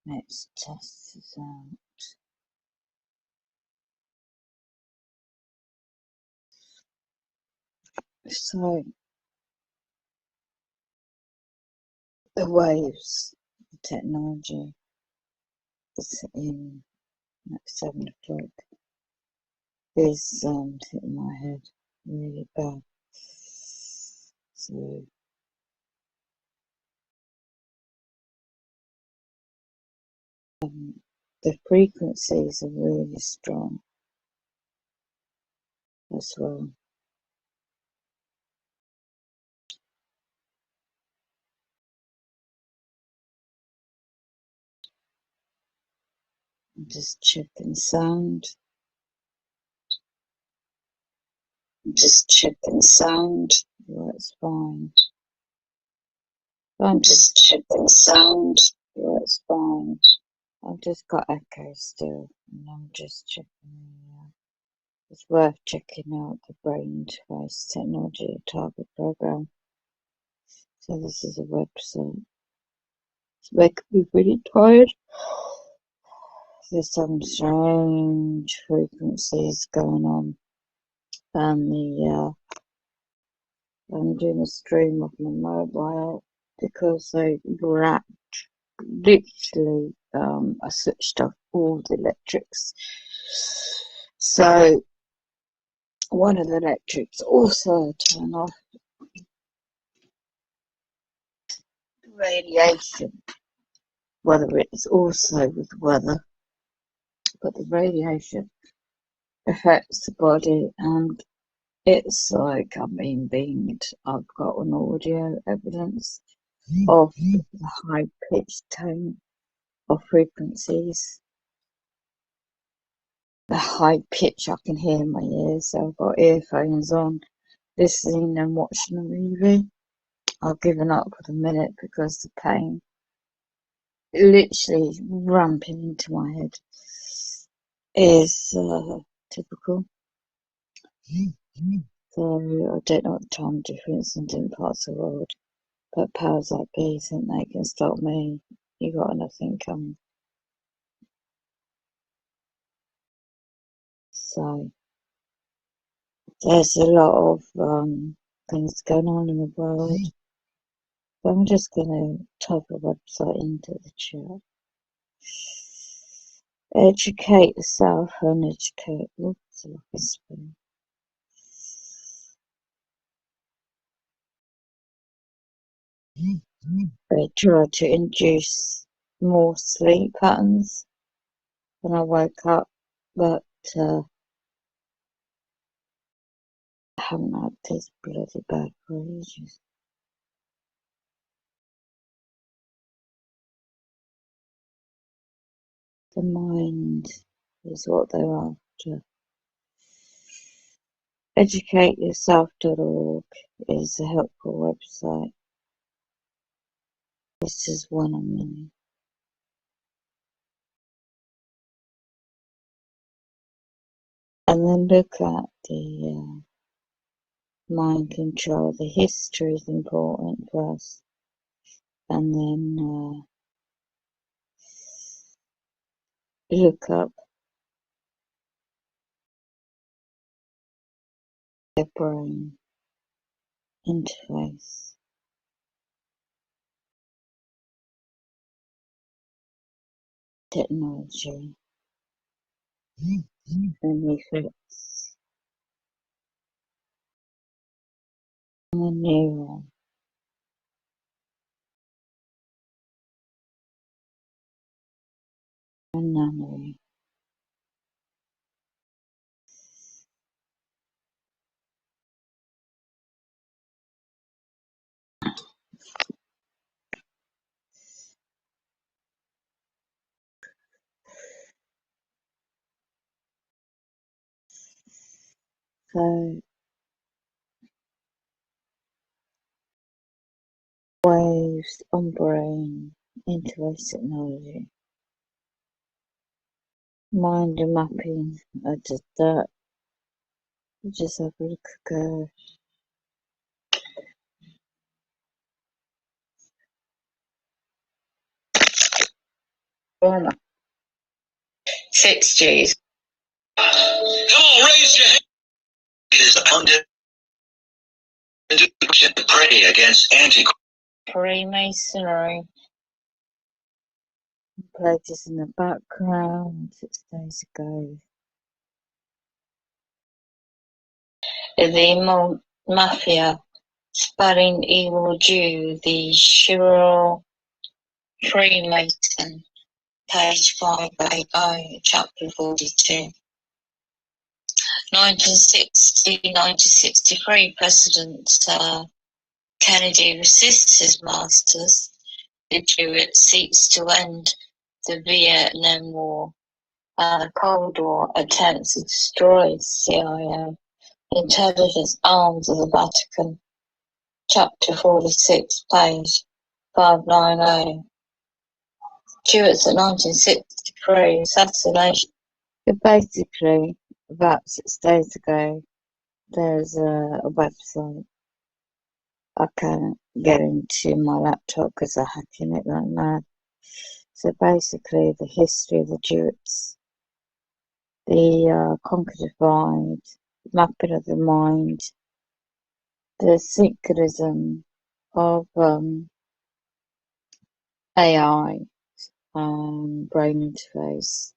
Let's test this out. So, the waves of technology is in at 7 o'clock is hitting my head really bad. So, the frequencies are really strong as well. I'm just checking sound. Just checking sound. Works fine. I'm just checking sound. Works fine. I've just got echo still, and I'm just checking. It's worth checking out the brain interface technology target program. So this is a website. It's making me really tired. There's some strange frequencies going on, and I'm doing a stream of my mobile because they wrapped literally. I switched off all the electrics, so one of the electrics also turned off. Radiation, whether it's also with weather, but the radiation affects the body, and it's like I'm being beamed. I've got an audio evidence of the high pitched tone of frequencies. The high pitch I can hear in my ears, so I've got earphones on, listening and watching a movie. I've given up for the minute because the pain literally ramping into my head is typical. So I don't know what the time difference in different parts of the world, but powers that be think they can stop me. You got nothing coming. So there's a lot of things going on in the world. But I'm just gonna type a website into the chat. Educate yourself and educate. Oops, I can spell. They try to induce more sleep patterns when I woke up, but I haven't had this bloody bad for ages. The mind is what they're after. Educateyourself.org is a helpful website. This is one of many. And then look at the mind control. The history is important first, and then look up their brain interface. Technology and effects on the neuron and memory. So waves on brain interface technology. Mind mapping. I did that. Just have a look ago. Warmer. 6Gs. Come on, raise your hand. It is a pundit to pray against Freemasonry. Played this in the background 6 days ago. The Mafia, spelling evil Jew, the Shiro Freemason, page 580, chapter 42. 1960-1963, President Kennedy resists his masters. The Jewish seeks to end the Vietnam War. The Cold War attempts to destroy CIA intelligence arms of the Vatican. Chapter 46, page 590. Jewish 1963 assassination. Basically, about 6 days ago, there's a website. I can't get into my laptop because I'm hacking it like mad. So basically, the history of the Jews, the conquer divide, mapping of the mind, the synchronism of AI, brain interface,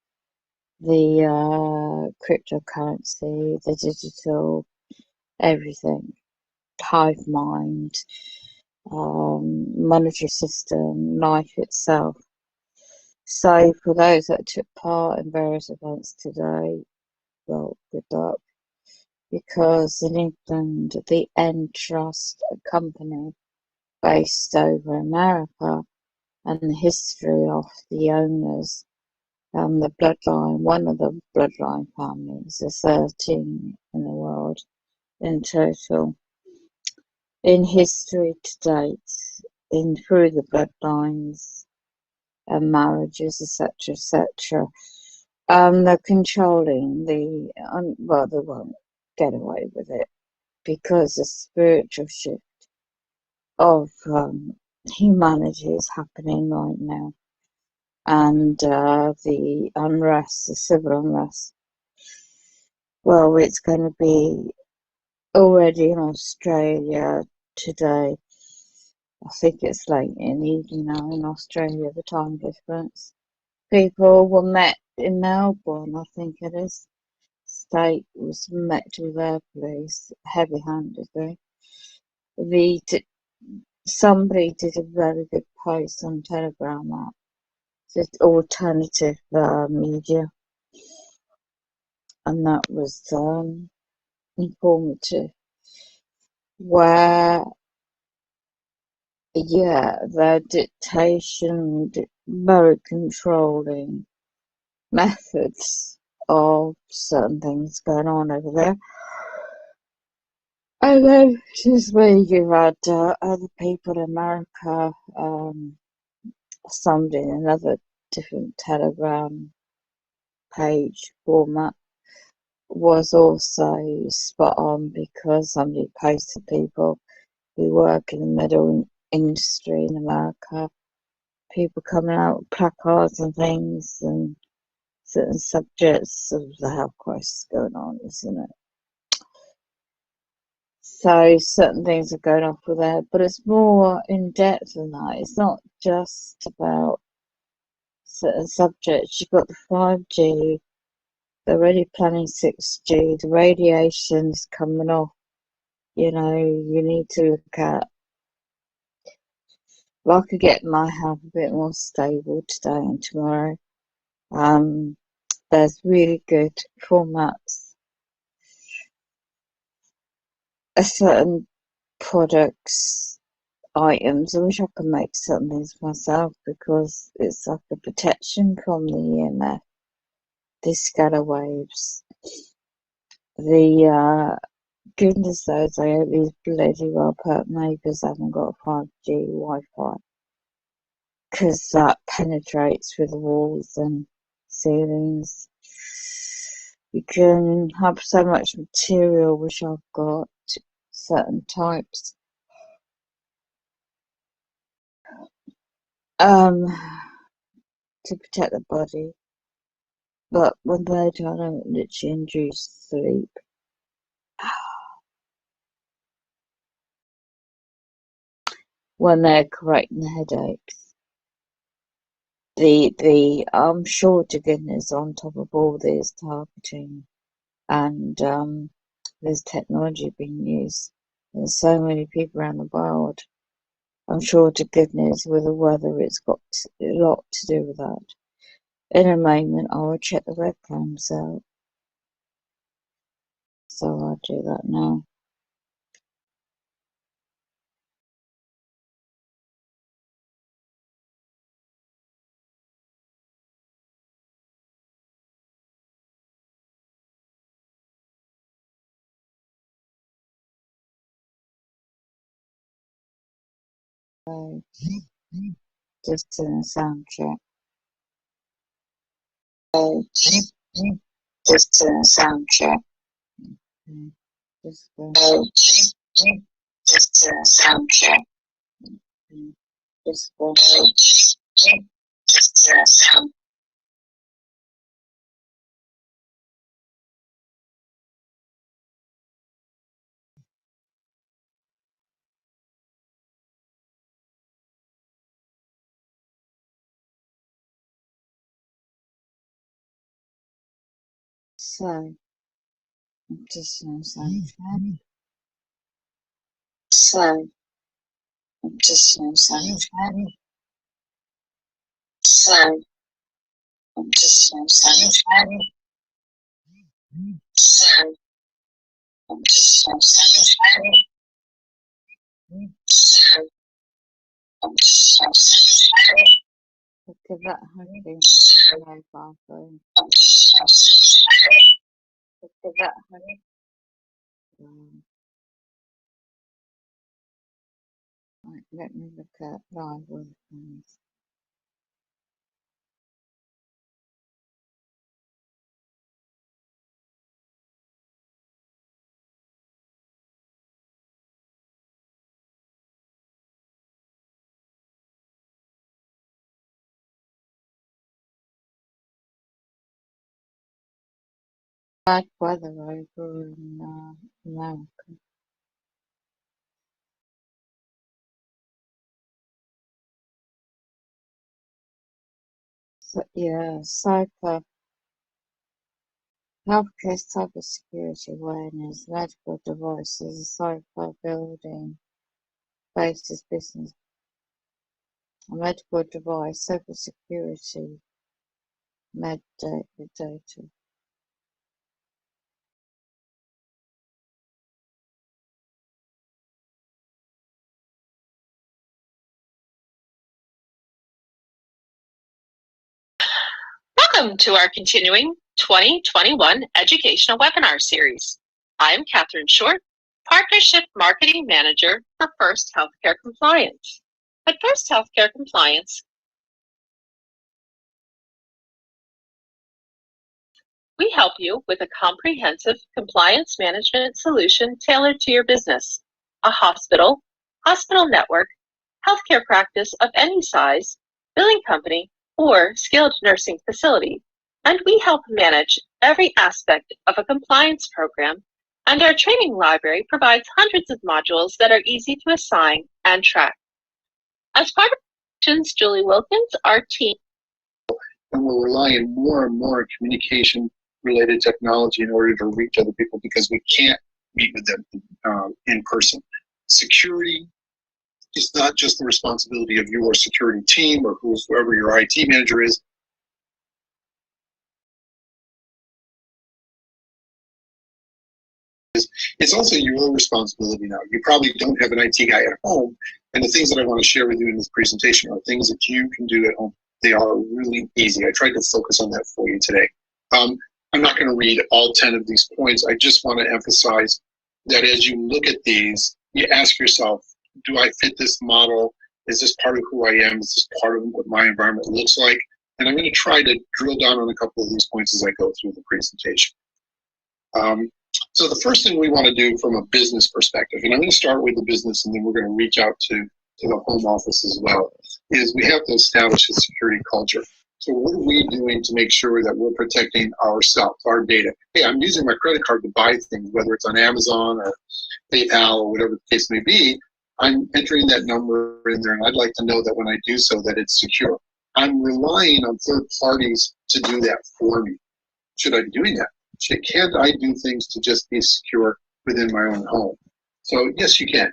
the cryptocurrency, the digital, everything, hive mind, monetary system, life itself. So for those that took part in various events today, well, good luck, because in England, the Entrust company based over America, and the history of the owners, the bloodline, one of the bloodline families, there's 13 in the world in total. In history to date, through the bloodlines and marriages, etc., etc., they're controlling well, they won't get away with it because the spiritual shift of humanity is happening right now, and the unrest, the civil unrest, well, it's going to be already in Australia today. I think it's late in the evening now in Australia, the time difference. People were met in Melbourne, I think it is. State was met with their police heavy-handedly. Somebody did a very good post on Telegram app, just alternative media, and that was informative. Where, yeah, their dictation, very controlling methods of certain things going on over there. And then this is where you had other people in America, somebody in another different Telegram page format was also spot on, because somebody posted people who work in the medical industry in America, people coming out with placards and things, and certain subjects of the health crisis going on, isn't it? So certain things are going off with there, but it's more in depth than that. It's not just about certain subjects. You've got the 5G, they're already planning 6G, the radiation's coming off. You know, you need to look at, well, I could get my health a bit more stable today and tomorrow. There's really good formats, certain products, items. I wish I could make certain things myself, because it's like a protection from the EMF, the scatter waves. The goodness knows, I hope these bloody well put neighbours haven't got 5G Wi-Fi, because that penetrates through the walls and ceilings. You can have so much material, which I've got, certain types. to protect the body. But when melatonin, it literally induces sleep. When they're correcting the headaches. I'm sure to goodness on top of all this targeting and there's technology being used. There's so many people around the world. I'm sure to goodness with the weather it's got a lot to do with that. In a moment I will check the webcams out. So I'll do that now. So just doing a sound check. So just doing a sound check. Okay. Just doing a sound check. Okay. Just doing a sound. So I'm just doing a sound check. So I'm just doing a sound check. So I'm just doing a sound check. So I'm just doing a sound check. So I'm just doing a sound check. Look at that hunting mobile phone. I'm just doing a sound check. Look at that honey. Right, let me look at live webcams. Bad weather over in America. So, yeah, cyber healthcare, cybersecurity awareness, medical devices, cyber building, basis business, a medical device, cybersecurity, med data. Welcome to our continuing 2021 educational webinar series. I'm Catherine Short, Partnership Marketing Manager for First Healthcare Compliance. At First Healthcare Compliance, we help you with a comprehensive compliance management solution tailored to your business. A hospital, hospital network, healthcare practice of any size, billing company, or skilled nursing facility. And we help manage every aspect of a compliance program, and our training library provides hundreds of modules that are easy to assign and track. As part of Julie Wilkins, our team, and we're relying more and more on communication-related technology in order to reach other people because we can't meet with them in person. Security is not just the responsibility of your security team or whoever your IT manager is. It's also your responsibility now. You probably don't have an IT guy at home, and the things that I want to share with you in this presentation are things that you can do at home. They are really easy. I tried to focus on that for you today. I'm not going to read all 10 of these points. I just want to emphasize that as you look at these, you ask yourself, do I fit this model? Is this part of who I am? Is this part of what my environment looks like? And I'm going to try to drill down on a couple of these points as I go through the presentation. So the first thing we want to do from a business perspective, and I'm going to start with the business and then we're going to reach out to the home office as well, is we have to establish a security culture. So what are we doing to make sure that we're protecting ourselves, our data? Hey, I'm using my credit card to buy things, whether it's on Amazon or PayPal or whatever the case may be. I'm entering that number in there, and I'd like to know that when I do so, that it's secure. I'm relying on third parties to do that for me. Should I be doing that? Can't I do things to just be secure within my own home? So yes, you can.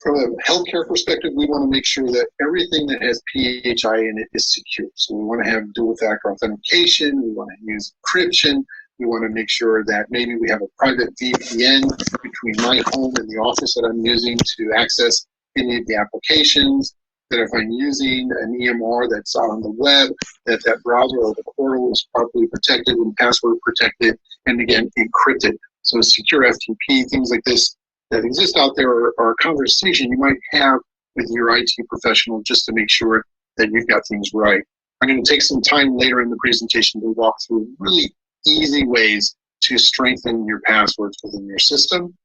From a healthcare perspective, we want to make sure that everything that has PHI in it is secure. So we want to have dual factor authentication. We want to use encryption. We want to make sure that maybe we have a private VPN between my home and the office that I'm using to access any of the applications. That if I'm using an EMR that's out on the web, that that browser or the portal is properly protected and password protected, and again, encrypted. So secure FTP, things like this that exist out there, or a conversation you might have with your IT professional just to make sure that you've got things right. I'm going to take some time later in the presentation to walk through really easy ways to strengthen your passwords within your system.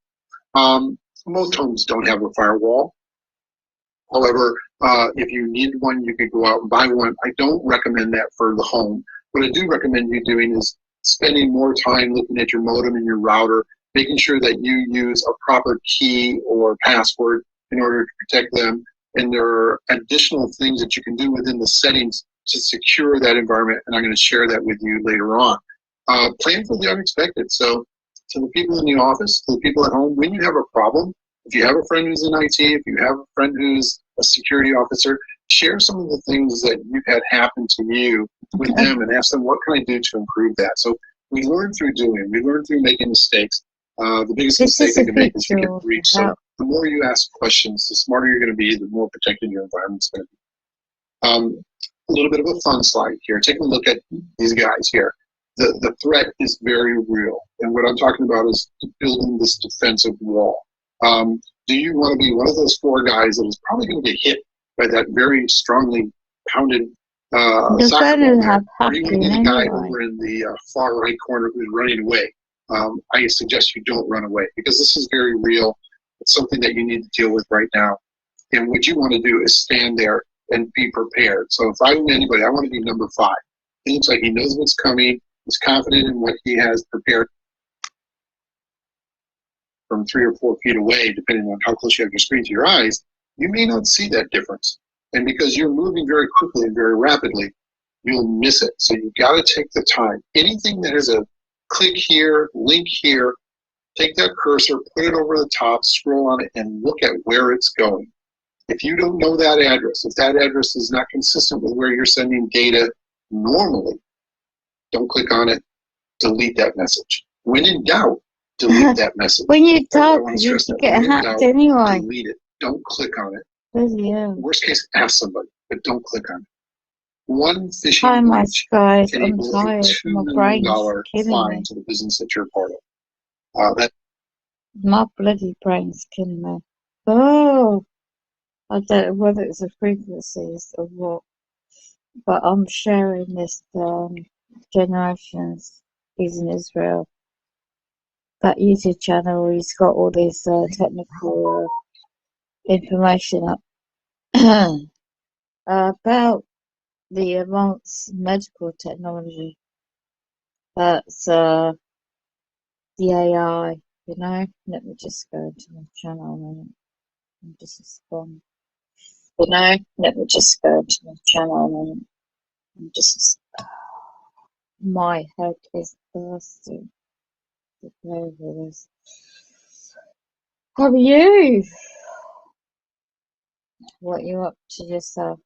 Most homes don't have a firewall. However, if you need one, you could go out and buy one. I don't recommend that for the home. What I do recommend you doing is spending more time looking at your modem and your router, making sure that you use a proper key or password in order to protect them. And there are additional things that you can do within the settings to secure that environment, and I'm going to share that with you later on. Plan for the unexpected. So to the people in the office, to the people at home, when you have a problem, if you have a friend who's in IT, if you have a friend who's a security officer, share some of the things that you've had happen to you with them and ask them, what can I do to improve that? So we learn through doing, we learn through making mistakes. The biggest mistake they can make is to get breached. So the more you ask questions, the smarter you're going to be, the more protected your environment's going to be. A little bit of a fun slide here. Take a look at these guys here. The threat is very real. And what I'm talking about is building this defensive wall. Do you want to be one of those four guys that is probably going to get hit by that very strongly pounded soccer ball? Or do you want to be the guy over in the far right corner who's running away? I suggest you don't run away, because this is very real. It's something that you need to deal with right now. And what you want to do is stand there and be prepared. So if I'm anybody, I want to be number 5. It looks like he knows what's coming. He's confident in what he has prepared from 3 or 4 feet away, depending on how close you have your screen to your eyes. You may not see that difference. And because you're moving very quickly and very rapidly, you'll miss it. So you've got to take the time. Anything that has a click here, link here, take that cursor, put it over the top, scroll on it, and look at where it's going. If you don't know that address, if that address is not consistent with where you're sending data normally, don't click on it, delete that message. When in doubt, delete that message. When you talk, you get hacked anyway. Delete it. Don't click on it. Yeah. Worst case, ask somebody, but don't click on it. One phishing breach can equal a $2 million fine to the business that you're part of. My bloody brain's killing me. Oh, I don't know whether it's the frequencies or what, but I'm sharing this Generations. He's in Israel. That YouTube channel, he's got all this technical information up about the advanced medical technology. That's the AI, you know. Let me just go to my channel and just respond. You know, let me just go to my channel and just. My head is bursting to play with this. How are you? What you up to yourself?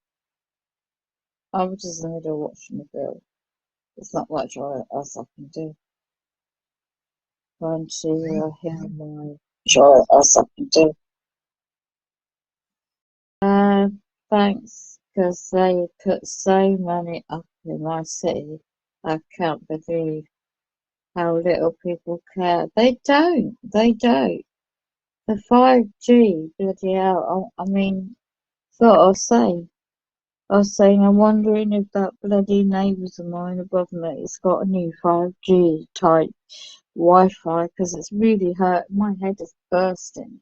I'm just in the middle watching the film. There's not much else I can do. Trying to hear my what else I can do. Thanks, because they put so many up in my city. I can't believe how little people care. They don't. They don't. The 5G, bloody hell. I mean, that's what I was saying. I was saying, I'm wondering if that bloody neighbours of mine above me has got a new 5G type Wi-Fi, because it's really hurt. My head is bursting.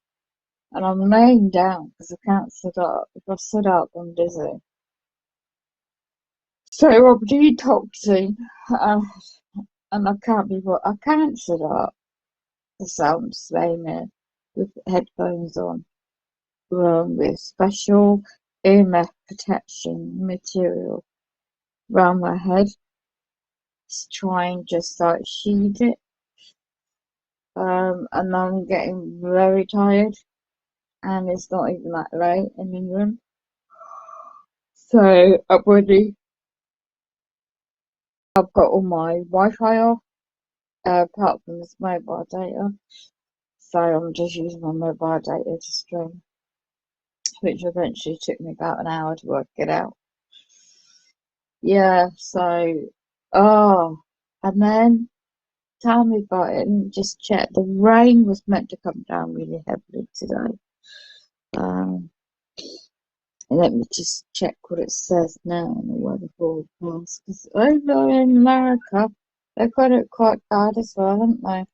And I'm laying down because I can't sit up. If I sit up, I'm dizzy. So I'm detoxing, uh, and I can't be what I cancelled up. So I'm staying there with headphones on, with special ear protection material around my head to try and just like shield it. And I'm getting very tired, and it's not even that late in England. So I've got all my Wi-Fi off, apart from this mobile data. So I'm just using my mobile data to stream, which eventually took me about an hour to work it out. Yeah, so, oh, and then tell me about it and just check. The rain was meant to come down really heavily today. Um, Let me just check what it says now on the weather forecast. Because over in America, they've got it quite bad as well, haven't they?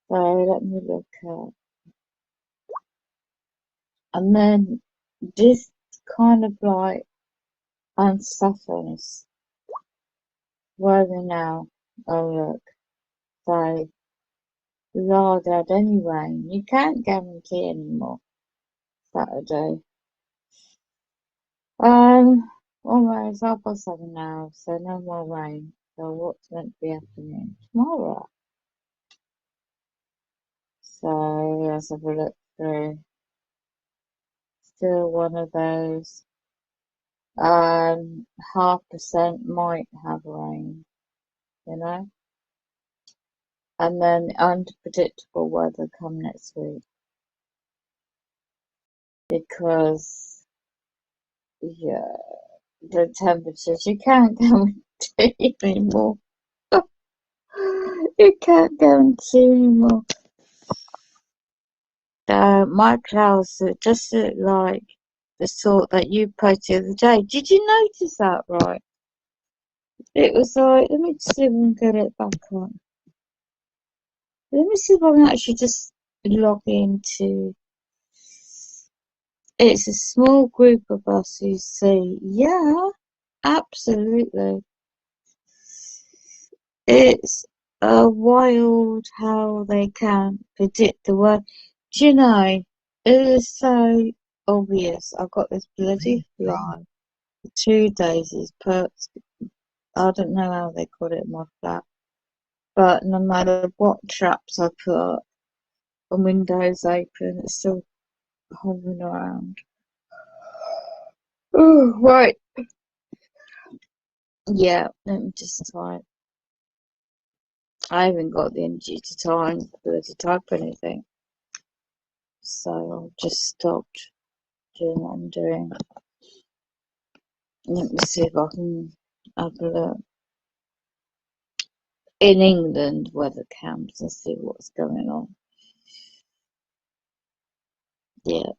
So let me look at. And then this kind of like unsuffers where we now. Oh look, so we hardly had any rain. You can't guarantee anymore Saturday. Almost 7:30 now, so no more rain. So what's meant to be happening tomorrow? So let's have a look through. Still one of those. 0.5% might have rain, you know? And then unpredictable weather come next week. Because, yeah, the temperatures, you can't guarantee anymore. You can't guarantee anymore. My clouds just look like the sort that you posted the other day. Did you notice that, right? It was like, let me see if I can get it back on. Let me see if I can actually just log into. It's a small group of us who say, yeah, absolutely. It's wild how they can predict the weather. Do you know, it is so obvious. I've got this bloody fly for 2 days. It's perched. I don't know how they got it in my flat. But no matter what traps I put up and windows open, it's still hovering around. Oh, right. Yeah, let me just type. I haven't got the energy to type anything. So I've just stopped doing what I'm doing. Let me see if I can have a look. In England, weather cams and see what's going on. Yeah.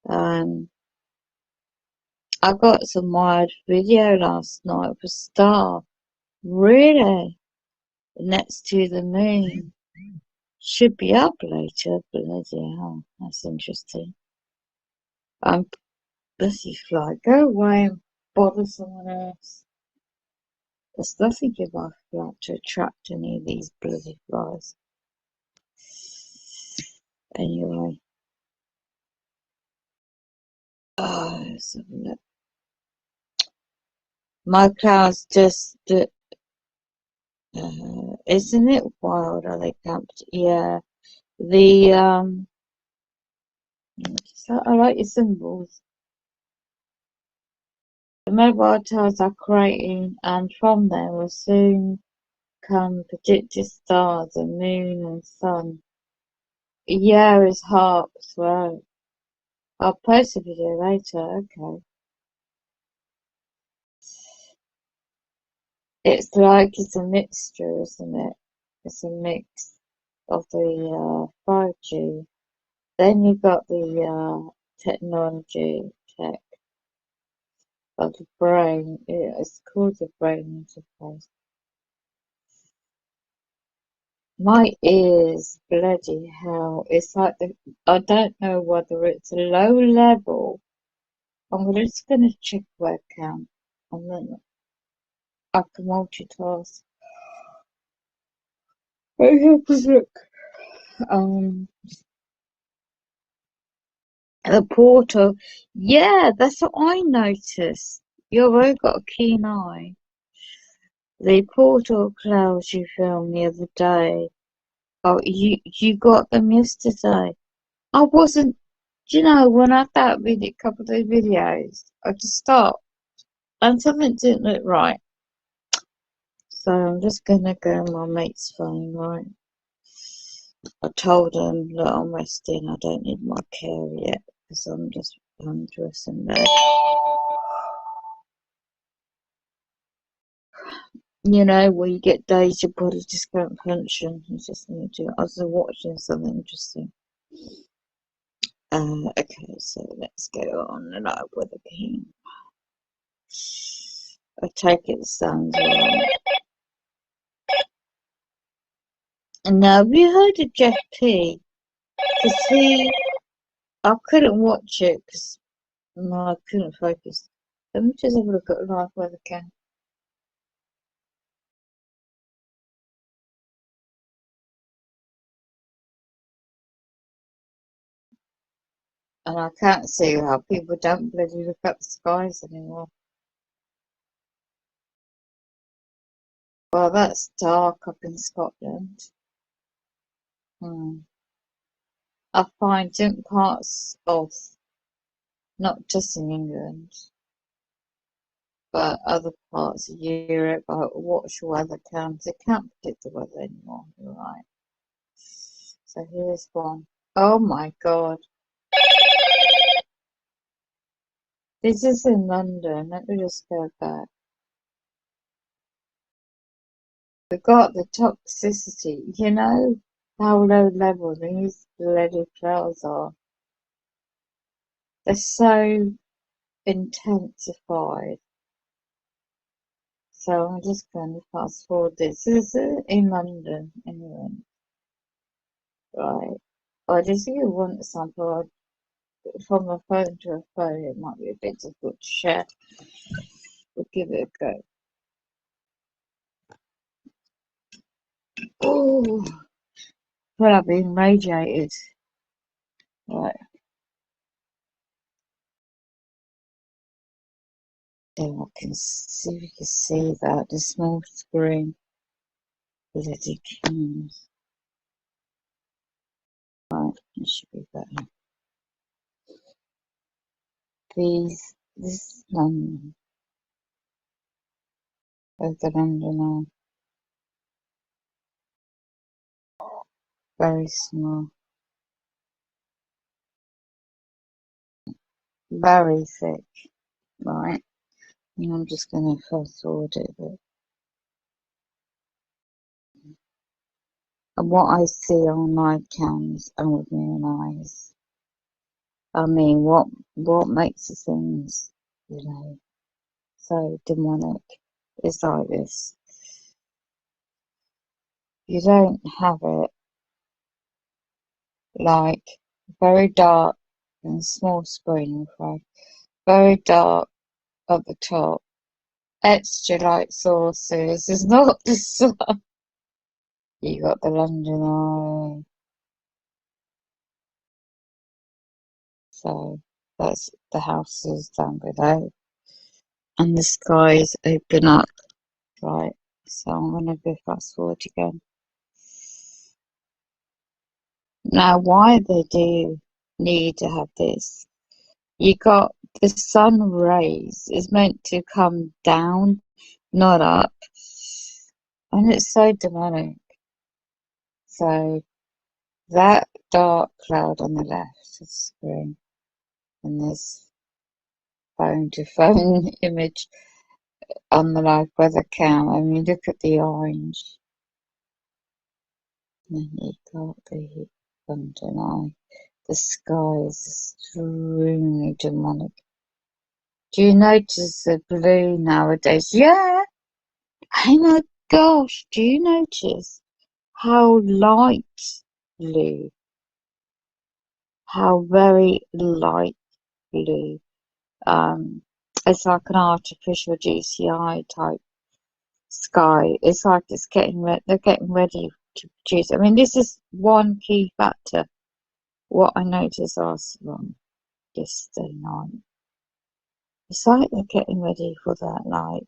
Um, I got some wired video last night of a star. Really? Next to the moon. Should be up later. Bloody hell. That's interesting. I'm busy fly. Go away and bother someone else. There's nothing in my flat to attract any of these bloody flies. Anyway. Oh, let's have a look. My clouds just, isn't it wild how they camped? Yeah. The, I like your symbols. The mobile towers are creating, and from them will soon come predicted stars and moon and sun. Yeah, it's harp as well. I'll post a video later, okay. It's like it's a mixture, isn't it? It's a mix of the 5G. Then you've got the tech of the brain. It's called the brain interface. My ears, bloody hell. It's like I don't know whether it's a low level. Just gonna check webcam and then I can multitask. Okay, have a look. The portal. Yeah, that's what I noticed. You've really got a keen eye. The portal clouds you filmed the other day. Oh, you got them yesterday. I wasn't. Do you know when I had that video, couple of those videos, I just stopped and something didn't look right. So I'm just gonna go on my mate's phone, right? I told him, look, I'm resting. I don't need my care yet because I'm just undressing there. You know, where you get days your body just can't function. You just need to. I was watching something interesting. Okay, so let's go on and up with the king. I take it the sun's right. And now, have you heard of Jeff P? Because I couldn't watch it because I couldn't focus. Let me just have a look at live weather cam. And I can't see how people don't bloody look up the skies anymore. Well, that's dark up in Scotland. I find different parts of, not just in England, but other parts of Europe, I watch weather cams. They can't predict the weather anymore, you're right. So here's one. Oh my God. This is in London. Let me just go back. We got the toxicity. You know how low level these bloody clouds are. They're so intensified. So I'm just going to fast forward this. This is in London, England. Right. I just give one example. From a phone to a phone, it might be a bit difficult to share. We'll give it a go. Oh, well, I've been radiated. Right. Then I can see if you can see that the small screen. Bloody cams. Right, it should be better. This is London. Over London are very small. Very thick. Right. And I'm just going to fast forward it a bit. And what I see on live cams and with my own eyes. I mean, what makes the things, so demonic is like this. You don't have it like very dark and small screen, right? Very dark at the top. Extra light sources is not the sun. You got the London Eye. So that's the houses down below. And the skies open up, right? So I'm gonna go fast forward again. Now why they do need to have this, you got the sun rays is meant to come down, not up. And it's so demonic. So that dark cloud on the left of the screen and this phone to phone image on the live weather cam. I mean, look at the orange. And then you got the London Eye. The sky is extremely demonic. Do you notice the blue nowadays? Yeah. Oh my gosh, do you notice how light blue, how very light blue. It's like an artificial GCI type sky. It's like it's they're getting ready to produce. I mean, this is one key factor. What I noticed last one yesterday night. It's like they're getting ready for that, like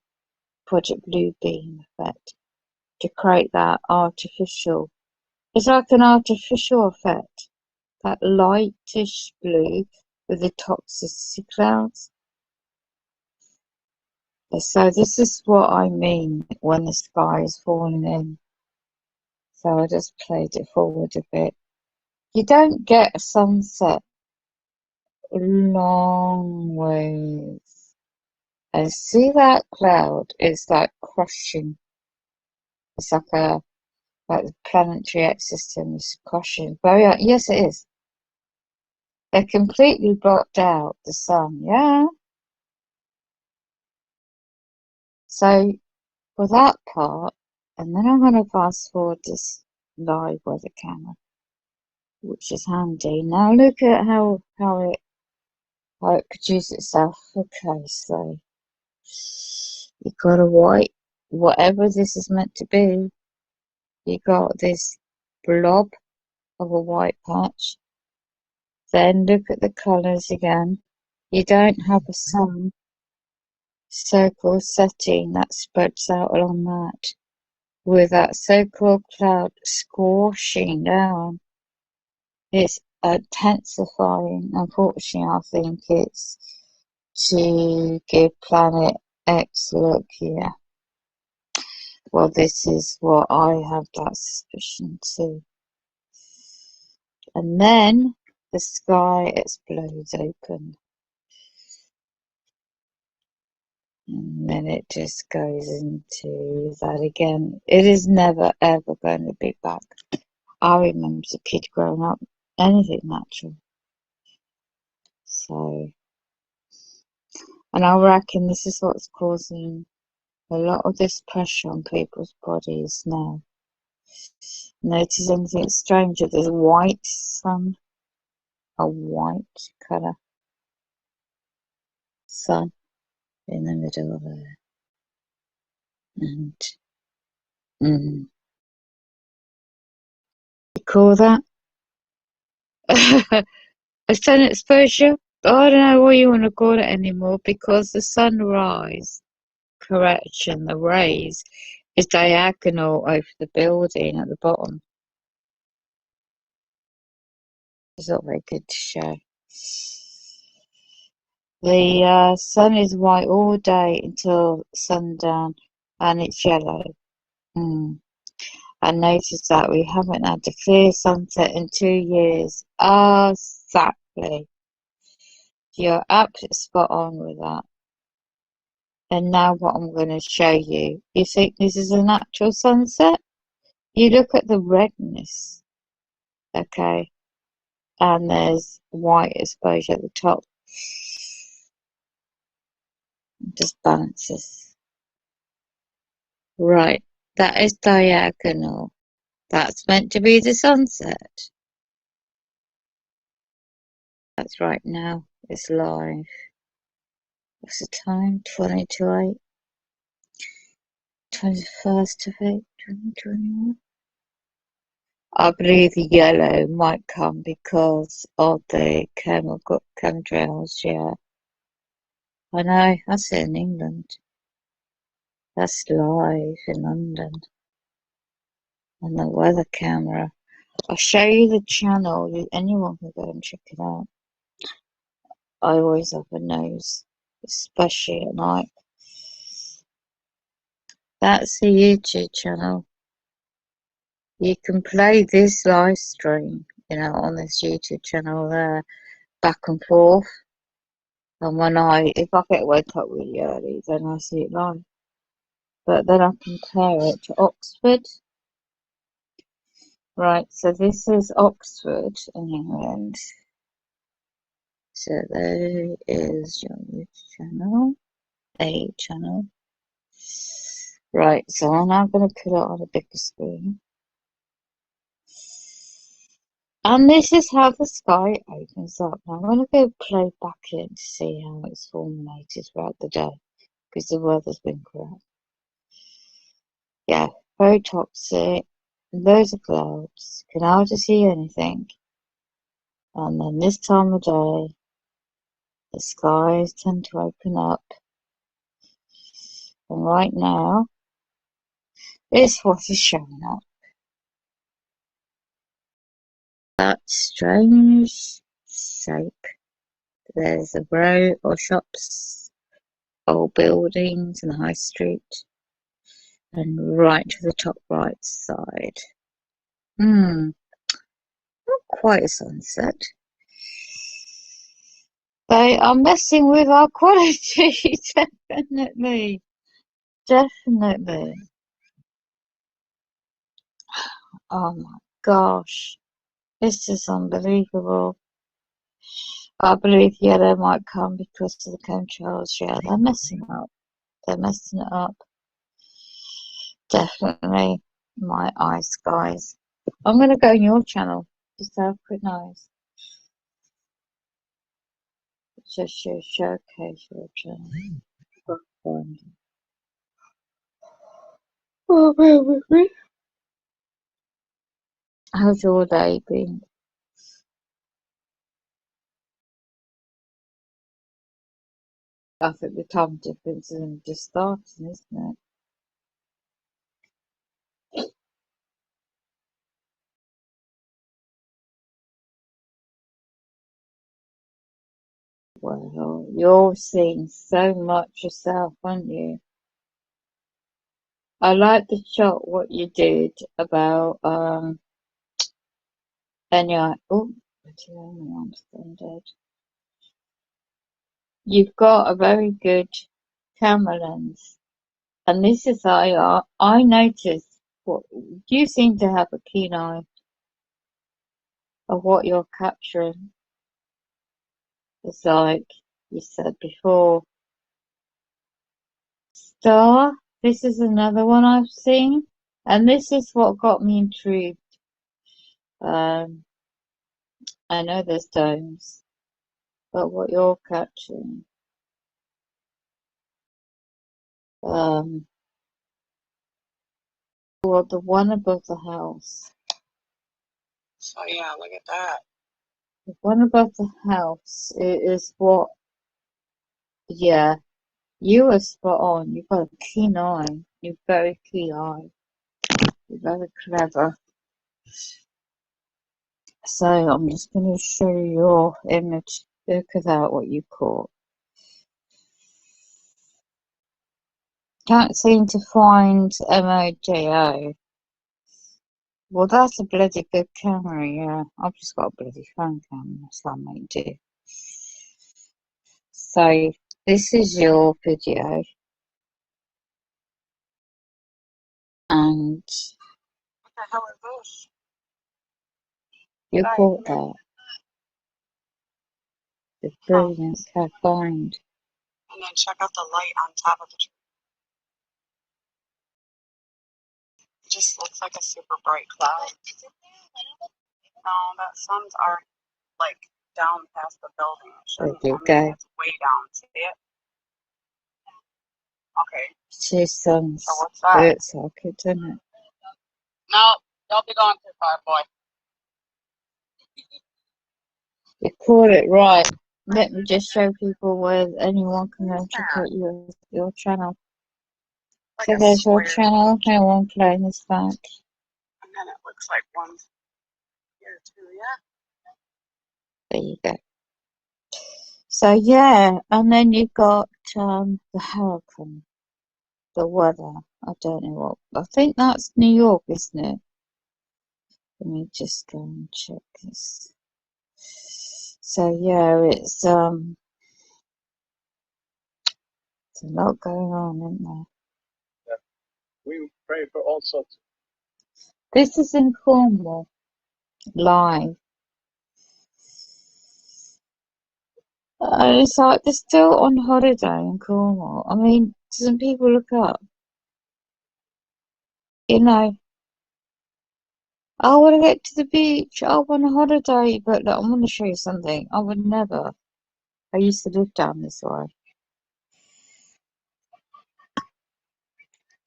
Project Blue Beam effect, to create that artificial. It's like an artificial effect, that lightish blue with the toxicity clouds. So this is what I mean when the sky is falling in. So I just played it forward a bit. You don't get a sunset long ways. And see that cloud? It's like crushing. It's like the planetary X system is crushing. Yes, it is. They're completely blocked out the sun. Yeah. So for that part, and then I'm going to fast forward this live weather camera, which is handy. Now look at how it produces itself. Okay, so you got a white, whatever this is meant to be. You got this blob of a white patch. Then look at the colours again. You don't have a sun circle setting that spreads out along that, with that so-called cloud squashing down. It's intensifying. Unfortunately, I think it's to give planet X a look here. Well, this is what I have that suspicion too. And then the sky explodes open. And then it just goes into that again. It is never ever going to be back. I remember as a kid growing up, anything natural. So, and I reckon this is what's causing a lot of this pressure on people's bodies now. Notice anything strange? There's a white sun, a white colour sun in the middle of there. And you call that a sun exposure? I don't know what you want to call it anymore, because the sunrise correction, the rays, is diagonal over the building at the bottom. It's not very good to show. The sun is white all day until sundown, and it's yellow. I noticed that we haven't had a clear sunset in 2 years. Exactly. You're absolutely spot on with that. And now what I'm going to show you. You think this is a natural sunset? You look at the redness, okay? And there's white exposure at the top. It just balances. Right, that is diagonal. That's meant to be the sunset. That's right now. It's live. What's the time? 20 to 8. 21st of April, 2021. I believe the yellow might come because of the chemtrails, yeah. I know, that's it in England. That's live in London. On the weather camera. I'll show you the channel. Anyone can go and check it out. I always have a nose, especially at night. That's the YouTube channel. You can play this live stream, on this YouTube channel there, back and forth. And if I get woke up really early, then I see it live. But then I compare it to Oxford. Right, so this is Oxford in England. So there is your YouTube channel, a channel. Right, so I'm now going to put it on a bigger screen. And this is how the sky opens up. Now I'm going to go play back in to see how it's formulated throughout the day because the weather's been crap. Yeah, very toxic, loads of clouds, can hardly see anything. And then this time of day, the skies tend to open up. And right now, it's what is showing up. That strange shape. There's a row of shops, old buildings in the high street, and right to the top right side. Not quite a sunset. They are messing with our quality, definitely. Definitely. Oh my gosh. This is unbelievable. I believe, yeah, they might come because of the chemtrails. Yeah, they're messing up. They're messing it up. Definitely my eyes, guys. I'm going to go on your channel. Just have a quick nose. Just showcase your channel. Oh, bear with me. How's your day been? I think the time difference is just starting, isn't it? Well, you're seeing so much yourself, aren't you? I like the shot what you did about anyway. Oh, my arm's gone dead. You've got a very good camera lens, and this is I noticed what you seem to have a keen eye of what you're capturing. It's like you said before. Star, this is another one I've seen, and this is what got me intrigued. I know there's domes, but what you're catching, well, the one above the house. So yeah, look at that. The one above the house is what, yeah, you are spot on. You've got a keen eye. You're very keen eye. You're very clever. So I'm just going to show you your image. Look at that, what you caught. Can't seem to find MODO. Well, that's a bloody good camera, yeah. I've just got a bloody phone camera, so I might do. So, this is your video. And What the hell is this? you Right. caught that. The brilliant cat find. And then check out the light on top of the tree. It just looks like a super bright cloud. No, that sun's already like down past the building. There I you mean, go. it's way down. See it? Okay. Two suns. So what's that? It's like it, doesn't it? No, don't be going too far, boy. You caught it right. Let me just show people where anyone can go check out your channel. Like So a there's your square. channel. Anyone playing this back. And then it looks like one here too, yeah? There you go. So yeah, and then you've got the hurricane, the weather. I don't know what. I think that's New York, isn't it? Let me just go and check this. So yeah, it's a lot going on, isn't there? Yeah. We pray for all sorts. This is in Cornwall, live. It's like they're still on holiday in Cornwall. I mean, doesn't people look up? You know, I want to get to the beach. I want a holiday. But look, I want to show you something. I would never. I used to live down this way.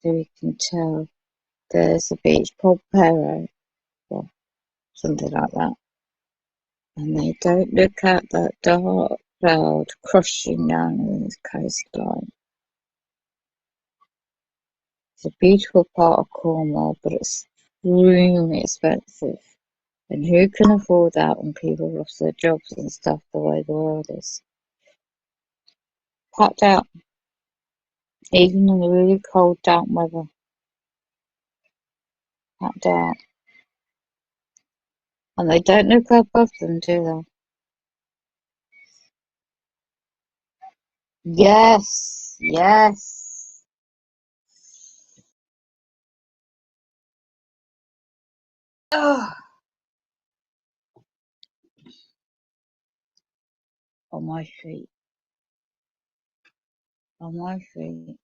So you can tell there's a beach called Pero, or something like that. And they don't look at that dark cloud crushing down the coastline. It's a beautiful part of Cornwall, but it's extremely expensive. And who can afford that when people lost their jobs and stuff the way the world is? Packed out, even in the really cold, damp weather. Packed out. And they don't look above them, do they? Yes, yes. Oh, on my feet, on my feet.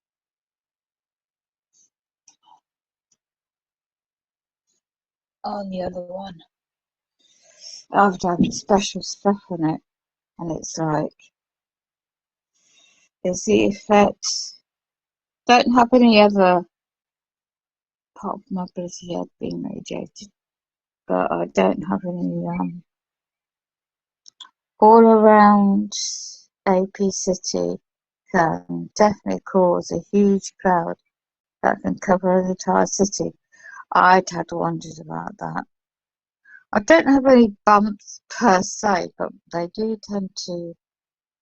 On the other one, I've done special stuff on it, and it's like, it's the effects. Don't have any other part of my body yet being radiated, but I don't have any, all around AP City can definitely cause a huge cloud that can cover the entire city. I'd had wondered about that. I don't have any bumps per se, but they do tend to,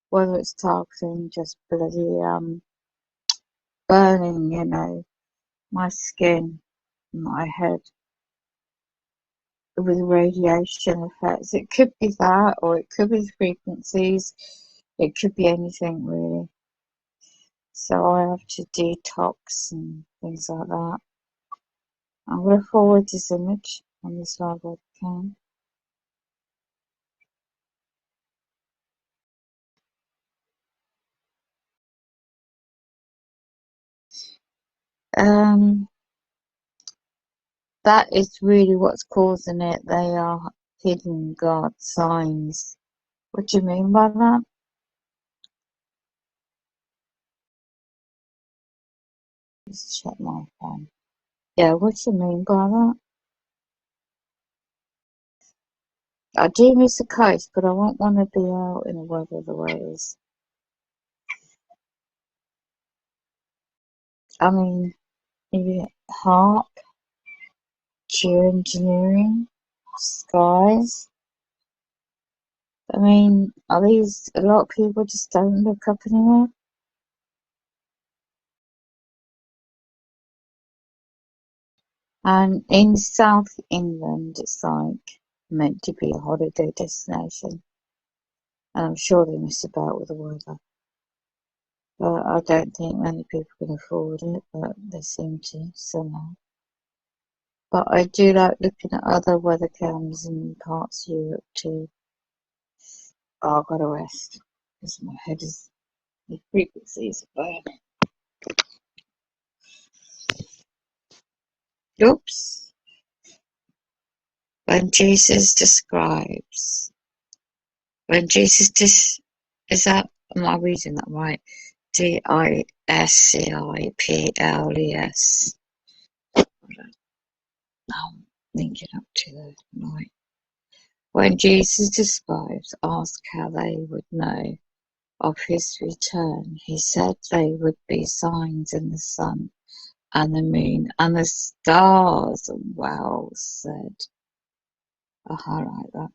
whether it's targeting just bloody burning, my skin, my head with radiation effects. It could be that, or it could be frequencies. It could be anything really. So I have to detox and things like that. I'm going to forward this image on this live webcam. That is really what's causing it. They are hidden God signs. What do you mean by that? Just check my phone. Yeah, what do you mean by that? I do miss the coast, but I won't want to be out in the weather the way it is. I mean, harp, geoengineering, skies. I mean, are these, a lot of people just don't look up anymore? And in South England, it's like meant to be a holiday destination. And I'm sure they miss about with the weather. But I don't think many people can afford it, but they seem to somehow. But I do like looking at other weather cams in parts of Europe too. Oh, I've got to rest because my head is, the frequencies are burning. Oops. When Jesus describes, when Jesus is that, am I reading that right? Disciples. I'm linking up to the night. When Jesus' disciples asked how they would know of his return, he said they would be signs in the sun and the moon and the stars. Well said. I highlight that.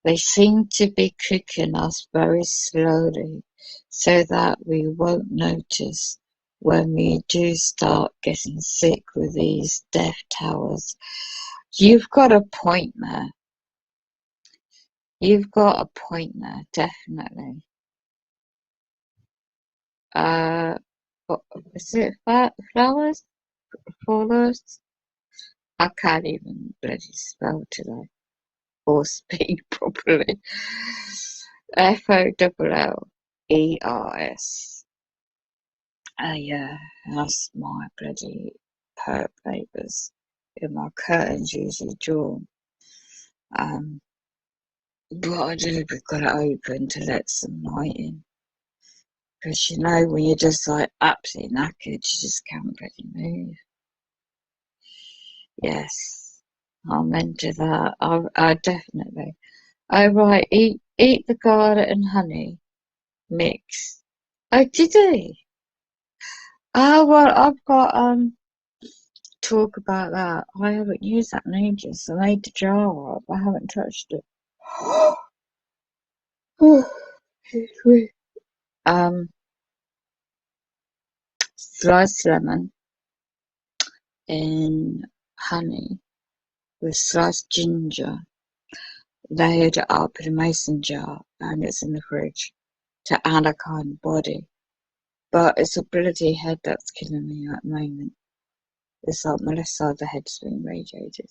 They seem to be cooking us very slowly so that we won't notice when we do start getting sick with these death towers. You've got a point there. You've got a point there, definitely. What, is it flowers? Flowers? I can't even bloody spell today or speak properly. FOLL. ERS. Oh yeah, that's my bloody perk papers. In my curtains usually drawn. What I do, we've got it open to let some light in. Because you know, when you're just like absolutely knackered, you just can't bloody move. Yes, I'm into that. I definitely. Oh right, eat the garlic and honey mix. Oh, did he? Oh well, I've got talk about that. I haven't used that in ages. I made the jar up. I haven't touched it. Sliced lemon in honey with sliced ginger, layered it up in a mason jar, and it's in the fridge to add a kind of body. But it's a bloody head that's killing me at the moment. It's like my left side of the head's being radiated.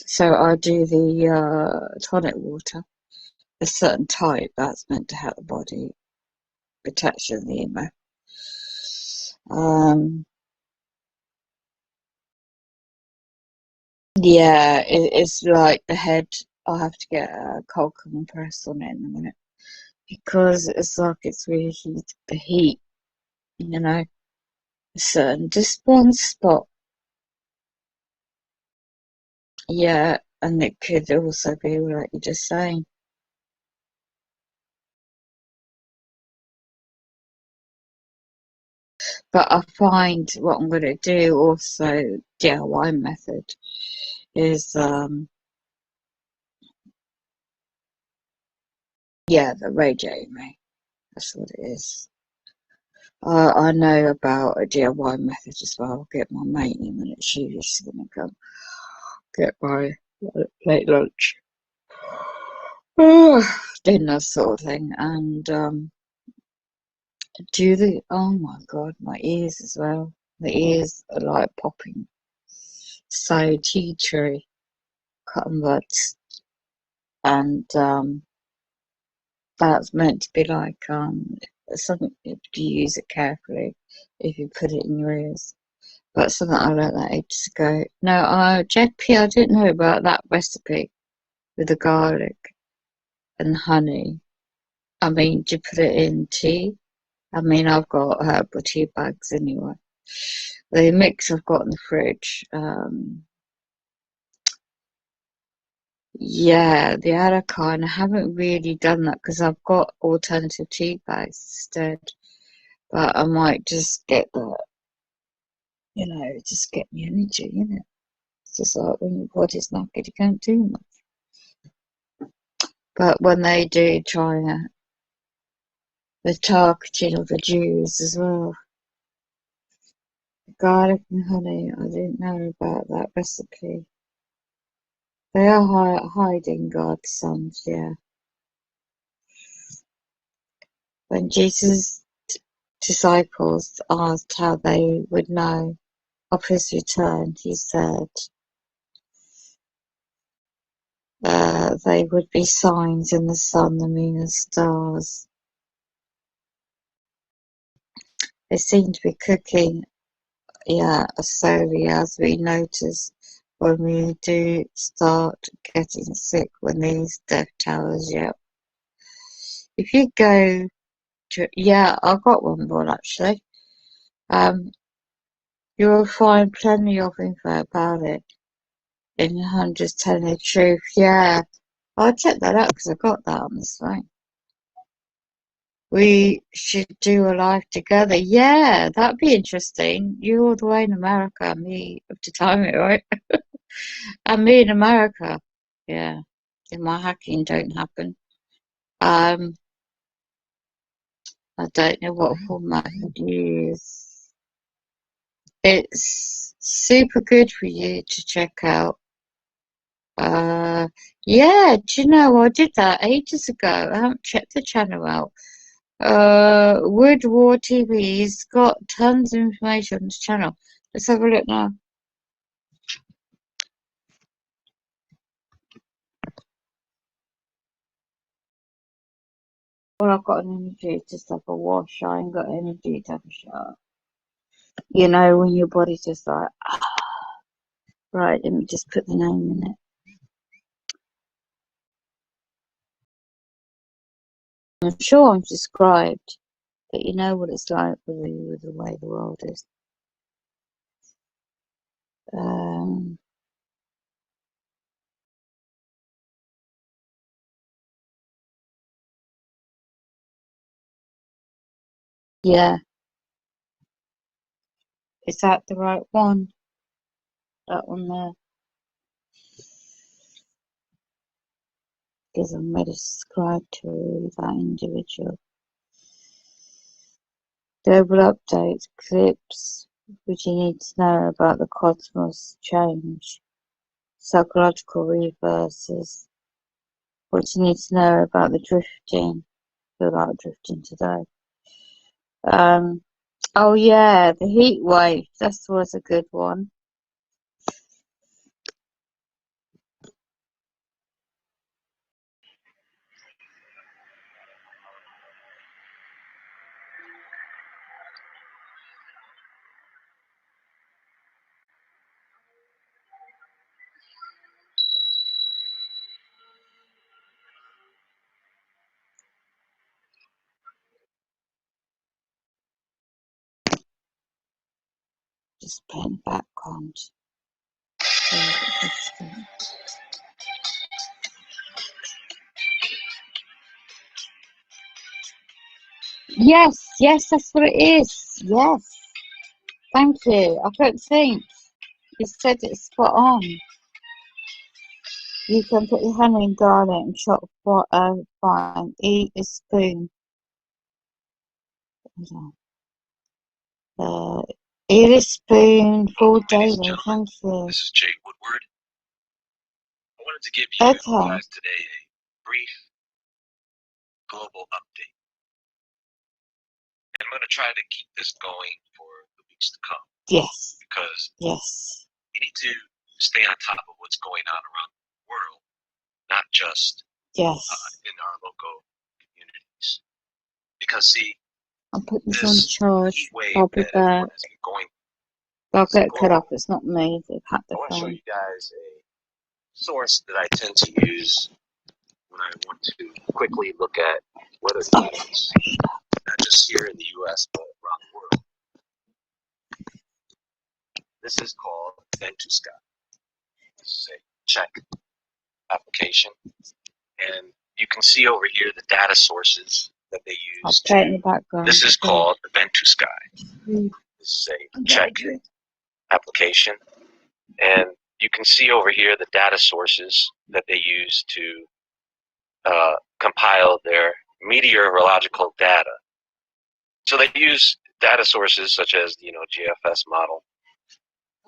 So I do the tonic water, a certain type that's meant to help the body, protection, the emo. Yeah, it's like the head. I'll have to get a cold compress on it in a minute because it's like it's really the heat, you know, a certain just one spot. Yeah, and it could also be like you're just saying. But I find what I'm going to do also, DIY method, is yeah, the radiating me. That's what it is. I know about a DIY method as well. I'll get my mate in a minute. She's going to come get my late lunch. Dinner sort of thing. And do the, oh my God, my ears as well. The ears are like popping. So tea tree, cotton buds. And that's meant to be like something if you use it carefully if you put it in your ears. But something I learned that ages ago. No, JP, I didn't know about that recipe with the garlic and honey. I mean, do you put it in tea? I mean, I've got herbal tea bags anyway. The mix I've got in the fridge. Yeah, the other kind. I haven't really done that because I've got alternative tea bags instead. But I might just get that, you know, just get the energy, you know. It's just like when your body's knackered, you can't do much. But when they do try the targeting of the Jews as well, garlic and honey, I didn't know about that recipe. They are hiding God's sons, yeah. When Jesus' disciples asked how they would know of his return, he said they would be signs in the sun, the moon, and stars. They seem to be cooking, yeah, slowly as we notice when we do start getting sick when these death towers, yeah. If you go to, yeah, I've got one more actually. You will find plenty of info about it in Hundreds Telling the Truth. Yeah, I'll check that out because I got that on this phone. We should do a live together. Yeah, that'd be interesting. You all the way in America, me up to time it, right? And me in America. Yeah, if my hacking don't happen. I don't know what format I'd use. It's super good for you to check out. Yeah, do you know, I did that ages ago. I haven't checked the channel out. Wood War TV, he's got tons of information on his channel. Let's have a look now. Well, I've got an energy to just have a wash. I ain't got energy to have a shower. You know, when your body's just like, right, let me just put the name in it. I'm sure I'm described, but you know what it's like with the way the world is. Yeah, is that the right one? That one there? Because I'm already subscribed to that individual. Global updates, clips, which you need to know about the cosmos change, psychological reverses, what you need to know about the drifting. I feel like drifting today. Oh yeah, the heat wave. That was a good one. Just playing background. Yes, yes, that's what it is. Yes. Thank you. I couldn't think. You said it spot on. You can put your honey and garlic and chop fine. Eat a spoon. Eat a spoonful daily. Thank you. This is Jay Woodward. I wanted to give you guys today a brief global update. And I'm going to try to keep this going for the weeks to come. Yes. Because yes, we need to stay on top of what's going on around the world, not just yes. In our local communities. Because, see, I'll put this on charge. heat wave I'll be that back. everyone has been going I'll get cut off. It's not me. They've had the I want to show phone. you guys a source that I tend to use when I want to quickly look at weather conditions, not just here in the U.S., but around the world. This is called Ventusky. This is a Czech application, and you can see over here the data sources that they use. In the background. This is called Ventusky. This is a Czech application, and you can see over here the data sources that they use to compile their meteorological data. So they use data sources such as GFS model.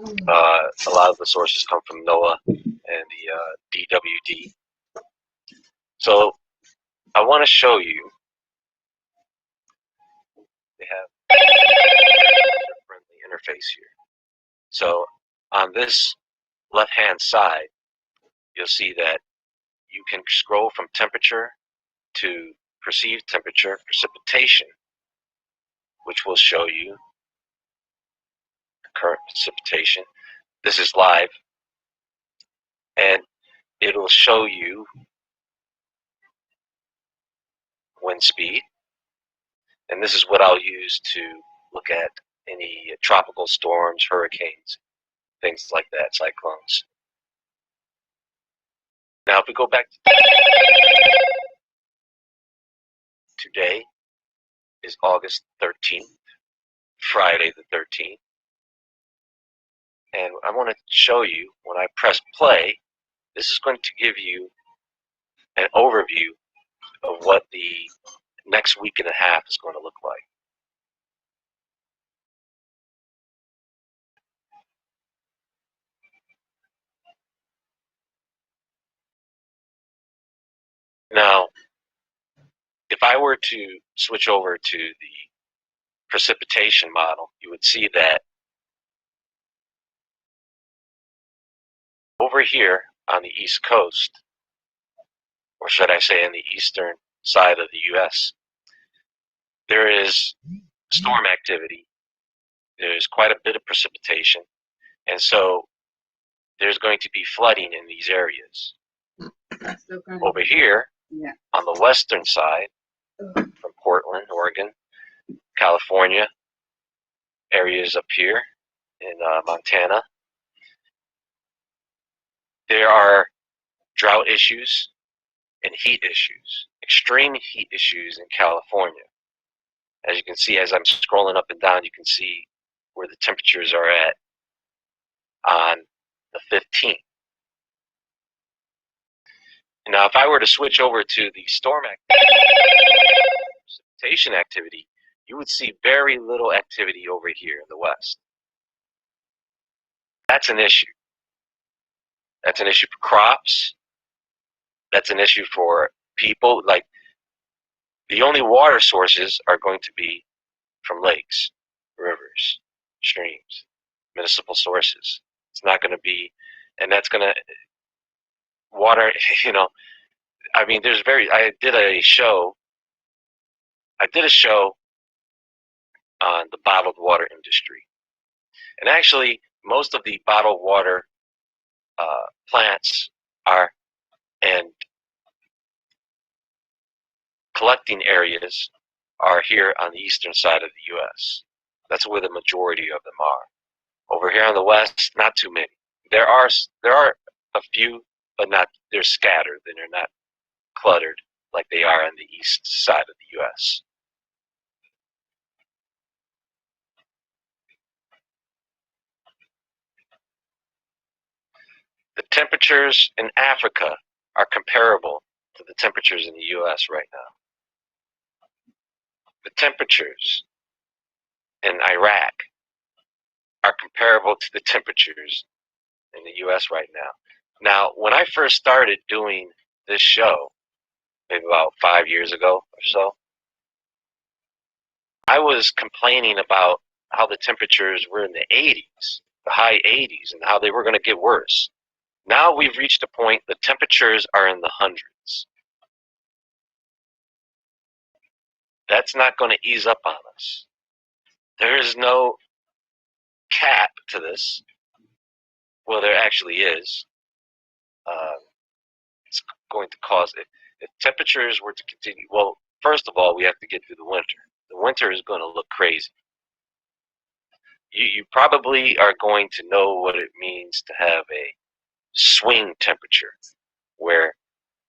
A lot of the sources come from NOAA and the DWD. So I want to show you. They have a friendly interface here. So on this left-hand side, you'll see that you can scroll from temperature to perceived temperature, precipitation, which will show you current precipitation. This is live, and it'll show you wind speed, and this is what I'll use to look at any tropical storms, hurricanes, things like that, cyclones. Now, if we go back to today is August 13th, Friday the 13th, and I want to show you when I press play, this is going to give you an overview of what the next week and a half is going to look like. Now, if I were to switch over to the precipitation model, you would see that over here on the East Coast, or should I say on the eastern side of the U.S., there is storm activity. There's quite a bit of precipitation, and so there's going to be flooding in these areas. Over here, on the western side, from Portland, Oregon, California, areas up here in Montana, there are drought issues and heat issues, extreme heat issues in California. As you can see, as I'm scrolling up and down, you can see where the temperatures are at on the 15th. Now, if I were to switch over to the storm activity, precipitation activity, you would see very little activity over here in the west. That's an issue. That's an issue for crops. That's an issue for people. Like, the only water sources are going to be from lakes, rivers, streams, municipal sources. It's not going to be, and that's going to, water, you know, I mean, I did a show on the bottled water industry. And actually, most of the bottled water plants and collecting areas are here on the eastern side of the U.S. That's where the majority of them are. Over here on the west, not too many. There are a few, but they're scattered, and they're not cluttered like they are on the east side of the U.S. The temperatures in Africa are comparable to the temperatures in the U.S. right now. The temperatures in Iraq are comparable to the temperatures in the U.S. right now. Now, when I first started doing this show, maybe about 5 years ago or so, I was complaining about how the temperatures were in the 80s, the high 80s, and how they were going to get worse. Now we've reached a point the temperatures are in the hundreds. That's not going to ease up on us. There is no cap to this. Well, there actually is. It's going to cause it. If temperatures were to continue, well, first of all, we have to get through the winter. The winter is going to look crazy. You probably are going to know what it means to have a swing temperature, where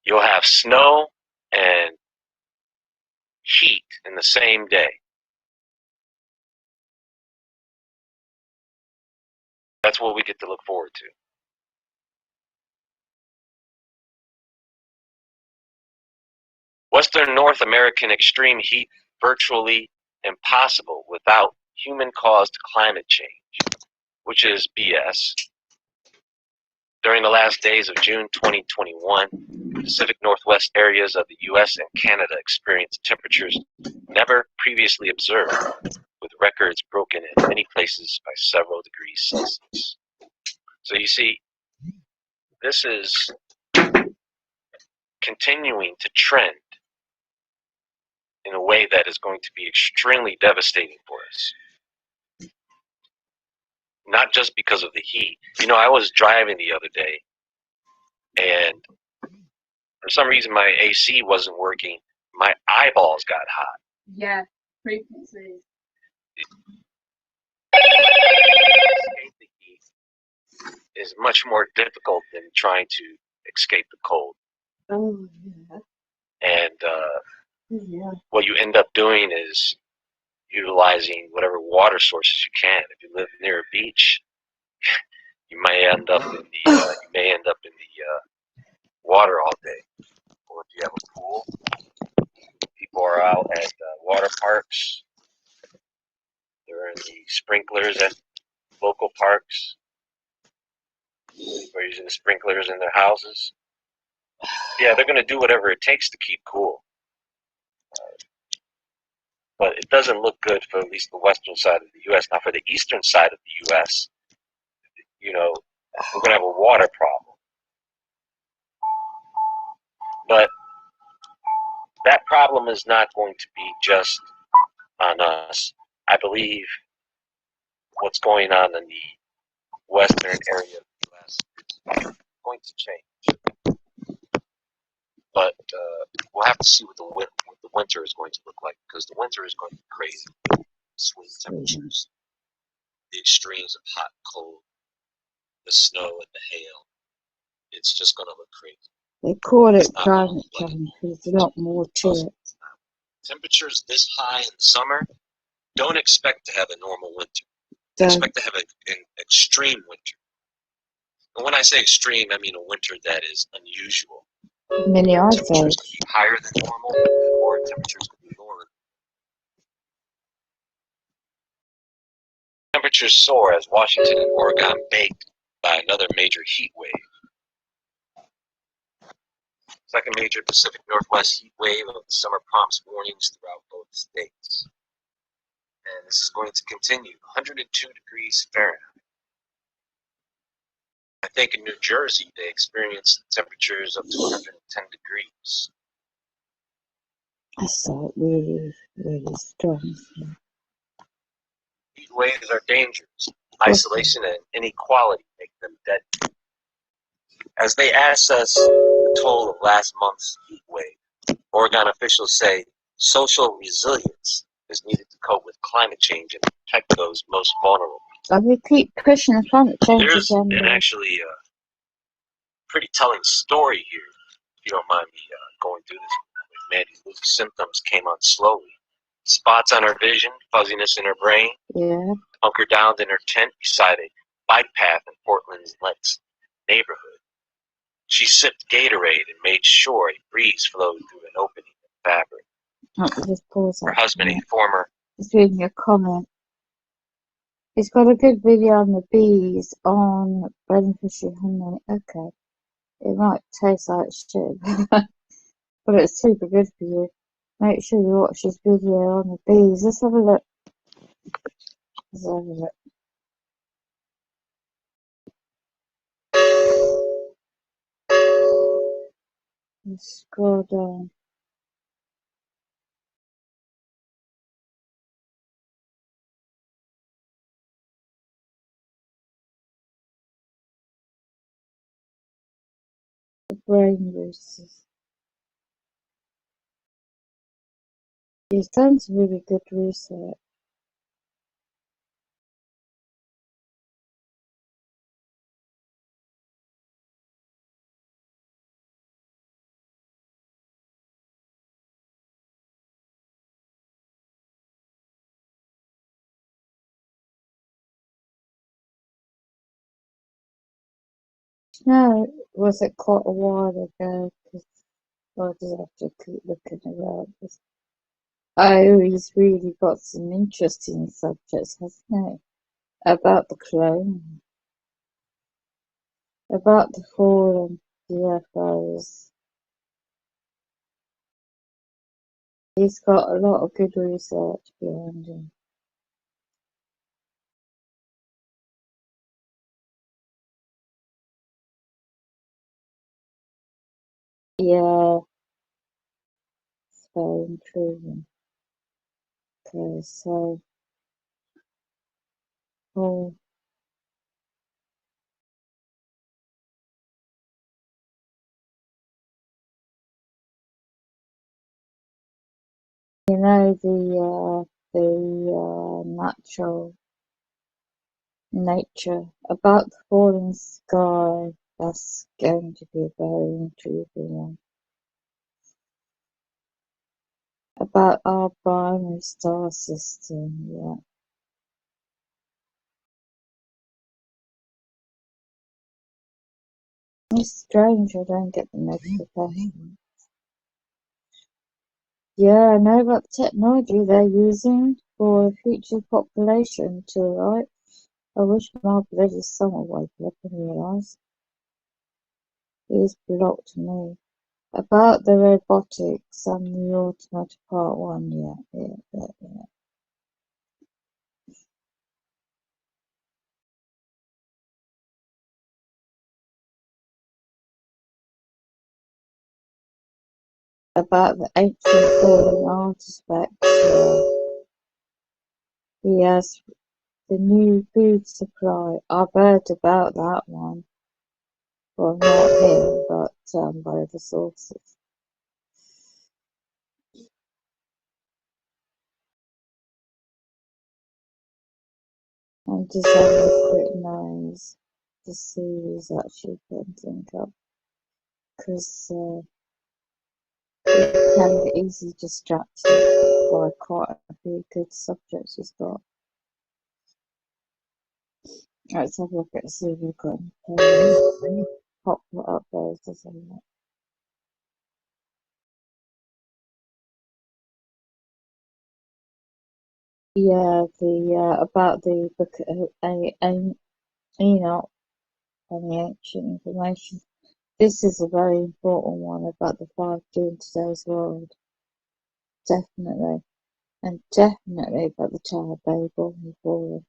you'll have snow and heat in the same day. That's what we get to look forward to. Western North American extreme heat virtually impossible without human-caused climate change, which is BS. During the last days of June 2021, Pacific Northwest areas of the U.S. and Canada experienced temperatures never previously observed, with records broken in many places by several degrees Celsius. So you see, this is continuing to trend in a way that is going to be extremely devastating for us. Not just because of the heat. You know, I was driving the other day, and for some reason my AC wasn't working. My eyeballs got hot. Yeah, frequencies. Escape the heat is much more difficult than trying to escape the cold. Oh, yeah. And Yeah. what you end up doing is utilizing whatever water sources you can. If you live near a beach, you may end up in the water all day. Or if you have a pool, people are out at water parks. They're in the sprinklers at local parks. They're using the sprinklers in their houses. Yeah, they're going to do whatever it takes to keep cool. But it doesn't look good for at least the western side of the U.S. Now, for the eastern side of the U.S., you know, we're going to have a water problem. But that problem is not going to be just on us. I believe what's going on in the western area of the U.S. is going to change. But we'll have to see what the winter is going to look like, because the winter is going to be crazy. Swing temperatures, the extremes of hot and cold, the snow and the hail. It's just going to look crazy. They call it climate change. There's a lot more to it. Temperatures this high in the summer, don't expect to have a normal winter. Don't. Expect to have an extreme winter. And when I say extreme, I mean a winter that is unusual. Many ice Temperatures age. could be higher than normal, or temperatures could be lower. Temperatures soar as Washington and Oregon baked by another major heat wave. It's like a major Pacific Northwest heat wave of the summer prompts warnings throughout both states. And this is going to continue, 102 degrees Fahrenheit. I think in New Jersey they experienced temperatures of 210 degrees. I saw it really, really strong. Heat waves are dangerous. Isolation and inequality make them deadly. As they assess the toll of last month's heat wave, Oregon officials say social resilience is needed to cope with climate change and protect those most vulnerable. I will keep pushing the climate change There's agenda. actually a pretty telling story here, if you don't mind me going through this. Mandy Lou's symptoms came on slowly. Spots on her vision, fuzziness in her brain, Yeah. hunkered down in her tent beside a bike path in Portland's Lakes neighborhood. She sipped Gatorade and made sure a breeze flowed through an opening in the fabric. Just pause Her that. husband, a former... Just reading your comment. He's got a good video on the bees on beneficial honey. Okay. It might taste like shit, but it's super good for you. Make sure you watch this video on the bees. Let's have a look. Let's have a look. Let's scroll down. The brain boosters. He's done some really good research. No, was it quite a while ago? Because I just have to keep looking around. Oh, he's really got some interesting subjects, hasn't he? About the clone, about the fallen UFOs. He's got a lot of good research behind him. Yeah, it's very intriguing. Okay, so, oh, you know the natural nature about the falling sky. That's going to be a very intriguing one. About our binary star system, yeah. It's strange I don't get the notification. Yeah, I know about the technology they're using for a future population too, right? I wish my bloody son would wake up and realise. He's blocked me. About the robotics and the automatic part one, yeah. About the ancient fallen artifacts, yeah. he has the new food supply. I've heard about that one. Well, not him, but by other sources. I'm just having a quick nose to see who's actually putting things up, because you can get easily distracted by quite a few good subjects he's got. Let's have a look at see if we've got any pop up those or something. Yeah, the about the book Enoch and the ancient information. This is a very important one about the 5G in today's world. Definitely. And definitely about the Tower of Babel and falling.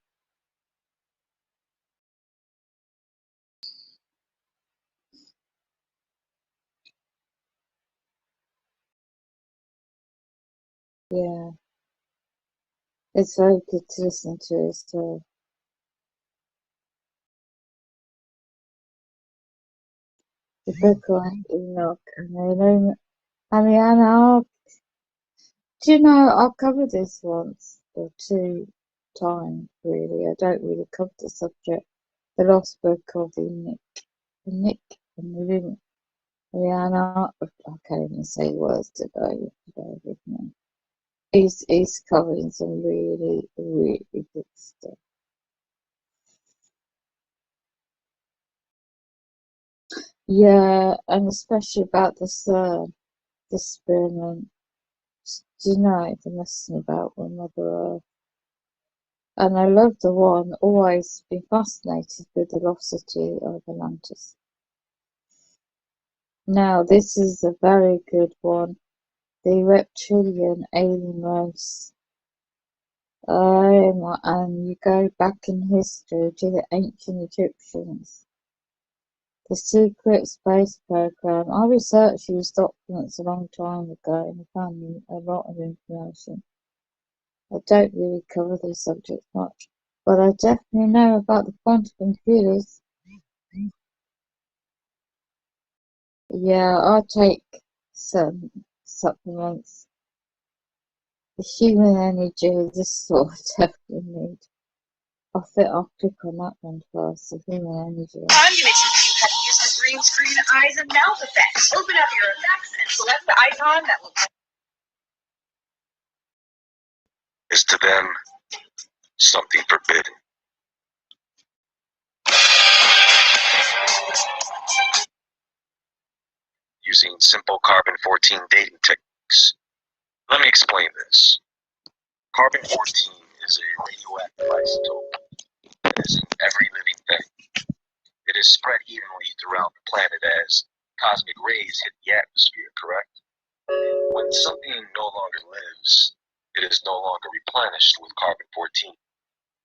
Yeah. It's very good to listen to as well. The book on Enoch and the Anarch. Do you know, I've covered this once or two times, really. I don't really cover the subject. The Lost Book of Enoch and the Anarch. I can't even say words today. With me. He's covering some really, really good stuff. Yeah, and especially about the CERN, the experiment. Do you know the messing about with Mother Earth? And I love the one, always been fascinated with the lost city of Atlantis. Now, this is a very good one. The reptilian alien race. And you go back in history to the ancient Egyptians. The secret space program. I researched these documents a long time ago and found a lot of information. I don't really cover this subject much, but I definitely know about the quantum computers. Yeah, I take some supplements. The human energy, this sort of definitely need. I think I'll click on that one first, the human energy. I'm going to teach you how to use the green screen eyes and mouth effects. Open up your effects and select the icon that will... Is to them something forbidden. Using simple carbon-14 dating techniques. Let me explain this. Carbon-14 is a radioactive isotope that is in every living thing. It is spread evenly throughout the planet as cosmic rays hit the atmosphere, correct? When something no longer lives, it is no longer replenished with carbon-14.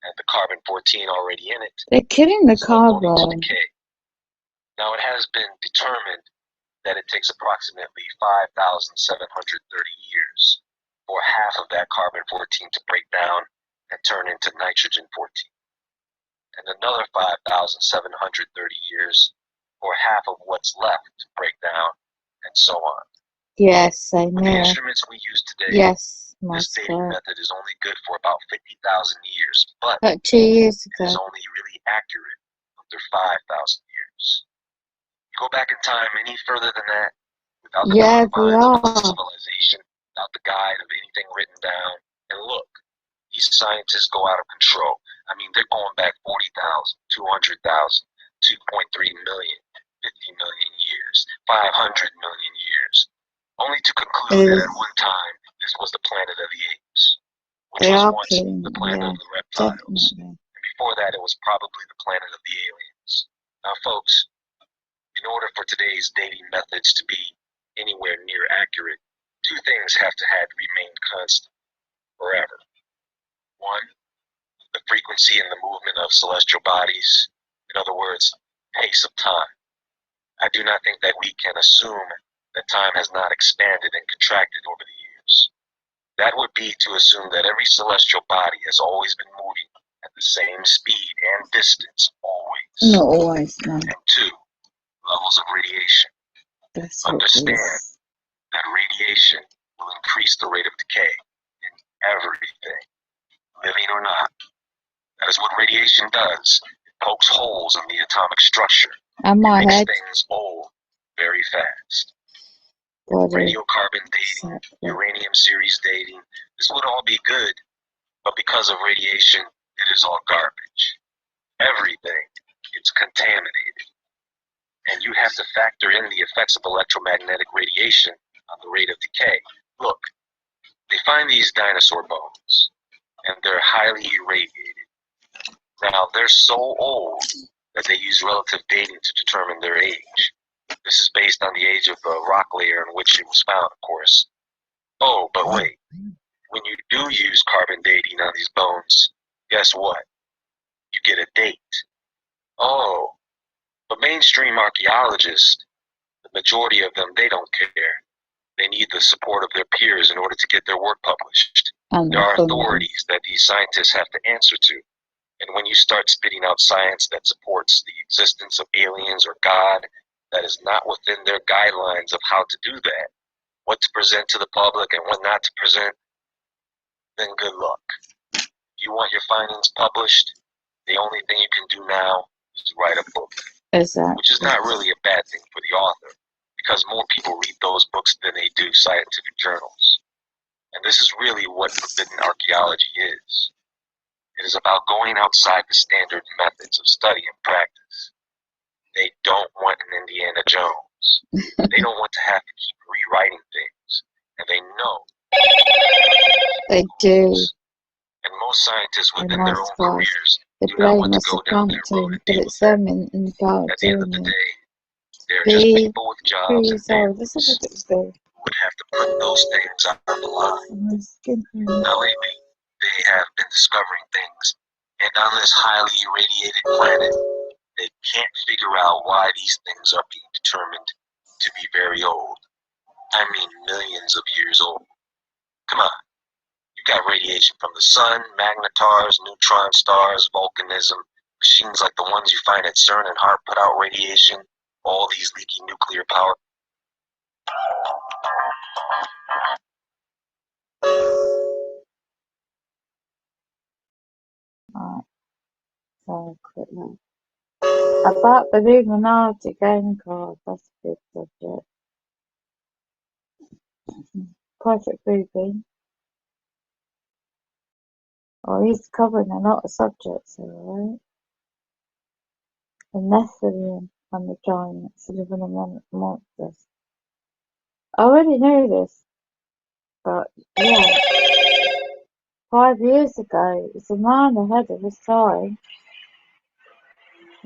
And the carbon-14 already in it They're killing the is not going to carbon. decay. Now, it has been determined that it takes approximately 5,730 years for half of that carbon-14 to break down and turn into nitrogen-14, and another 5,730 years for half of what's left to break down, and so on. Yes, I With the know. instruments we use today, Yes, this dating Master. method is only good for about 50,000 years, but About 2 years it is ago. only really accurate under 5,000 years. You go back in time any further than that, without the Yeah, they confines of a are. civilization, without the guide of anything written down, and look, these scientists go out of control. I mean, they're going back 40,000, 200,000, 2.3 million, 50 million years, 500 million years, only to conclude that at one time this was the planet of the apes, which They was are once killing the them, planet yeah, of the reptiles. definitely. And before that, it was probably the planet of the aliens. Now, folks, in order for today's dating methods to be anywhere near accurate, two things have to remain constant forever. One, the frequency and the movement of celestial bodies. In other words, pace of time. I do not think that we can assume that time has not expanded and contracted over the years. That would be to assume that every celestial body has always been moving at the same speed and distance, always. Not always, no. And two, levels of radiation. That's what it Understand is. that radiation will increase the rate of decay in everything, living or not. That is what radiation does. It pokes holes in the atomic structure. And It my makes head. things old very fast. Body. Radiocarbon dating, Exactly. uranium series dating, this would all be good, but because of radiation, it is all garbage. Everything is contaminated. And you have to factor in the effects of electromagnetic radiation on the rate of decay. Look, they find these dinosaur bones, and they're highly irradiated. Now, they're so old that they use relative dating to determine their age. This is based on the age of the rock layer in which it was found, of course. Oh, but wait. When you do use carbon dating on these bones, guess what? You get a date. Oh, but mainstream archaeologists, the majority of them, they don't care. They need the support of their peers in order to get their work published. There are authorities that these scientists have to answer to. And when you start spitting out science that supports the existence of aliens or God, that is not within their guidelines of how to do that, what to present to the public and what not to present, then good luck. If you want your findings published, the only thing you can do now is write a book. Exactly. Which is not really a bad thing for the author, because more people read those books than they do scientific journals. And this is really what forbidden archaeology is. It is about going outside the standard methods of study and practice. They don't want an Indiana Jones. They don't want to have to keep rewriting things. And they know. They do. And most scientists within And their most own guys, careers they do not blame want to us go for down that road planting, and but deal it's with that. them in power At the end of doing the it. day, they're just Be people with jobs and yourself. This is families what it's been. who would have to put those things on the line. Now lately, they have been discovering things, and on this highly irradiated planet, they can't figure out why these things are being determined to be very old. I mean millions of years old. Come on. You got radiation from the sun, magnetars, neutron stars, volcanism, machines like the ones you find at CERN and HAARP put out radiation, all these leaky nuclear power. Alright, so quick now. About the Illuminati game card, that's a good subject. Project Ruby. Oh, he's covering a lot of subjects here, right? The Nephilim and the giants living among the monsters. I already knew this, but yeah. 5 years ago, it's a man ahead of his time.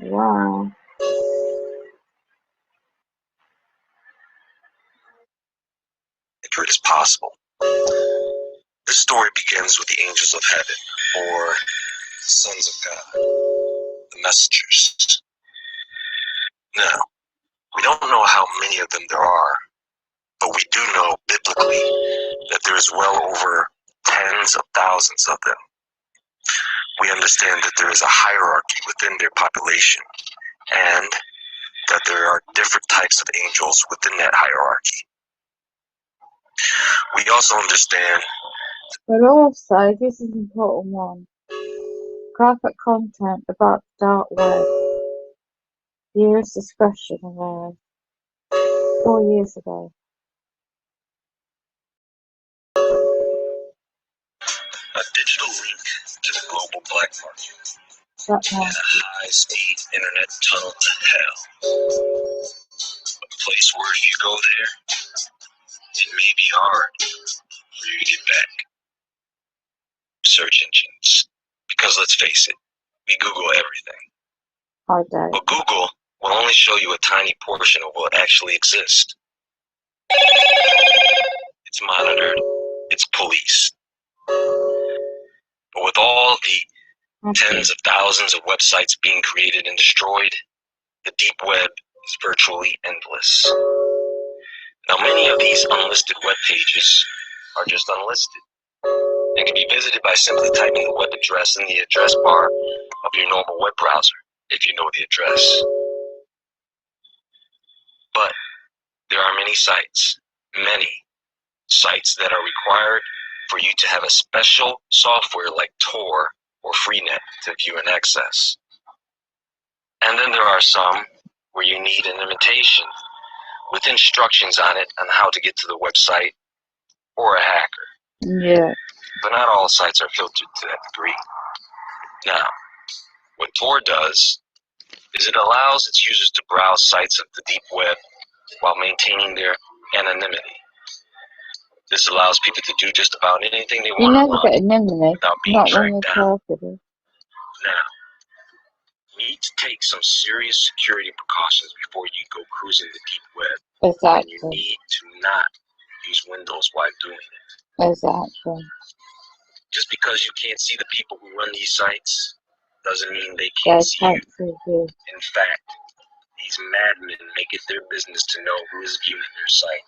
Wow. Accurate as possible. This story begins with the angels of heaven, or sons of God, the messengers. Now, we don't know how many of them there are, but we do know biblically that there is well over tens of thousands of them. We understand that there is a hierarchy within their population, and that there are different types of angels within that hierarchy. We also understand. But also, this is an important one. Graphic content about the dark web. Viewers' discretion allowed. 4 years ago. A digital link to the global black market. Black And market. a high-speed internet tunnel to hell. A place where if you go there, it may be hard for you to get back. Search engines. Because let's face it, we Google everything. I don't. But Google will only show you a tiny portion of what actually exists. It's monitored. It's policed. But with all the tens of thousands of websites being created and destroyed, the deep web is virtually endless. Now, many of these unlisted web pages are just unlisted. It can be visited by simply typing the web address in the address bar of your normal web browser, if you know the address. But there are many sites that are required for you to have a special software like Tor or Freenet to view and access. And then there are some where you need an invitation with instructions on it on how to get to the website or a hacker. Yeah. But not all sites are filtered to that degree. Now, what Tor does is it allows its users to browse sites of the deep web while maintaining their anonymity. This allows people to do just about anything they You want never get online anemone, without being not when tracked you're down. talkative. Now, you need to take some serious security precautions before you go cruising the deep web. And you Exactly. need to not use Windows while doing it. Exactly. Just because you can't see the people who run these sites doesn't mean they They can't see can't you. see you. In fact, these madmen make it their business to know who is viewing their site.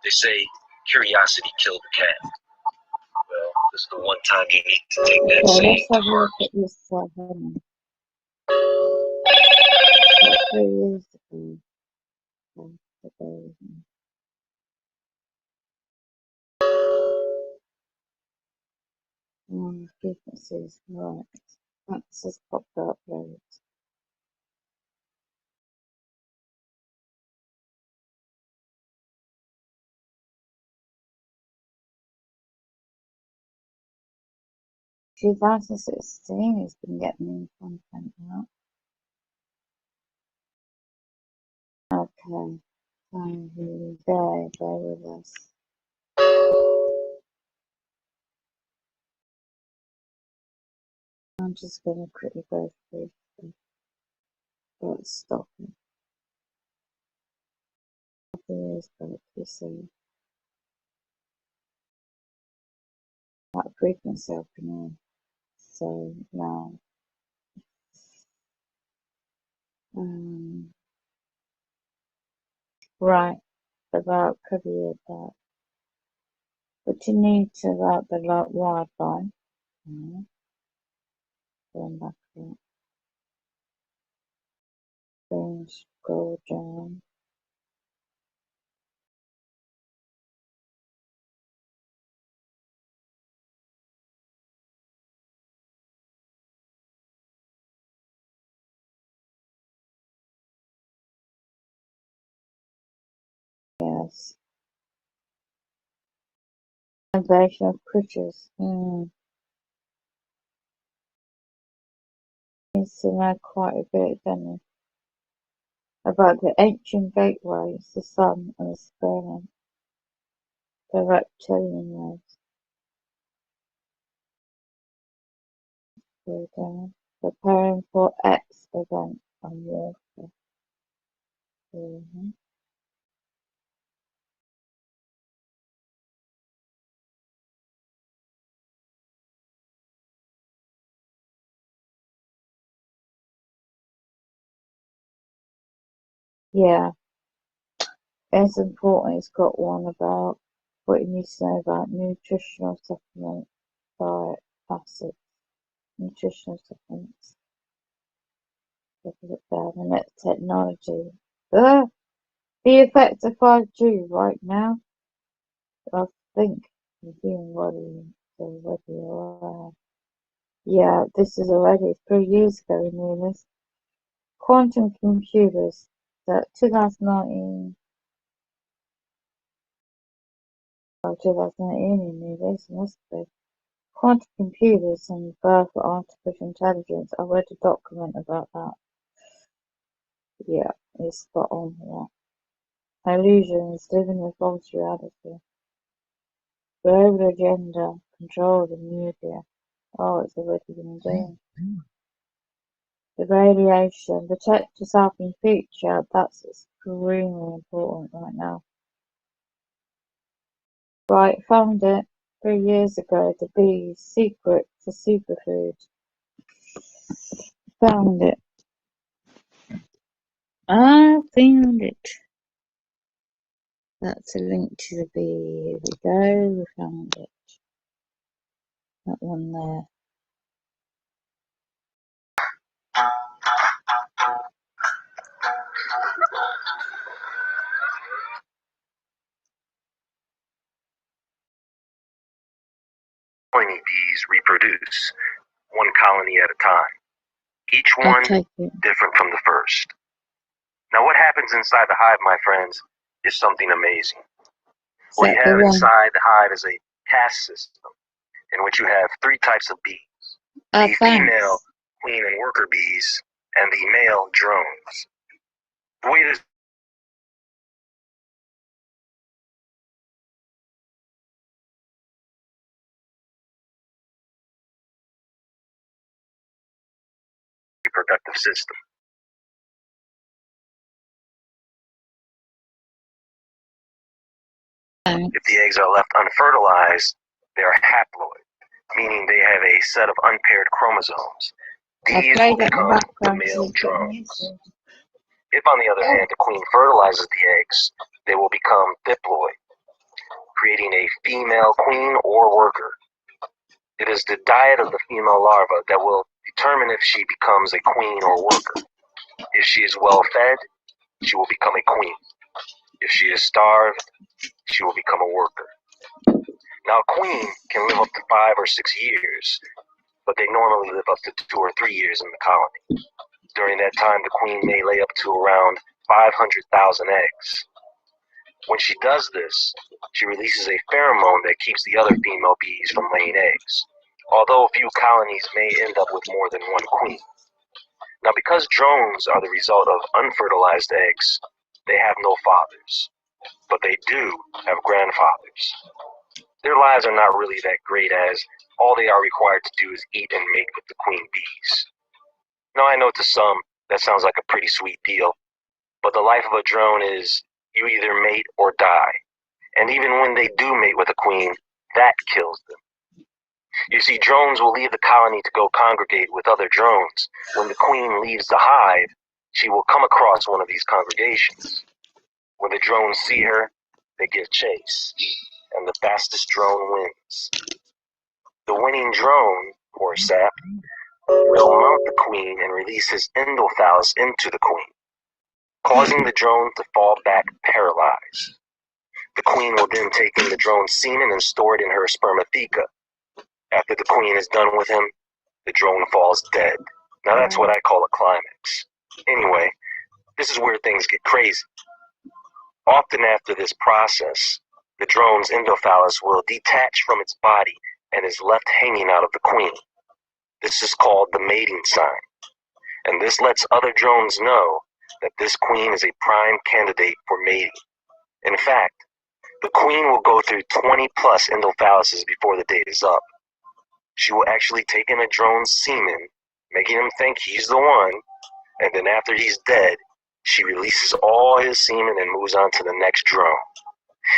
They say curiosity killed the cat. Well, this is the one time you need to take that Okay, saying let's to have a heart. look at this 7. That's 3 years ago. Today. Frequencies, right. That's just popped up loads. Two 2016 has been getting new content out. Okay, so here we go, bear with us. I'm just going to quickly go through what's stopping. Years back, you see that frequency opening. So now, right, about cover year back. But you need to route the Wi-Fi. Going back up. Then scroll down. Yes. Invasion of creatures. Needs to know quite a bit, doesn't it? About the ancient gateways, the sun and the experiment, the reptilian race. Go down. Preparing for X event on warfare. Yeah, it's important. It's got one about what you need to know about nutritional supplement, diet, acid, nutritional supplements. Look at it there. The next technology. The effects of 5G right now. I think the human body is already aware. Yeah, this is already 3 years ago we knew this. Quantum computers. That 2019. 2018 we knew this. Must be. Quantum computers and the birth of artificial intelligence. I read a document about that. Yeah, it's spot on for that. Illusions, living in false reality. Global agenda, control the media. Oh, it's already been done. The radiation, protect yourself in future. That's extremely important right now. Right, found it 3 years ago. The bees, secret to superfood. Found it. I found it. That's a link to the bee. Here we go. We found it. That one there. Colony bees reproduce, one colony at a time. Each I'll one take it. different from the first. Now what happens inside the hive, my friends, is something amazing. Is What that you the have one? inside the hive is a caste system in which you have three types of bees. Oh, The thanks. female queen and worker bees and the male drones. The way this reproductive system. Thanks. If the eggs are left unfertilized, they are haploid, meaning they have a set of unpaired chromosomes. I These will played at the become the background so male you get drones. music. If, on the other hand, the queen fertilizes the eggs, they will become diploid, creating a female queen or worker. It is the diet of the female larva that will determine if she becomes a queen or worker. If she is well fed, she will become a queen. If she is starved, she will become a worker. Now, a queen can live up to 5 or 6 years, but they normally live up to 2 or 3 years in the colony. During that time, the queen may lay up to around 500,000 eggs. When she does this, she releases a pheromone that keeps the other female bees from laying eggs, although a few colonies may end up with more than one queen. Now, because drones are the result of unfertilized eggs, they have no fathers, but they do have grandfathers. Their lives are not really that great, as all they are required to do is eat and mate with the queen bees. Now, I know to some that sounds like a pretty sweet deal, but the life of a drone is you either mate or die. And even when they do mate with a queen, that kills them. You see, drones will leave the colony to go congregate with other drones. When the queen leaves the hive, she will come across one of these congregations. When the drones see her, they give chase, and the fastest drone wins. The winning drone, or sap, will mount the queen and release his endophallus into the queen, causing the drone to fall back paralyzed. The queen will then take in the drone's semen and store it in her spermatheca. After the queen is done with him, the drone falls dead. Now that's what I call a climax. Anyway, this is where things get crazy. Often after this process, the drone's endophallus will detach from its body and is left hanging out of the queen. This is called the mating sign, and this lets other drones know that this queen is a prime candidate for mating. In fact, the queen will go through 20 plus endophalluses before the date is up. She will actually take in a drone's semen, making him think he's the one, and then after he's dead, she releases all his semen and moves on to the next drone.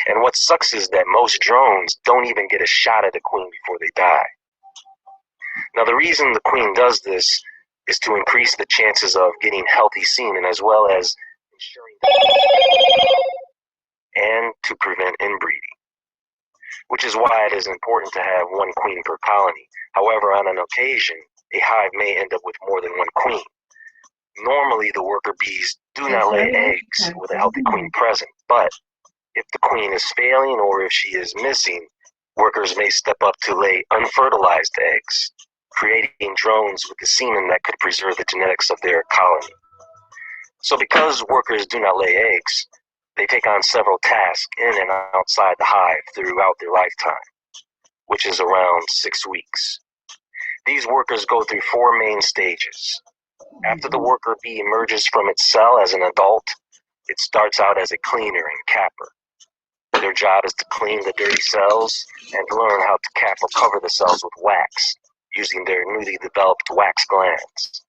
And what sucks is that most drones don't even get a shot at the queen before they die. Now, the reason the queen does this is to increase the chances of getting healthy semen, as well as ensuring and to prevent inbreeding, which is why it is important to have one queen per colony. However, on an occasion, a hive may end up with more than one queen. Normally, the worker bees do not lay eggs with a healthy queen present, but if the queen is failing or if she is missing, workers may step up to lay unfertilized eggs, creating drones with the semen that could preserve the genetics of their colony. So because workers do not lay eggs, they take on several tasks in and outside the hive throughout their lifetime, which is around 6 weeks. These workers go through 4 main stages. After the worker bee emerges from its cell as an adult, it starts out as a cleaner and capper. Their job is to clean the dirty cells and learn how to cap or cover the cells with wax, using their newly developed wax glands.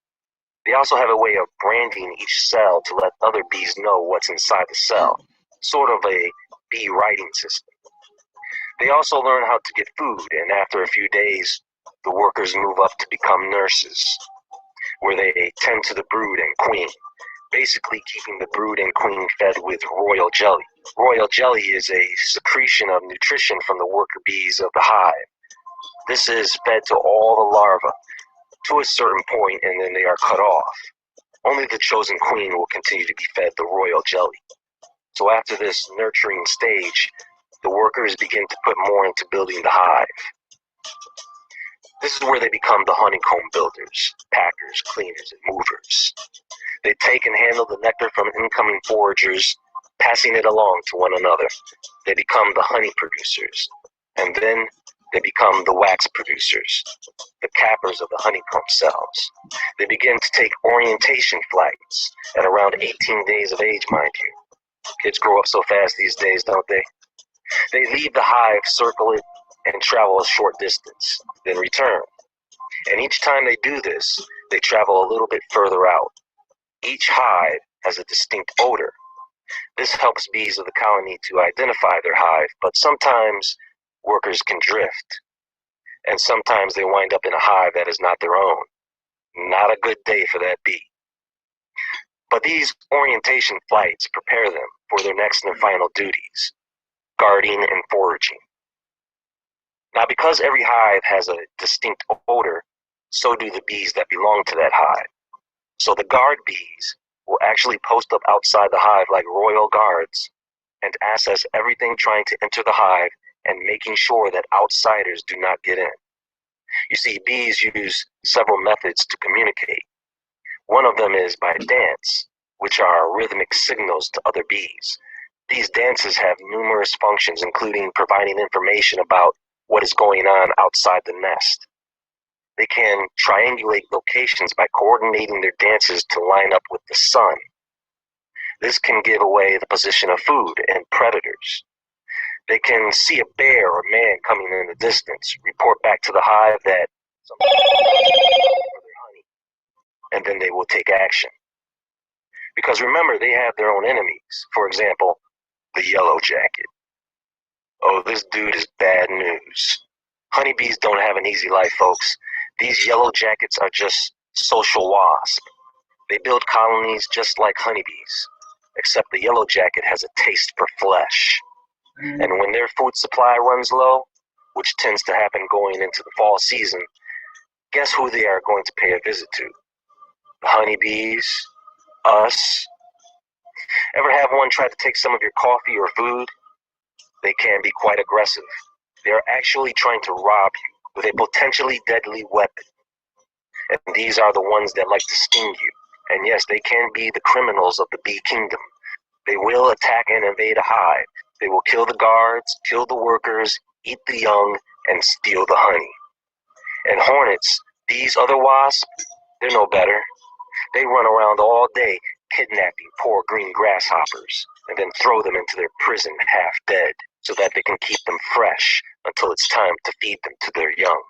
They also have a way of branding each cell to let other bees know what's inside the cell, sort of a bee writing system. They also learn how to get food, and after a few days, the workers move up to become nurses, where they tend to the brood and queen, basically keeping the brood and queen fed with royal jelly. Royal jelly is a secretion of nutrition from the worker bees of the hive. This is fed to all the larvae to a certain point, and then they are cut off. Only the chosen queen will continue to be fed the royal jelly. So after this nurturing stage, the workers begin to put more into building the hive. This is where they become the honeycomb builders, packers, cleaners, and movers. They take and handle the nectar from incoming foragers, passing it along to one another. They become the honey producers, and then they become the wax producers, the cappers of the honeycomb cells. They begin to take orientation flights at around 18 days of age, mind you. Kids grow up so fast these days, don't they? They leave the hive, circle it, and travel a short distance, then return. And each time they do this, they travel a little bit further out. Each hive has a distinct odor. This helps bees of the colony to identify their hive, but sometimes workers can drift, and sometimes they wind up in a hive that is not their own. Not a good day for that bee. But these orientation flights prepare them for their next and final duties, guarding and foraging. Now, because every hive has a distinct odor, so do the bees that belong to that hive. So the guard bees will actually post up outside the hive like royal guards and assess everything trying to enter the hive and making sure that outsiders do not get in. You see, bees use several methods to communicate. One of them is by dance, which are rhythmic signals to other bees. These dances have numerous functions, including providing information about what is going on outside the nest. They can triangulate locations by coordinating their dances to line up with the sun. This can give away the position of food and predators. They can see a bear or man coming in the distance, report back to the hive that something for their honey, and then they will take action. Because remember, they have their own enemies. For example, the yellow jacket. Oh, this dude is bad news. Honeybees don't have an easy life, folks. These yellow jackets are just social wasps. They build colonies just like honeybees, except the yellow jacket has a taste for flesh. And when their food supply runs low, which tends to happen going into the fall season, guess who they are going to pay a visit to? The honeybees, us. Ever have one try to take some of your coffee or food? They can be quite aggressive. They are actually trying to rob you with a potentially deadly weapon. And these are the ones that like to sting you. And yes, they can be the criminals of the bee kingdom. They will attack and invade a hive. They will kill the guards, kill the workers, eat the young, and steal the honey. And hornets, these other wasps, they're no better. They run around all day kidnapping poor green grasshoppers and then throw them into their prison half dead so that they can keep them fresh until it's time to feed them to their young.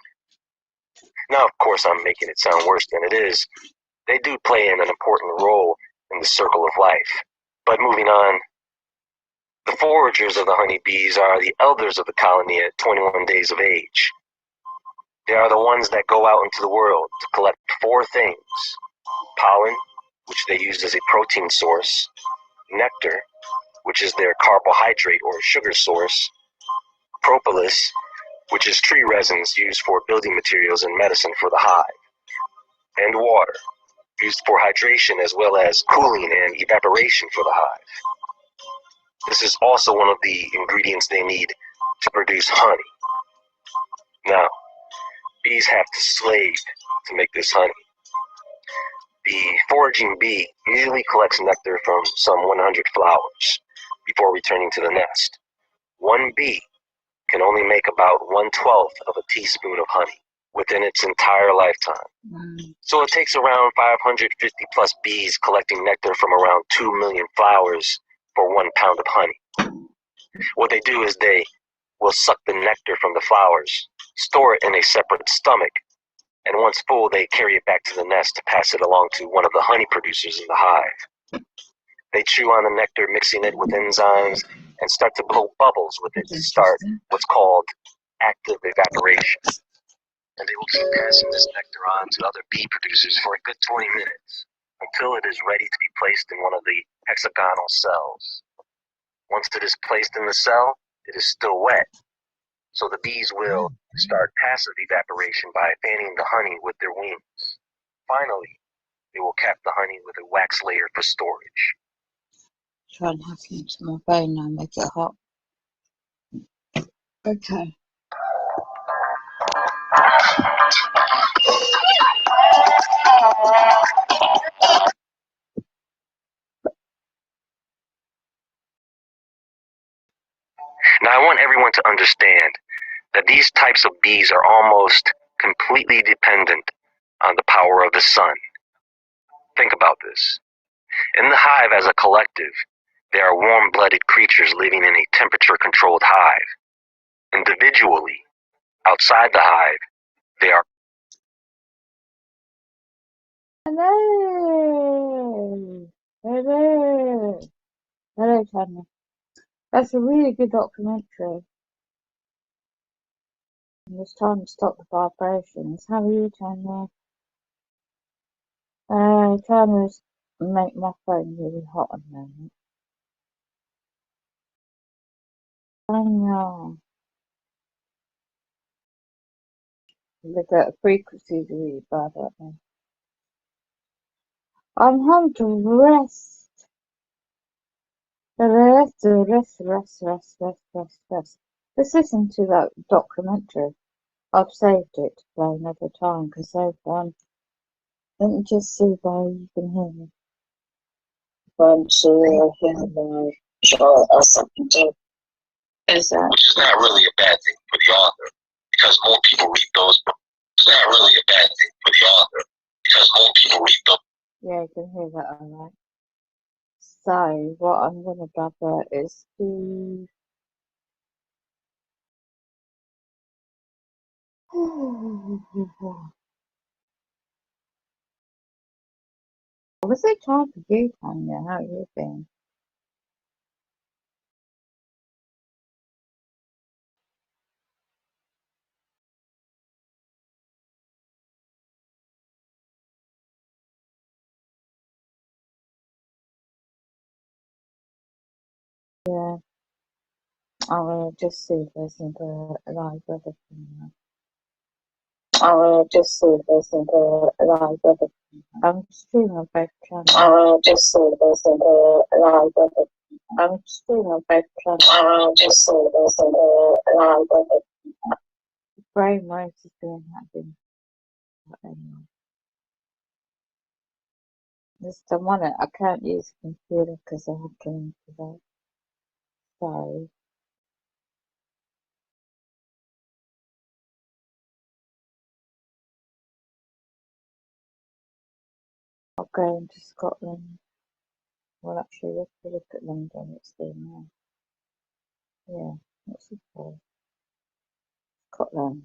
Now, of course, I'm making it sound worse than it is. They do play an important role in the circle of life. But moving on, the foragers of the honeybees are the elders of the colony at 21 days of age. They are the ones that go out into the world to collect four things: pollen, which they use as a protein source; nectar, which is their carbohydrate or sugar source; propolis, which is tree resins used for building materials and medicine for the hive; and water, used for hydration as well as cooling and evaporation for the hive. This is also one of the ingredients they need to produce honey. Now, bees have to slave to make this honey. The foraging bee usually collects nectar from some 100 flowers before returning to the nest. One bee can only make about 1/12 of a teaspoon of honey within its entire lifetime. So it takes around 550 plus bees collecting nectar from around 2 million flowers for 1 pound of honey. What they do is they will suck the nectar from the flowers, store it in a separate stomach, and once full, they carry it back to the nest to pass it along to one of the honey producers in the hive. They chew on the nectar, mixing it with enzymes, and start to blow bubbles with it to start what's called active evaporation. And they will keep passing this nectar on to other bee producers for a good 20 minutes until it is ready to be placed in one of the hexagonal cells. Once it is placed in the cell, it is still wet, So the bees will start passive evaporation by fanning the honey with their wings. Finally, they will cap the honey with a wax layer for storage. Try and have it into my brain now, make it hot. Okay. Now I want everyone to understand that these types of bees are almost completely dependent on the power of the sun. Think about this. In the hive as a collective, they are warm-blooded creatures living in a temperature-controlled hive. Individually, outside the hive, they are Hello. Hello. Hello, Tanya. That's a really good documentary. And it's time to stop the vibrations. How are you, Tanya? Tanya's make my phone really hot at the moment. Tanya. The frequencies are really bad right now. I'm home to rest. Rest. Let's listen to that documentary. I've saved it to play another time because they've let me just see if you can hear me. If I'm sure you'll hear my sure or something too. Is that? which is not really a bad thing for the author, because more people read those books. It's not really a bad thing for the author, because more people read those. Yeah, you can hear that alright. So, what I'm going to gather is the... Was it time for you, Tanya? How have you been? Yeah, I'll just see if there's another live weather coming up. I'll just see if there's another live weather coming up. I'm streaming on both channels. I'll just see if there's another live weather. I'm streaming on both channels. I'll just see if there's another live weather. The brain waves is doing that thing. Anyway, just don't want it. I can't use a computer because I have to into that. So, I'll go into Scotland. Well, actually, let's look at London. It's there now. Yeah, what's it called? Scotland.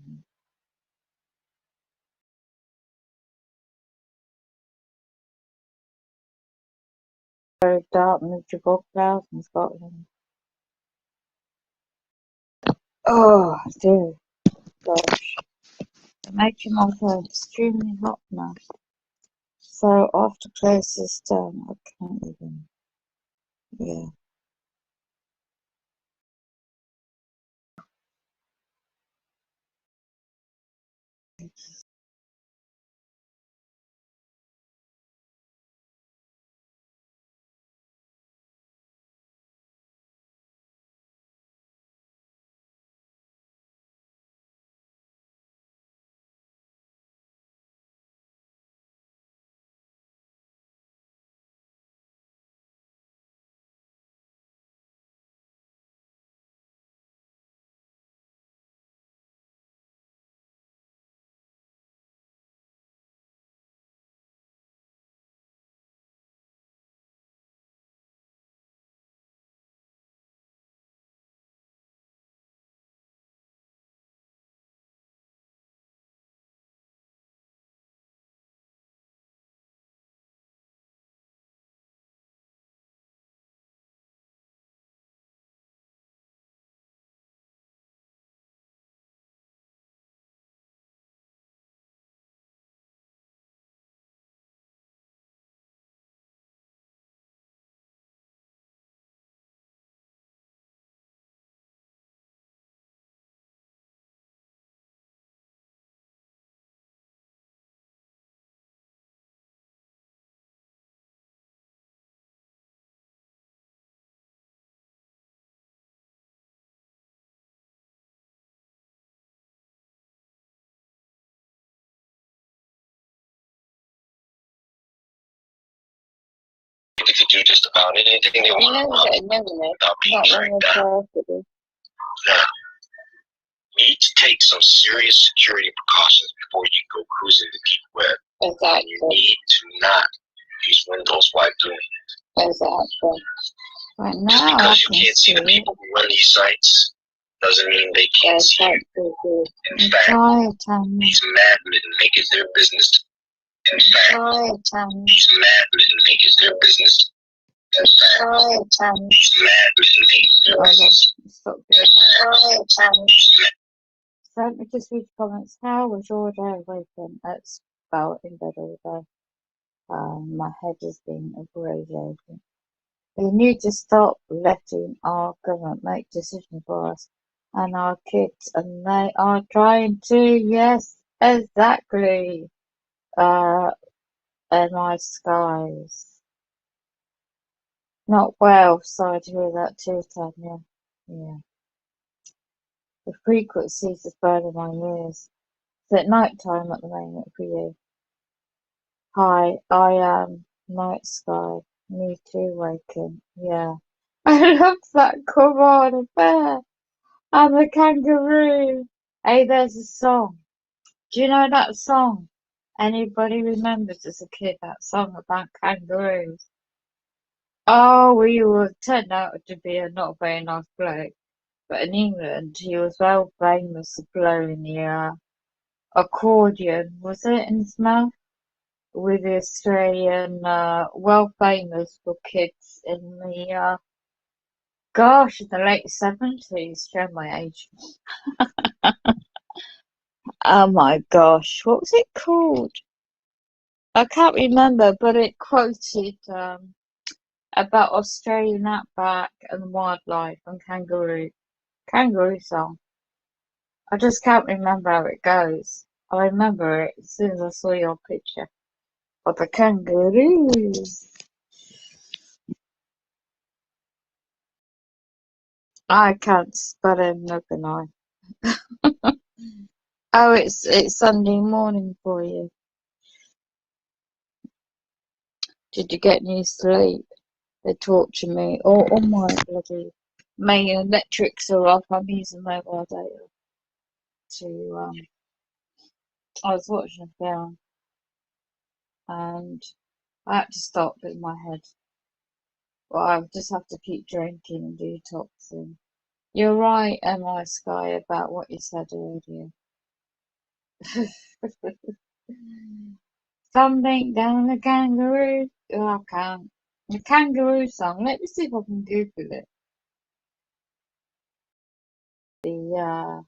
Very dark, miserable clouds in Scotland. Oh, dear gosh. I'm making my phone extremely hot now. So, I have to close this down. I can't even. Yeah. could do just about anything they want without being tracked down. Now, you need to take some serious security precautions before you go cruising the deep web. Exactly. And you need to not use Windows while doing it. Exactly. Right now, just because you can't see the people who run these sites doesn't mean they can't see you. In fact, these madmen make it their business. In fact, these madmen make it their business. In fact, these madmen make it their business. So let me just read the comments. How was your day waking? It's about in bed all day. My head has been abbreviated. We need to stop letting our government make decisions for us and our kids, and they are trying to. Yes, exactly. My skies. Not well. Sorry to hear that too, Tanya. Yeah. The frequencies is burning my ears. It's at night time at the moment for you. Hi, I am Night Sky. Me too, Waken. Yeah. I love that. Come on, a bear. I'm a kangaroo. Hey, there's a song. Do you know that song? Anybody remembers as a kid that song about kangaroos? Oh, we were turned out to be a not very nice bloke. But in England, he was well famous for blowing the accordion, was it, in his mouth? With the Australian, well famous for kids in the, the late 70s. Show my age. Oh my gosh, what was it called? I can't remember, but it quoted about Australian outback and wildlife and kangaroo song. I just can't remember how it goes. I remember it as soon as I saw your picture of the kangaroos. I can't spell him, no can I? Oh, it's Sunday morning for you. Did you get any sleep? They torture me. Oh my bloody. My electrics are off. I'm using mobile data to I was watching a film and I had to stop in my head. Well, I just have to keep drinking and detoxing. You're right, MI Sky, about what you said earlier. Something down the kangaroo. Oh, I can't. The kangaroo song. Let me see if I can Google it. The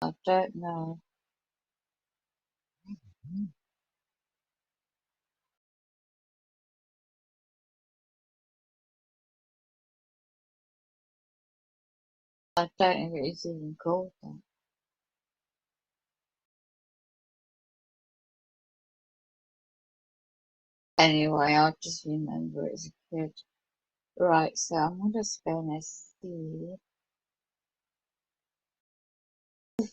I don't know. I don't think it's even called that. Anyway, I just remember it as a kid. Right, so I'm just gonna see.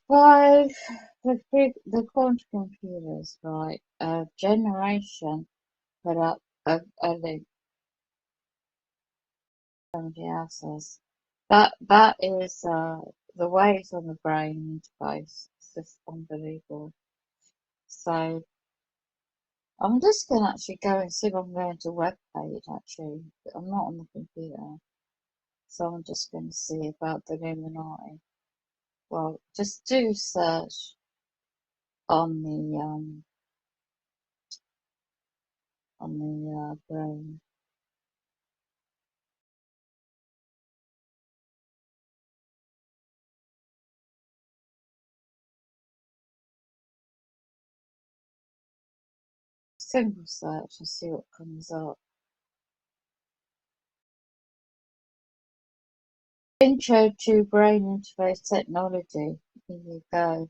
Five, the quantum computers, right? A generation put up a link. Somebody else says that is the waves on the brain interface. It's just unbelievable. So I'm just gonna actually go and see if I'm going to a web page actually. I'm not on the computer. So I'm just gonna see about the Illuminati. Well, just do search on the brain. Simple search and see what comes up. Intro to brain interface technology. Here you go.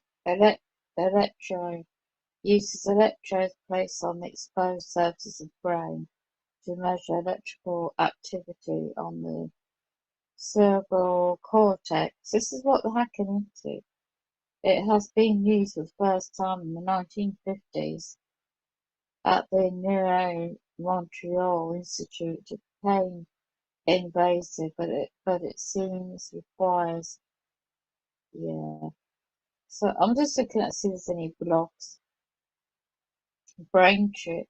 Electrode uses electrodes placed on the exposed surface of the brain to measure electrical activity on the cerebral cortex. This is what they're hacking into. It has been used for the first time in the 1950s at the Neuro Montreal Institute to pain invasive, but it seems requires, yeah. So I'm just looking at see if there's any blogs. Brain chip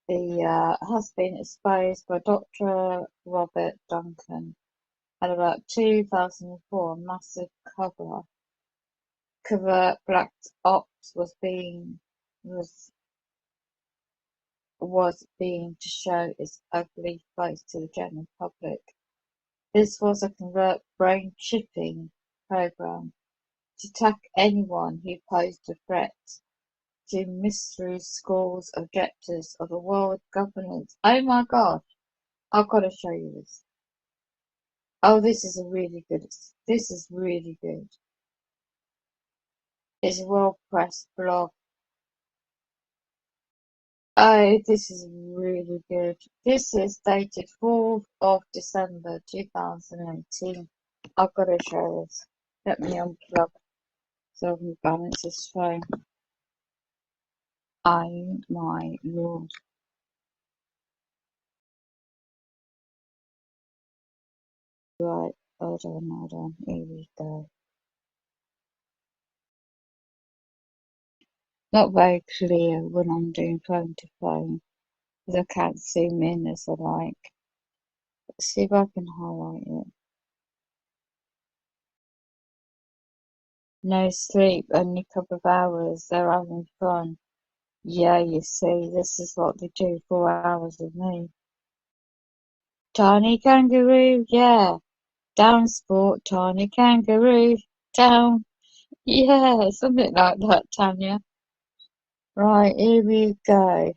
has been exposed by Dr. Robert Duncan at about 2004. A massive covert black ops was being to show its ugly face to the general public. This was a covert brain chipping program to attack anyone who posed a threat to mystery schools objectives of the world governance. Oh my god, I've got to show you this. Oh, this is really good. It's a well-pressed blog. Oh, this is really good. This is dated 4th of December 2018. I've got to show this. Let me unplug so I can balance this phone. Oh my lord. Right, hold on. Here we go. Not very clear when I'm doing phone to phone because I can't zoom in as I like. Let's see if I can highlight it. No sleep, only a couple of hours. They're having fun. Yeah, you see, this is what they do. 4 hours with me. Tiny kangaroo, yeah. Down sport, tiny kangaroo. Down. Yeah, something like that, Tanya. Right, here we go.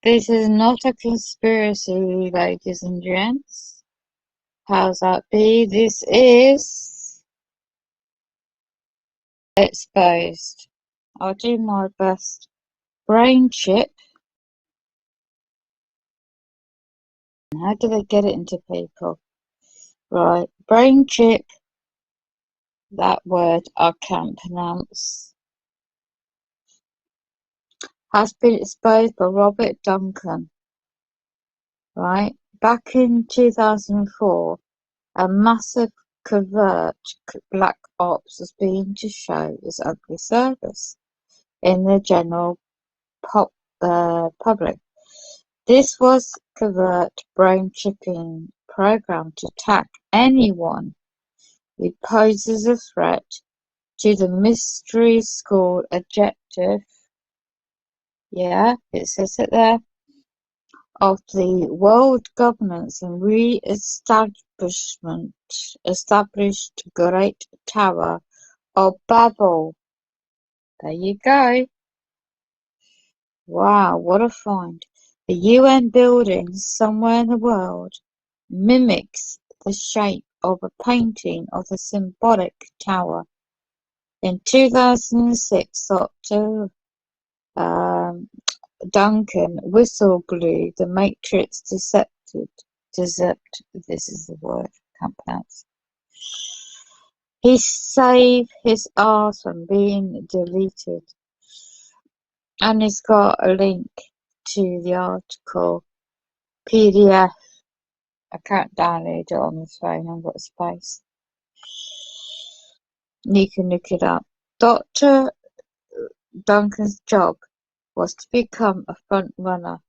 This is not a conspiracy, ladies and gents. How's that be? This is exposed. I'll do my best. Brain chip. How do they get it into people? Right, brain chip. That word I can't pronounce. Has been exposed by Robert Duncan. Right, back in 2004, a massive covert black ops was being to show its ugly surface in the general public. This was covert brain chipping program to attack anyone who poses a threat to the mystery school objective. Yeah, it says it there. Of the world governance and established Great Tower of Babel. There you go. Wow, what a find. The UN building somewhere in the world mimics the shape of a painting of the symbolic tower. In 2006, Dr. Duncan whistle-blew the Matrix this is the word, can't pronounce. He saved his arse from being deleted. And it's got a link to the article, PDF. I can't download it on this phone, I've got space. You can look it up. Dr. Duncan's job was to become a front runner,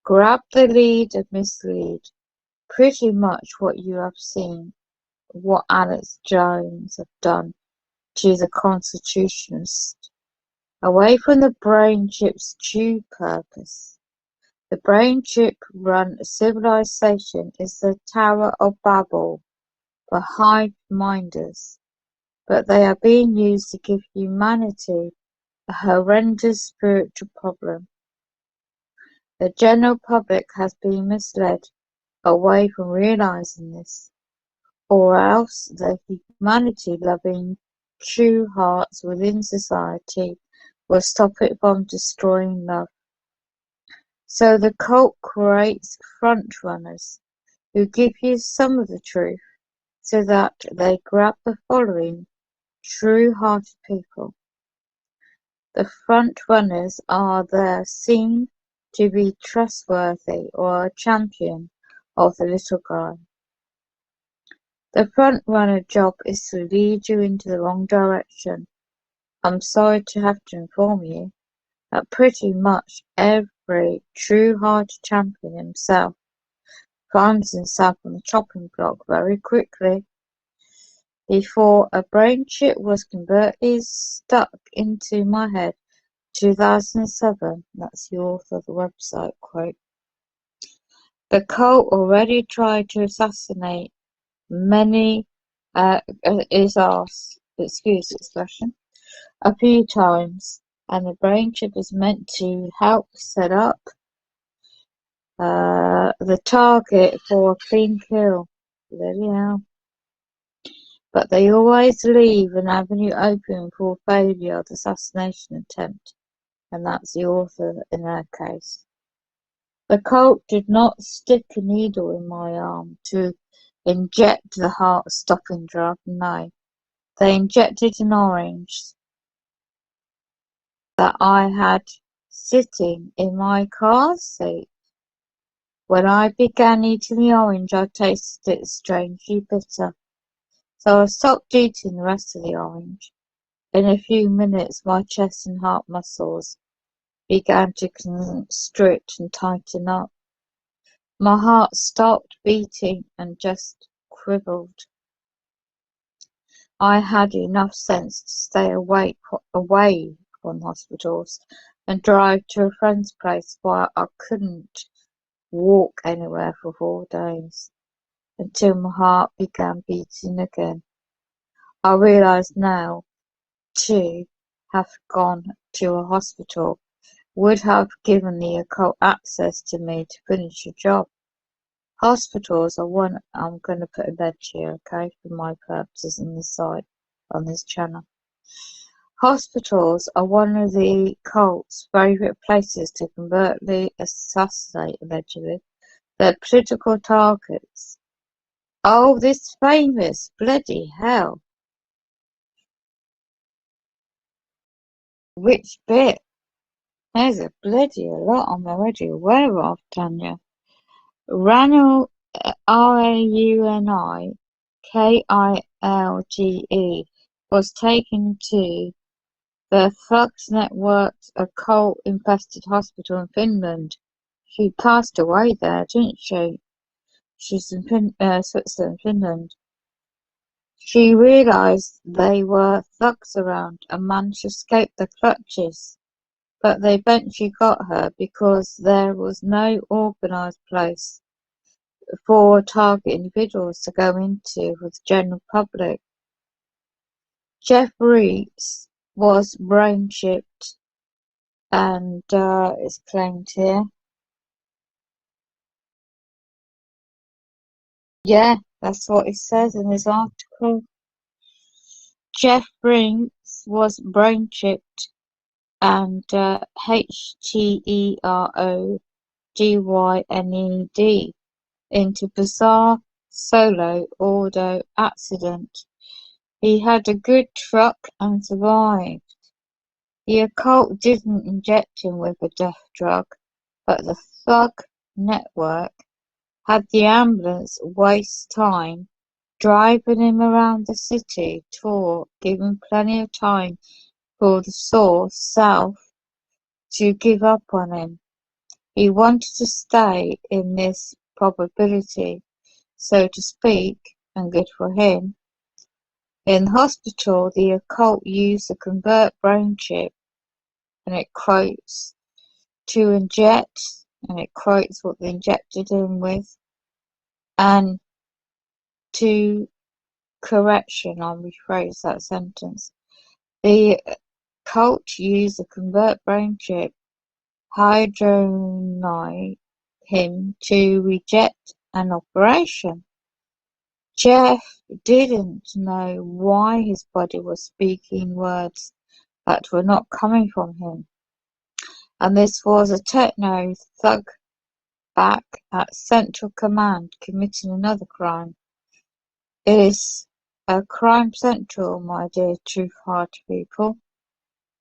grab the lead and mislead. Pretty much what you have seen, what Alex Jones have done to the Constitutionalists. Away from the brain chip's true purpose. The brain chip-run civilization is the Tower of Babel for hive-minders, but they are being used to give humanity a horrendous spiritual problem. The general public has been misled away from realizing this, or else the humanity-loving true hearts within society will stop it from destroying love. So the cult creates front-runners who give you some of the truth so that they grab the following true-hearted people. The front-runners are there seen to be trustworthy or a champion of the little guy. The front-runner job is to lead you into the wrong direction. I'm sorry to have to inform you that pretty much every true-hearted champion himself finds himself on the chopping block very quickly. Before a brain chip was conveniently stuck into my head, 2007, that's the author of the website quote. The cult already tried to assassinate many his arse, excuse the expression, a few times, and the brain chip is meant to help set up the target for a clean kill. Bloody hell. But they always leave an avenue open for failure of the assassination attempt, and that's the author in their case. The cult did not stick a needle in my arm to inject the heart-stopping drug, no. They injected an orange that I had sitting in my car seat. When I began eating the orange, I tasted it strangely bitter, so I stopped eating the rest of the orange. In a few minutes, my chest and heart muscles began to constrict and tighten up. My heart stopped beating and just quivered. I had enough sense to stay away from hospitals and drive to a friend's place while I couldn't walk anywhere for 4 days, until my heart began beating again. I realize now, to have gone to a hospital would have given the occult access to me to finish the job. Hospitals are one I'm going to put a bed here, okay, for my purposes on this site, on this channel. Hospitals are one of the cult's favourite places to covertly assassinate, allegedly, their political targets. Oh, this famous bloody hell. Which bit? There's a bloody lot I'm already aware of, Tanya. Ranul, Rauni-Kilge, was taken to the Thugs Network's occult-infested hospital in Finland. She passed away there, didn't she? She's in Switzerland, Finland. She realized they were thugs around and managed to escape their clutches, but they eventually got her because there was no organized place for target individuals to go into with the general public. Jeff Reitz was brain chipped and is claimed here. Yeah, that's what it says in this article. Jeff Reitz was brain chipped and HTERODYNED into bizarre solo auto accident. He had a good truck and survived. The occult didn't inject him with a death drug, but the Thug Network had the ambulance waste time driving him around the city tour, giving plenty of time for the source self to give up on him. He wanted to stay in this probability, so to speak, and good for him. In hospital, the occult used a convert brain chip, and it quotes, to inject, and it quotes what they injected him with, and to correction, I'll rephrase that sentence. The cult used a convert brain chip, hydronide him to reject an operation. Jeff didn't know why his body was speaking words that were not coming from him, and this was a techno thug back at Central Command committing another crime. It is a crime central, my dear truth-hearted people.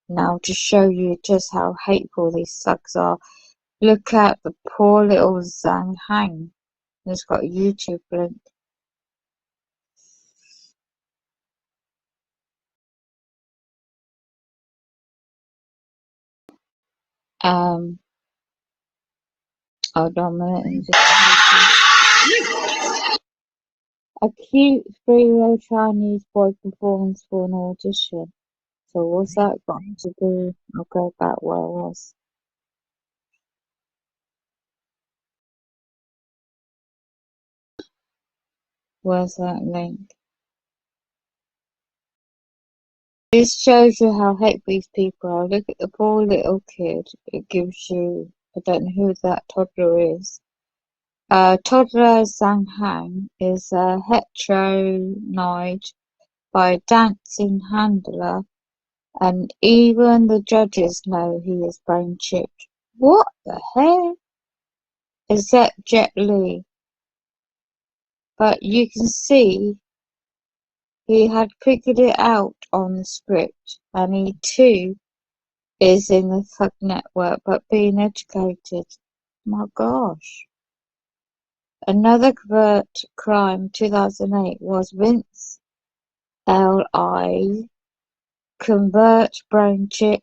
Now to show you just how hateful these thugs are, look at the poor little Zhang Hang. He's got a YouTube link. Hold on a minute. Let me just a cute 3-year-old Chinese boy performs for an audition. So what's that got to do? I'll go back where I was. Where's that link? This shows you how hateful these people are. Look at the poor little kid. It gives you, I don't know who that toddler is. Toddler Zhang Hang is a heteronoid by a dancing handler, and even the judges know he is brain chipped. What the heck? Except Jet Li. But you can see he had figured it out on the script, and he too is in the thug network, but being educated. My gosh. Another covert crime 2008 was Vince L.I. convert brain chip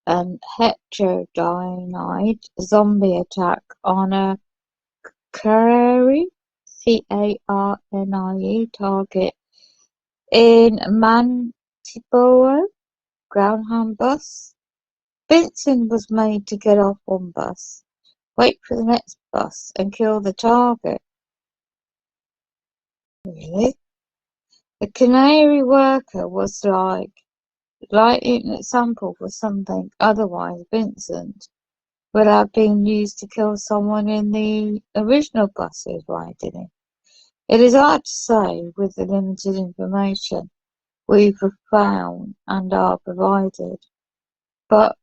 and heterodyne zombie attack on a Carrie C-A-R-N-I-E target in Mantiboa Groundhound bus. Vincent was made to get off one bus, wait for the next bus, and kill the target. Really? The Canary worker was like lighting an example for something otherwise Vincent would have been used to kill someone in the original bus he was riding in. It is hard to say with the limited information we've found and are provided, but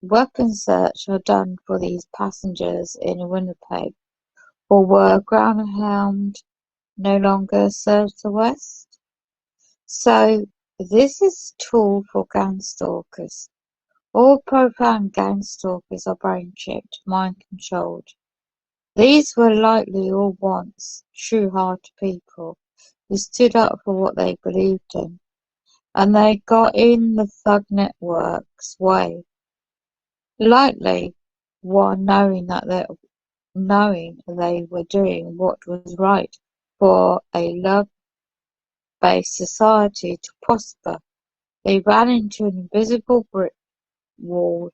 weapon search are done for these passengers in Winnipeg, or were Groundhound no longer serves the West? So this is a tool for gang stalkers. All profound gang stalkers are brain-chipped, mind-controlled. These were likely all once true-hearted people who stood up for what they believed in, and they got in the thug network's way. Likely, while knowing they were doing what was right for a love-based society to prosper, they ran into an invisible brick wall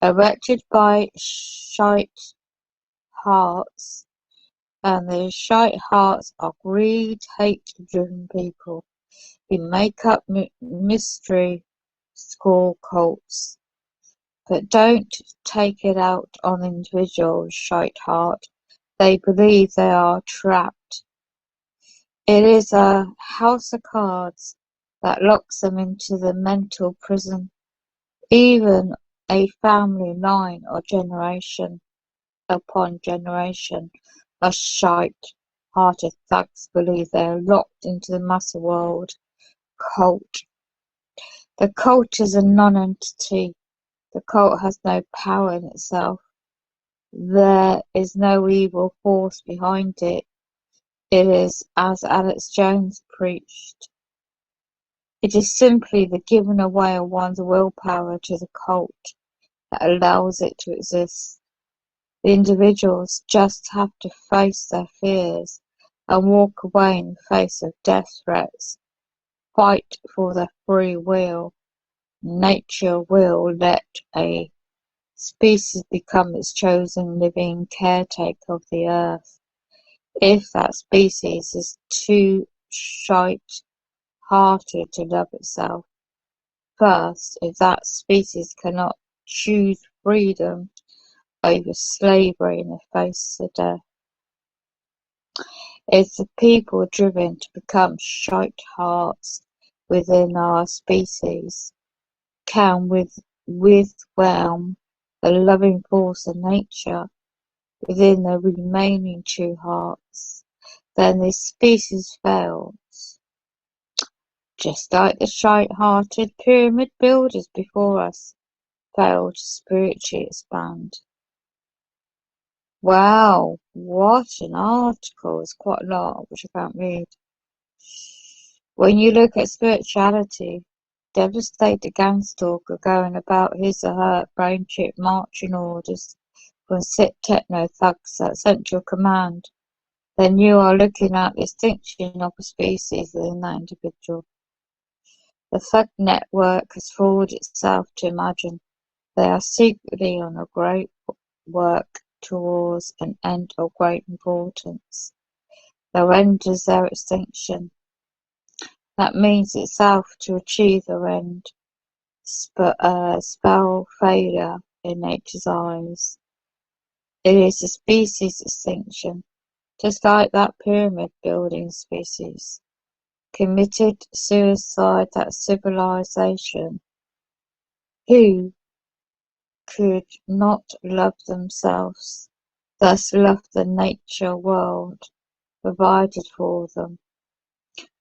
erected by shite hearts, and the shite hearts are greed, hate-driven people who make up mystery school cults, but don't take it out on individuals' shite heart. They believe they are trapped. It is a house of cards that locks them into the mental prison. Even a family line or generation upon generation of shite-hearted thugs believe they are locked into the master world cult. The cult is a non-entity. The cult has no power in itself. There is no evil force behind it. It is, as Alex Jones preached, it is simply the giving away of one's willpower to the cult that allows it to exist. The individuals just have to face their fears and walk away in the face of death threats. Fight for their free will. Nature will let a species become its chosen living caretaker of the earth. If that species is too shite-hearted to love itself first, if that species cannot choose freedom over slavery in the face of death, It's the people driven to become shite hearts within our species can whelm the loving force of nature within the remaining true hearts. Then this species fails, just like the shite-hearted pyramid builders before us failed to spiritually expand. Wow, what an article. It's quite a lot, which I can't read. When you look at spirituality, devastated gang stalker going about his or her brain chip marching orders from sick techno thugs at central command, then you are looking at the extinction of a species within that individual. The thug network has fooled itself to imagine they are secretly on a great work towards an end of great importance. Their end is their extinction. That means itself to achieve their end. Spell failure in nature's eyes. It is a species extinction, just like that pyramid building species. Committed suicide, that civilization, who could not love themselves, thus love the nature world provided for them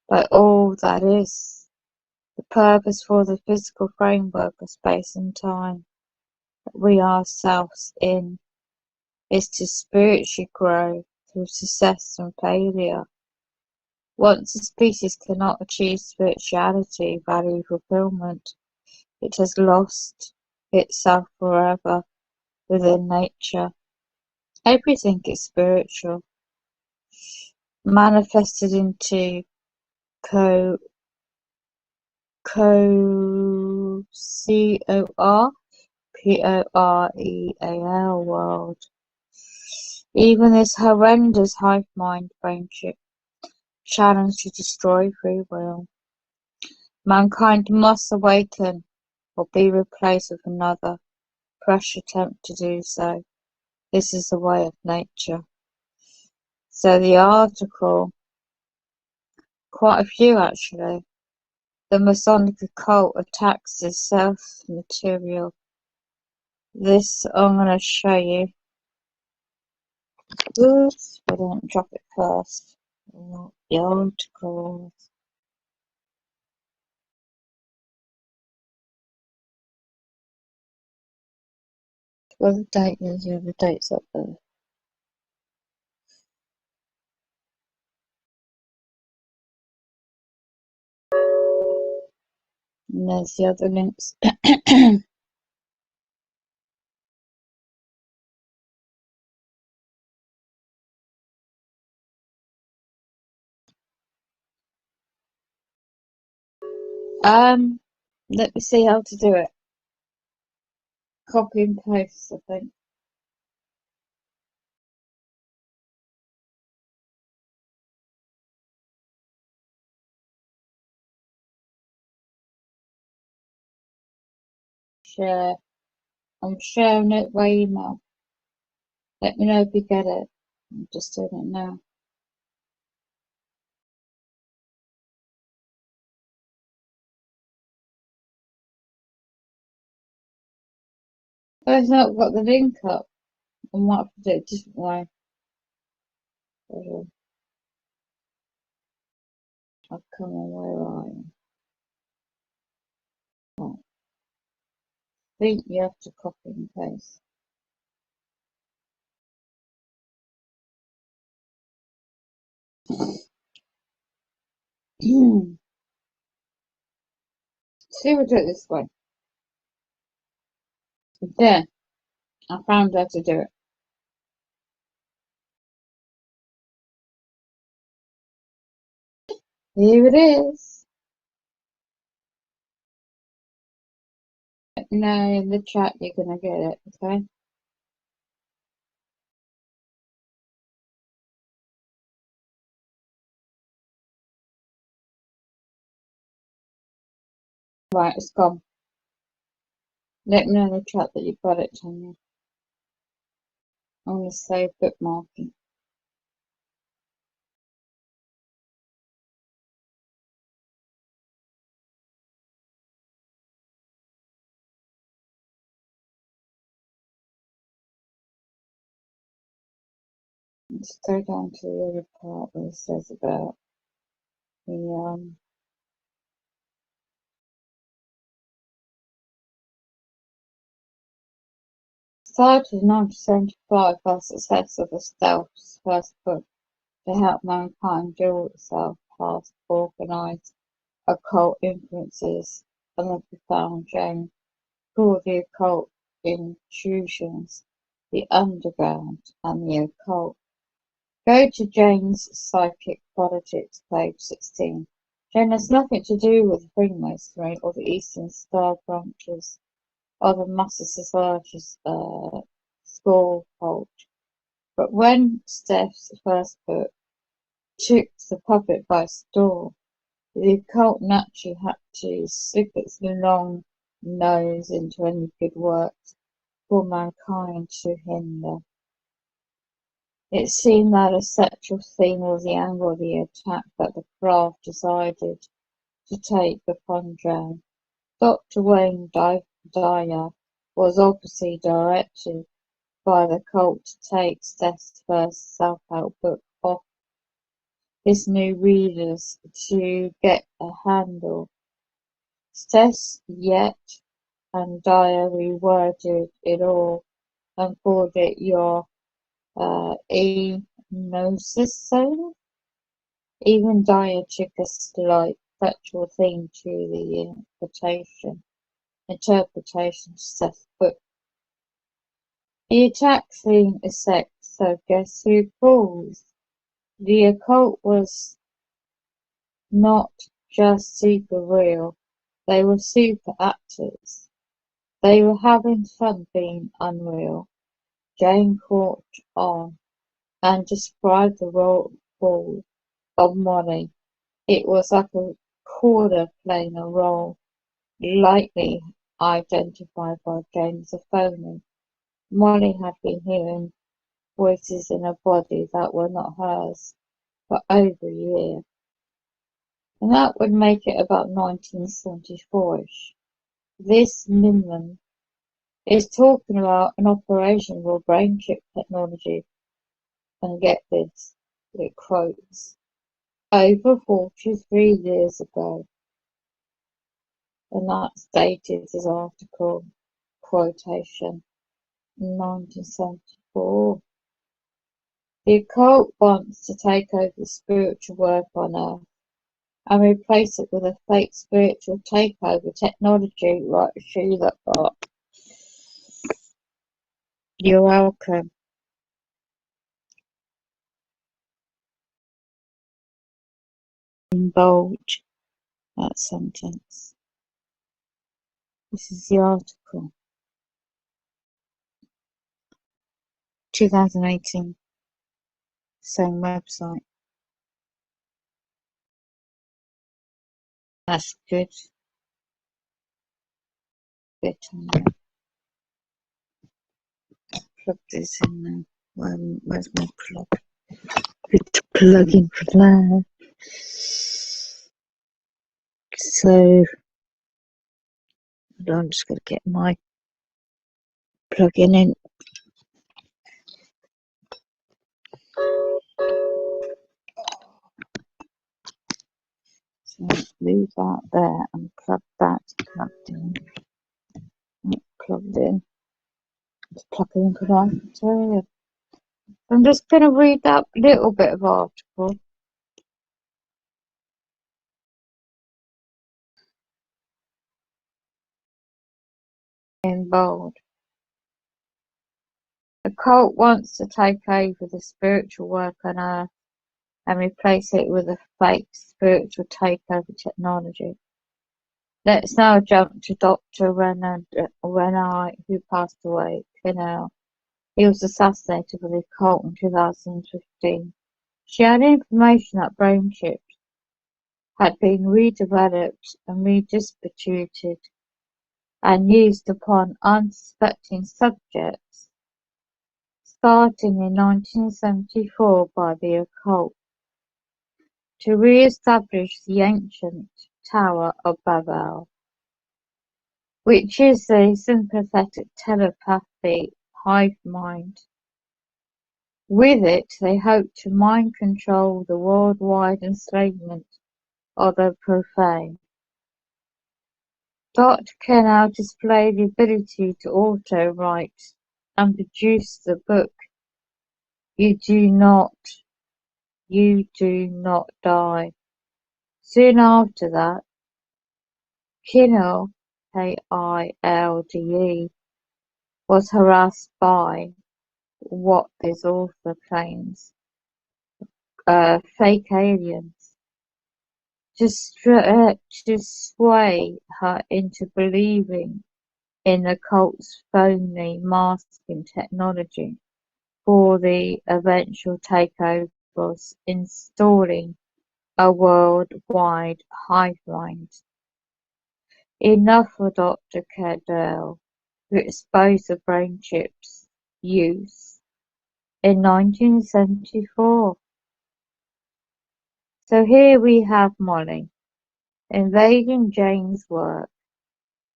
by all that is. The purpose for the physical framework of space and time that we ourselves in is to spiritually grow through success and failure. Once a species cannot achieve spirituality, value, fulfillment, it has lost itself forever within nature. Everything is spiritual, manifested into co P-O-R-E-A-L world. Even this horrendous hive mind friendship challenge to destroy free will. Mankind must awaken or be replaced with another fresh attempt to do so. This is the way of nature. So the article, quite a few actually, the Masonic occult attacks the self-material. This I'm going to show you. Oops, I don't drop it first. Not the article. Well, the date is, yeah, the date's up there. And there's the other links. Let me see how to do it. Copy and paste, I think. Share. I'm sharing it by email. Let me know if you get it. I'm just doing it now. Oh, it's not got the link up. I might have to do it a different way. I'll come on, where are you? Oh, I think you have to copy and paste. See, we'll do it this way. There, I found how to do it. Here it is. Let me know in the chat you're gonna get it, okay? Right, it's gone. Let me know in the chat that you've got it, Tanya. I'm gonna save bookmarking. Let's go down to the other part where it says about the started in 1975 by the success of Estelle's first book to help mankind duel itself past organized occult influences and the profound Jane called the occult intrusions, the underground, and the occult. Go to Jane's Psychic Politics, page 16. Jane has nothing to do with Freemasonry or the Eastern Star branches of the Master Society's school cult. But when Steph's first book took the public by storm, the occult naturally had to slip its long nose into any good works for mankind to hinder. It seemed that a central theme was the angle of the attack that the craft decided to take upon Jane. Dr. Wayne Dyer was obviously directed by the cult to take Steph's first self-help book off his new readers to get a handle. Steph's yet and Dyer reworded it all and called it your enosis zone. Even Dyer took a slight sexual theme to the interpretation of Steph's book. The attack theme is sex, so guess who calls? The occult was not just super real, they were super actors. They were having fun being unreal. Jane caught on and described the role of Molly. It was like a recorder playing a role, lightly identified by Jane as a phony. Molly had been hearing voices in her body that were not hers for over a year, and that would make it about 1974-ish. This Minman is talking about an operation for brain chip technology, and get this, it quotes, over 43 years ago, and that's dated his article, quotation, 1974. The occult wants to take over the spiritual work on Earth and replace it with a fake spiritual takeover technology. Right, shoe that part. You're welcome. In bold, that sentence. This is the article. 2018. Same website. That's good. Bit on there. Plug this in now. Where's my plug? Good plug-in for that. So, I'm just going to get my plug-in in. So, leave that there and plug that plugged in. Plugged in. It's plugged in for that. So, I'm just going to read that little bit of article. In bold. The cult wants to take over the spiritual work on Earth and replace it with a fake spiritual takeover technology. Let's now jump to Dr. Renai, who passed away, Pinnell. He was assassinated by the occult in 2015. She had information that brain chips had been redeveloped and redistributed and used upon unsuspecting subjects, starting in 1974 by the occult, to re-establish the ancient Tower of Babel, which is a sympathetic telepathy hive mind. With it, they hoped to mind control the worldwide enslavement of the profane. Dot can now display the ability to auto-write and produce the book You Do Not Die. Soon after that, Kilde, Kilde, was harassed by what this author claims fake aliens to sway her into believing in the cult's phony masking technology for the eventual takeover of installing a worldwide hive mind. Enough for Dr. Cadell, who exposed the brain chip's use in 1974. So here we have Molly invading Jane's work,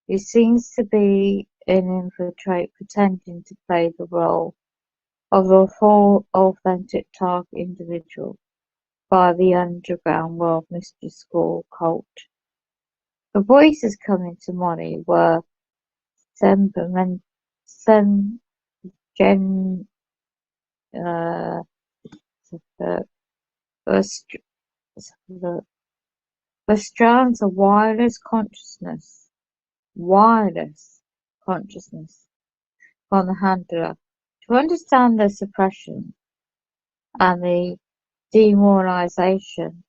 who seems to be an infiltrate pretending to play the role of a full authentic target individual by the underground world mystery school cult. The voices coming to Molly were Sem Gen the the strands of wireless consciousness on the handler to understand the suppression and the demoralization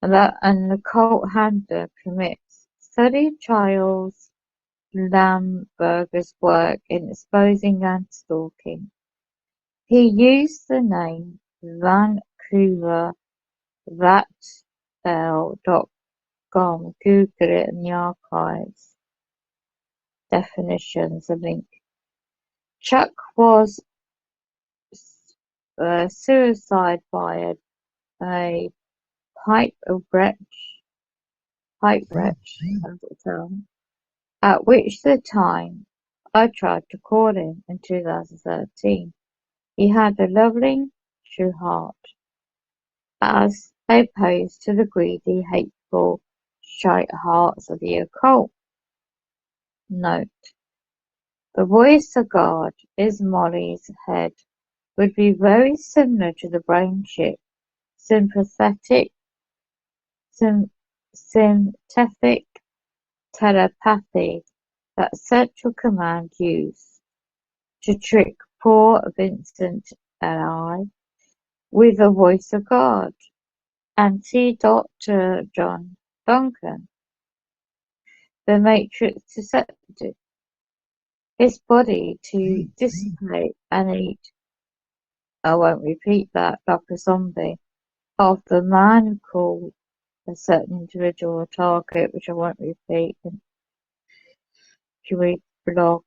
and the cult handler commits. Study Charles Lamberger's work in exposing and stalking. He used the name Vancouver Thatbell.com. Google it in the archives. Definitions, a link. Chuck was suicide by a pipe wretch, at which the time I tried to call him in 2013. He had a loving, true heart, as opposed to the greedy, hateful, shite hearts of the occult. Note: the voice of God is Molly's head would be very similar to the brain chip sympathetic telepathy that Central Command used to trick poor Vincent and I with the voice of God, and see Dr. John Duncan, the Matrix deceptive, his body to dissipate and eat, I won't repeat that, like a zombie, of the man who called a certain individual a target, which I won't repeat, if you read the blog.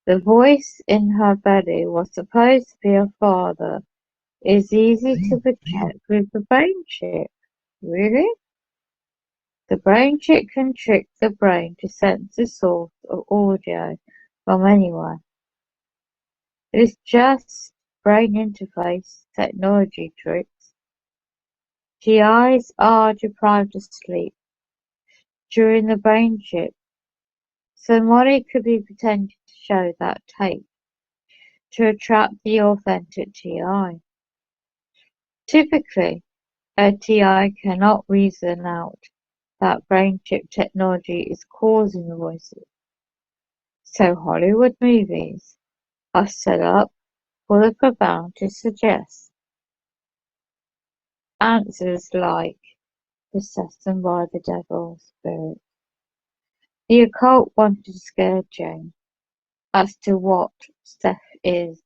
The voice in her belly was supposed to be her father. Is easy to protect with the brain chip. Really? The brain chip can trick the brain to sense the source of audio from anywhere. It is just brain interface technology tricks. GIs are deprived of sleep during the brain chip, so Molly could be pretending to show that tape to attract the authentic TI. Typically, a TI cannot reason out that brain chip technology is causing the voices. So Hollywood movies are set up for the profound to suggest answers like possessed by the devil spirit. The occult wanted to scare Jane as to what Steph is.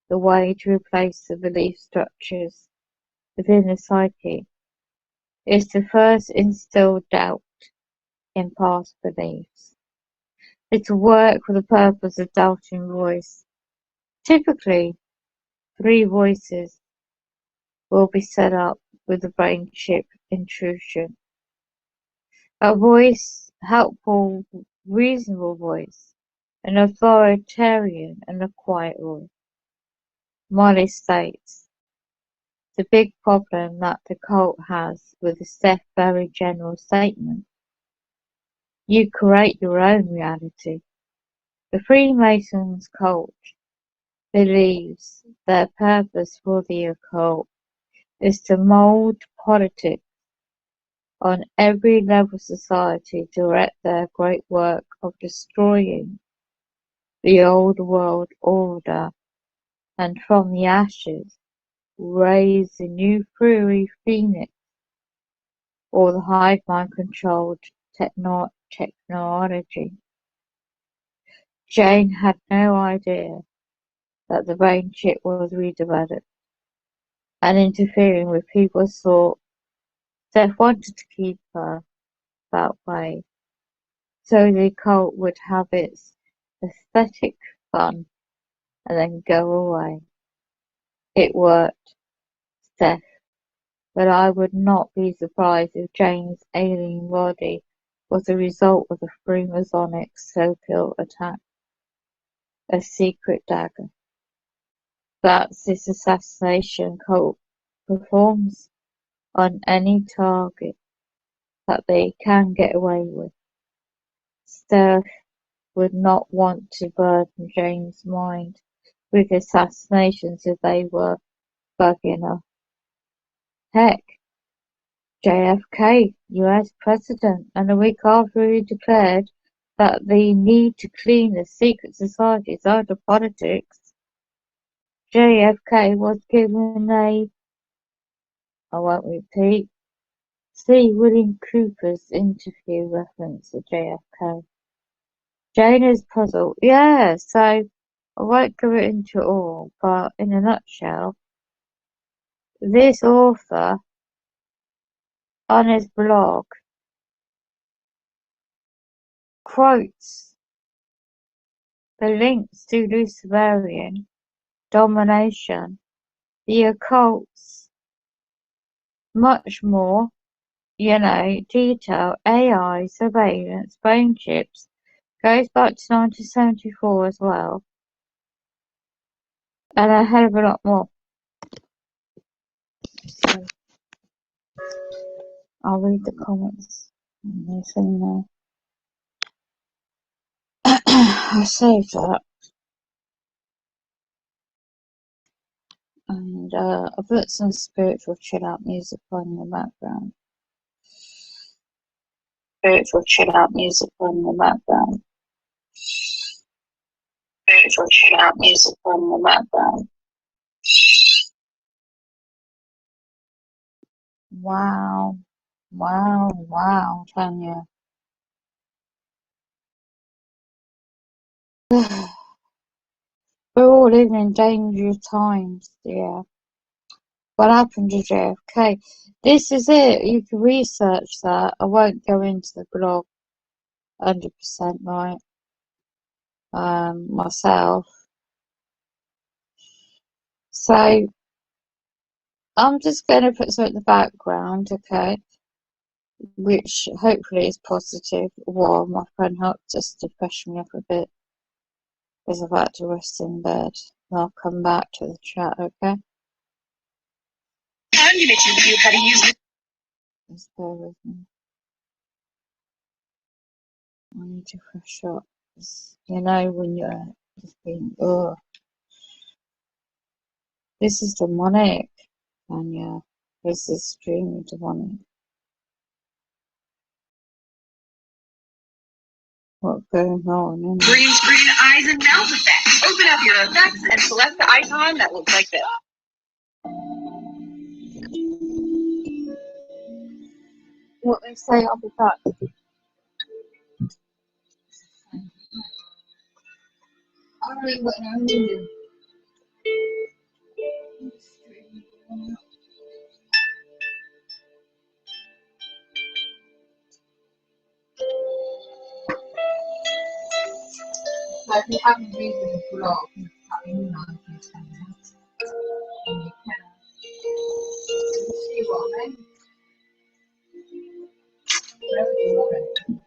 The way to replace the belief structures within the psyche is to first instill doubt in past beliefs. It's work for the purpose of doubting voice. Typically, 3 voices will be set up with the brain chip intrusion. A voice, helpful, reasonable voice, an authoritarian and a quiet voice. Molly states, the big problem that the cult has with the Steph very general statement, you create your own reality. The Freemasons cult believes their purpose for the occult is to mold politics on every level of society to direct their great work of destroying the old world order and from the ashes raise the new fiery phoenix or the hive mind controlled technology. Jane had no idea that the brain chip was redeveloped and interfering with people's thought. Steph wanted to keep her that way, so the cult would have its aesthetic fun and then go away. It worked, Steph, but I would not be surprised if Jane's alien body was a result of the Freemasonic so-called attack. A secret dagger. That's this assassination cult performs on any target that they can get away with. Steph would not want to burden Jane's mind with assassinations if they were bugging her. Heck, JFK, US President, and a week after he declared that the need to clean the secret societies out of politics, JFK was given a, I won't repeat, see William Cooper's interview reference to JFK. Jane is puzzled. Yeah, so I won't go into it all, but in a nutshell, this author on his blog quotes the links to Luciferian domination, the occults, much more, detail, AI, surveillance, brain chips, goes back to 1974 as well, and a hell of a lot more. So, I'll read the comments on this and I saved that. And I put some spiritual chill out music on in the background. Spiritual chill out music on in the background. Spiritual chill out music on in the background. Wow. Wow, wow, Tanya. We're all living in dangerous times, yeah. What happened to JFK? This is it. You can research that. I won't go into the blog 100% right. Myself. So I'm just going to put some in the background, okay, which hopefully is positive. While my friend helped just to freshen me up a bit because I've had to rest in bed. And I'll come back to the chat, okay? I'm gonna teach you how to use it. Just bear with me. I need to fresh up. When you're just being, oh, this is demonic, Tanya. This is extremely demonic. What's going on? Green screen eyes and mouth effects. Open up your effects and select the icon that looks like this. What they say, I'll be back. I really what I'm doing. Like you haven't read the blog, you can and you can. You see what I mean? Really love it.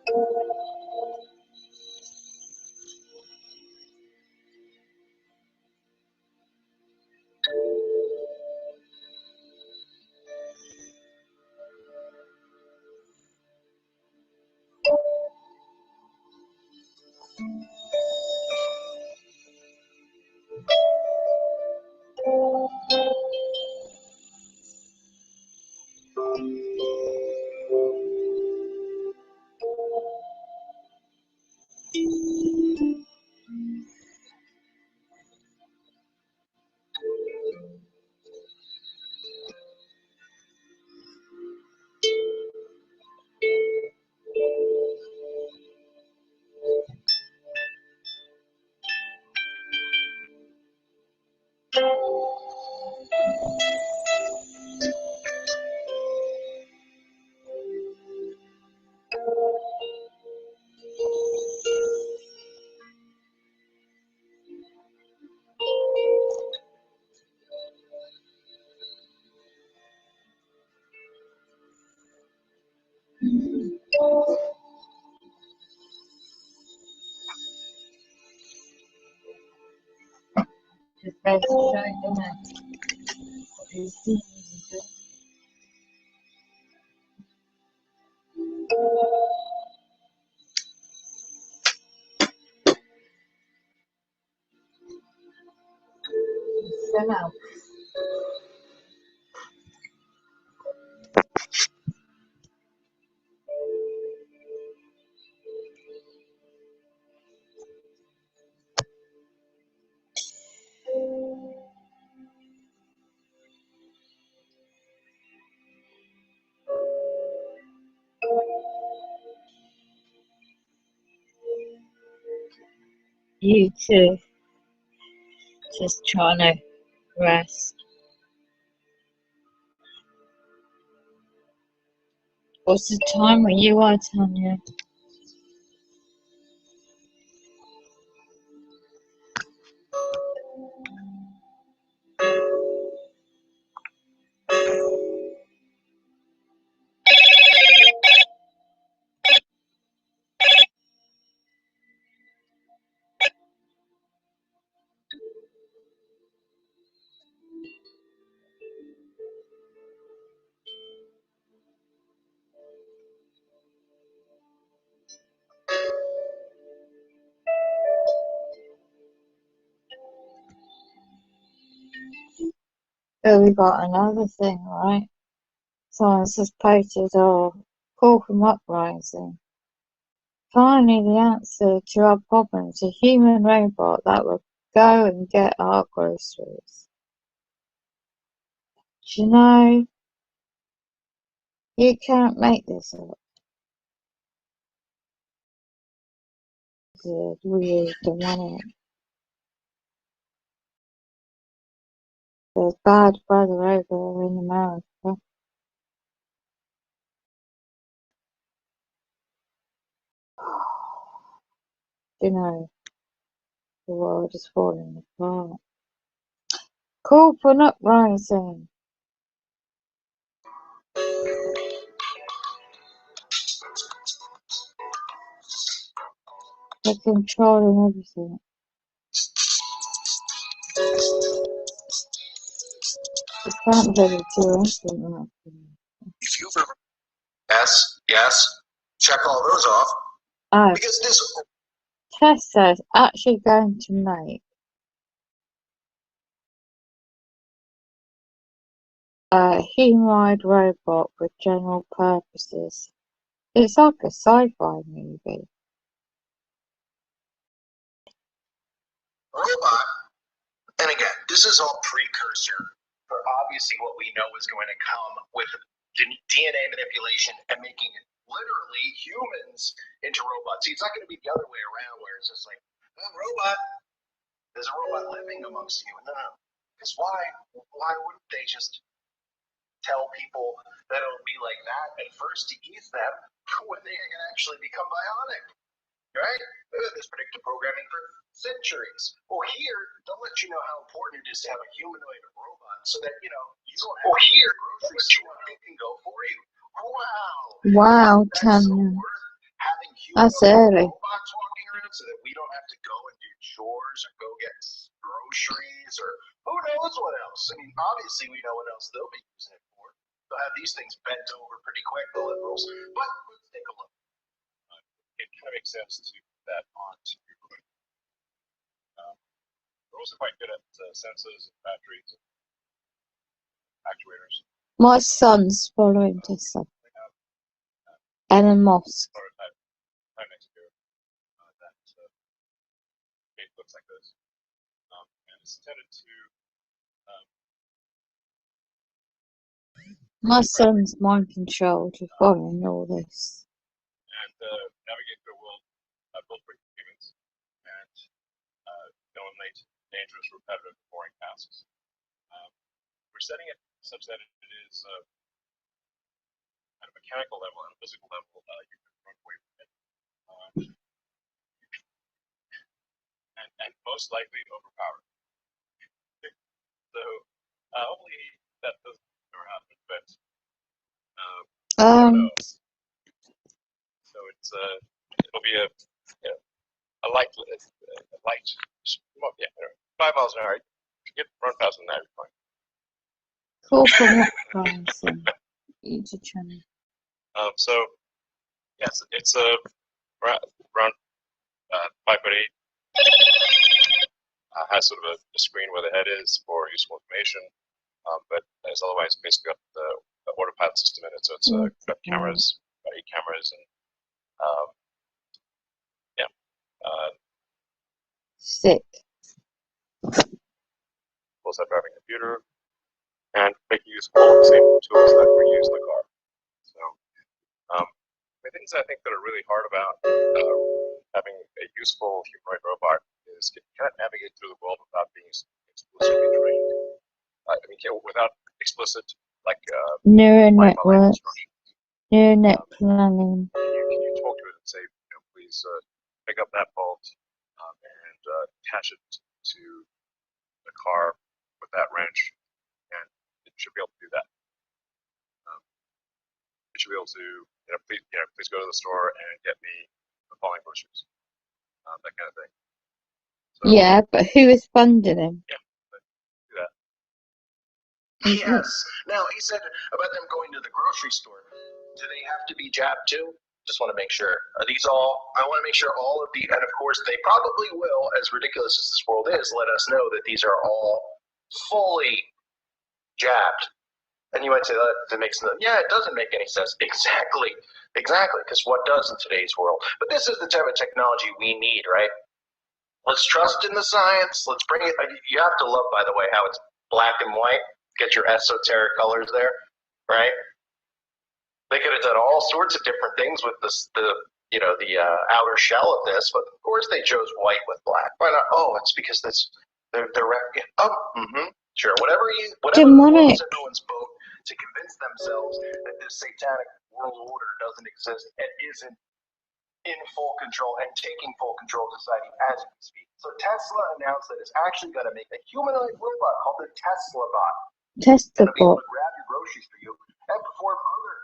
Just basically showing them what you see. So now, you two just trying to rest. What's the time where you are, Tanya? Oh, we got another thing, right? Someone just posted, call from uprising. Finally, the answer to our problems, a human robot that will go and get our groceries. Do you know, you can't make this up. It's really demonic. There's bad brother over in America. You know, the world is falling apart. Call for an uprising. They're controlling everything. You can't really do anything like that. If you've ever yes, check all those off. Oh, Because this Tesla's actually going to make a humanoid robot with general purposes. It's like a sci-fi movie. robot, and again, this is all precursor for obviously what we know is going to come with DNA manipulation and making literally humans into robots. See, it's not going to be the other way around where it's just like, oh, robot, there's a robot living amongst you. No. Because why wouldn't they just tell people that it'll be like that at first to ease them when they can actually become bionic? Right? This predictive programming for centuries. Well, here, they'll let you know how important it is to have a humanoid robot so that, you don't have to get grocery store, it can go for you. Wow. Wow, That's so Tanya. worth having That's early. Robots walking around so that we don't have to go and do chores or go get groceries or who knows what else. I mean, obviously we know what else they'll be using it for. They'll have these things bent over pretty quick, the liberals. But let's take a look. It kind of makes sense to put that onto we're also quite good at sensors and batteries and actuators. My son's following Tesla. Elon Musk. Prototype right next to that it looks like this. And it's intended to My son's mind controlled with following all this. and navigate through a world built for humans and eliminate dangerous, repetitive, boring tasks. We're setting it such that it is at a mechanical level and a physical level. You can run away from it, and most likely overpowered. So hopefully that doesn't ever happen, but I don't know. So it'll be a light, yeah, 5 miles an hour. If you get run faster than that, you're fine. Cool for what price? YouTube channel. So yes, it's around 5'8". Has sort of a screen where the head is for useful information, but has otherwise basically got the autopilot system in it. So it's got cameras, about 8 cameras, and Sick. full self-driving computer, and making use of all the same tools that we use in the car. So the things I think that are really hard about having a useful humanoid robot is you can't navigate through the world without being explicitly trained. I mean, without explicit neural network, neural net planning. Can you talk to it and say, please pick up that bolt and attach it to the car with that wrench, and it should be able to do that. It should be able to, please go to the store and get me the following groceries, that kind of thing. So, yeah, but who is funding him? Yeah, do that. Yes. Now, he said about them going to the grocery store. Do they have to be jabbed too? Just want to make sure. Are these all? I want to make sure all of the, and of course they probably will, as ridiculous as this world is, let us know that these are all fully jabbed. And you might say that makes no, yeah, it doesn't make any sense. Exactly, because what does in today's world? But this is the type of technology we need, right? Let's trust in the science. Let's bring it. You have to love, by the way, how it's black and white. Get your esoteric colors there, right? They could have done all sorts of different things with the outer shell of this, but of course they chose white with black. Why not? Oh, it's because they're sure. Whatever floats everyone's boat to convince themselves that this satanic world order doesn't exist and isn't in full control and taking full control, deciding as we speak. So Tesla announced that it's actually going to make a humanoid robot called the Tesla bot. Tesla bot. It'll be able bot. to grab your groceries for you and perform other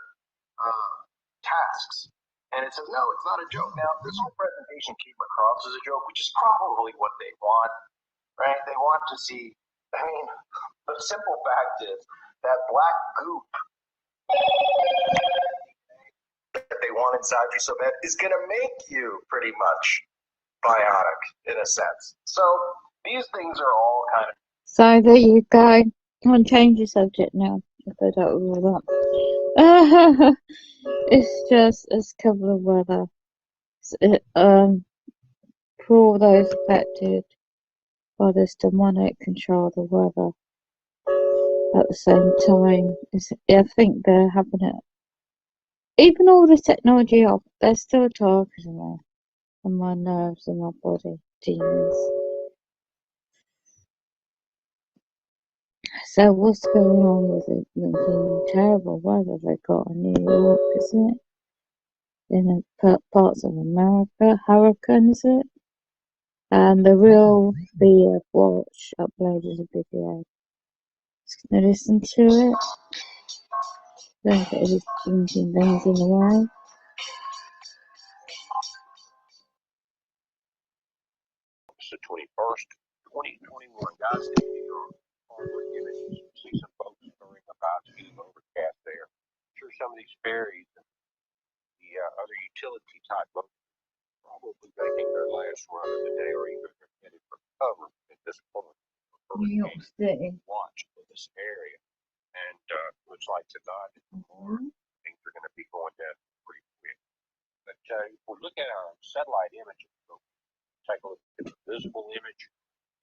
tasks. And it says, no, it's not a joke. Now, this whole presentation came across as a joke, which is probably what they want, right? They want to see, I mean, the simple fact is that black goop that they want inside you so bad is going to make you pretty much bionic in a sense. So these things are all kind of. So there you go. I'll change the subject now if I don't rule up. It's just a couple of weather. For all those affected by this demonic control of the weather at the same time, I think they're having it. Even all the technology off, they're still targeting me and my nerves and my body demons. So what's going on with it? The terrible weather they got in New York, is it? In parts of America, hurricane, is it? And the real BF Watch uploaded a video. Just gonna listen to it. Don't get any changing things in the way. 1st, 2021. Guys, see your hardwood images. See some folks stirring about getting overcast there. I'm sure some of these ferries and the other utility type boats probably making their last run of the day, or even they're headed for cover at this point. New York City. Watch for this area, and looks like tonight things are going to be going down pretty quick. But if we look at our satellite images, we'll take a look at the visible image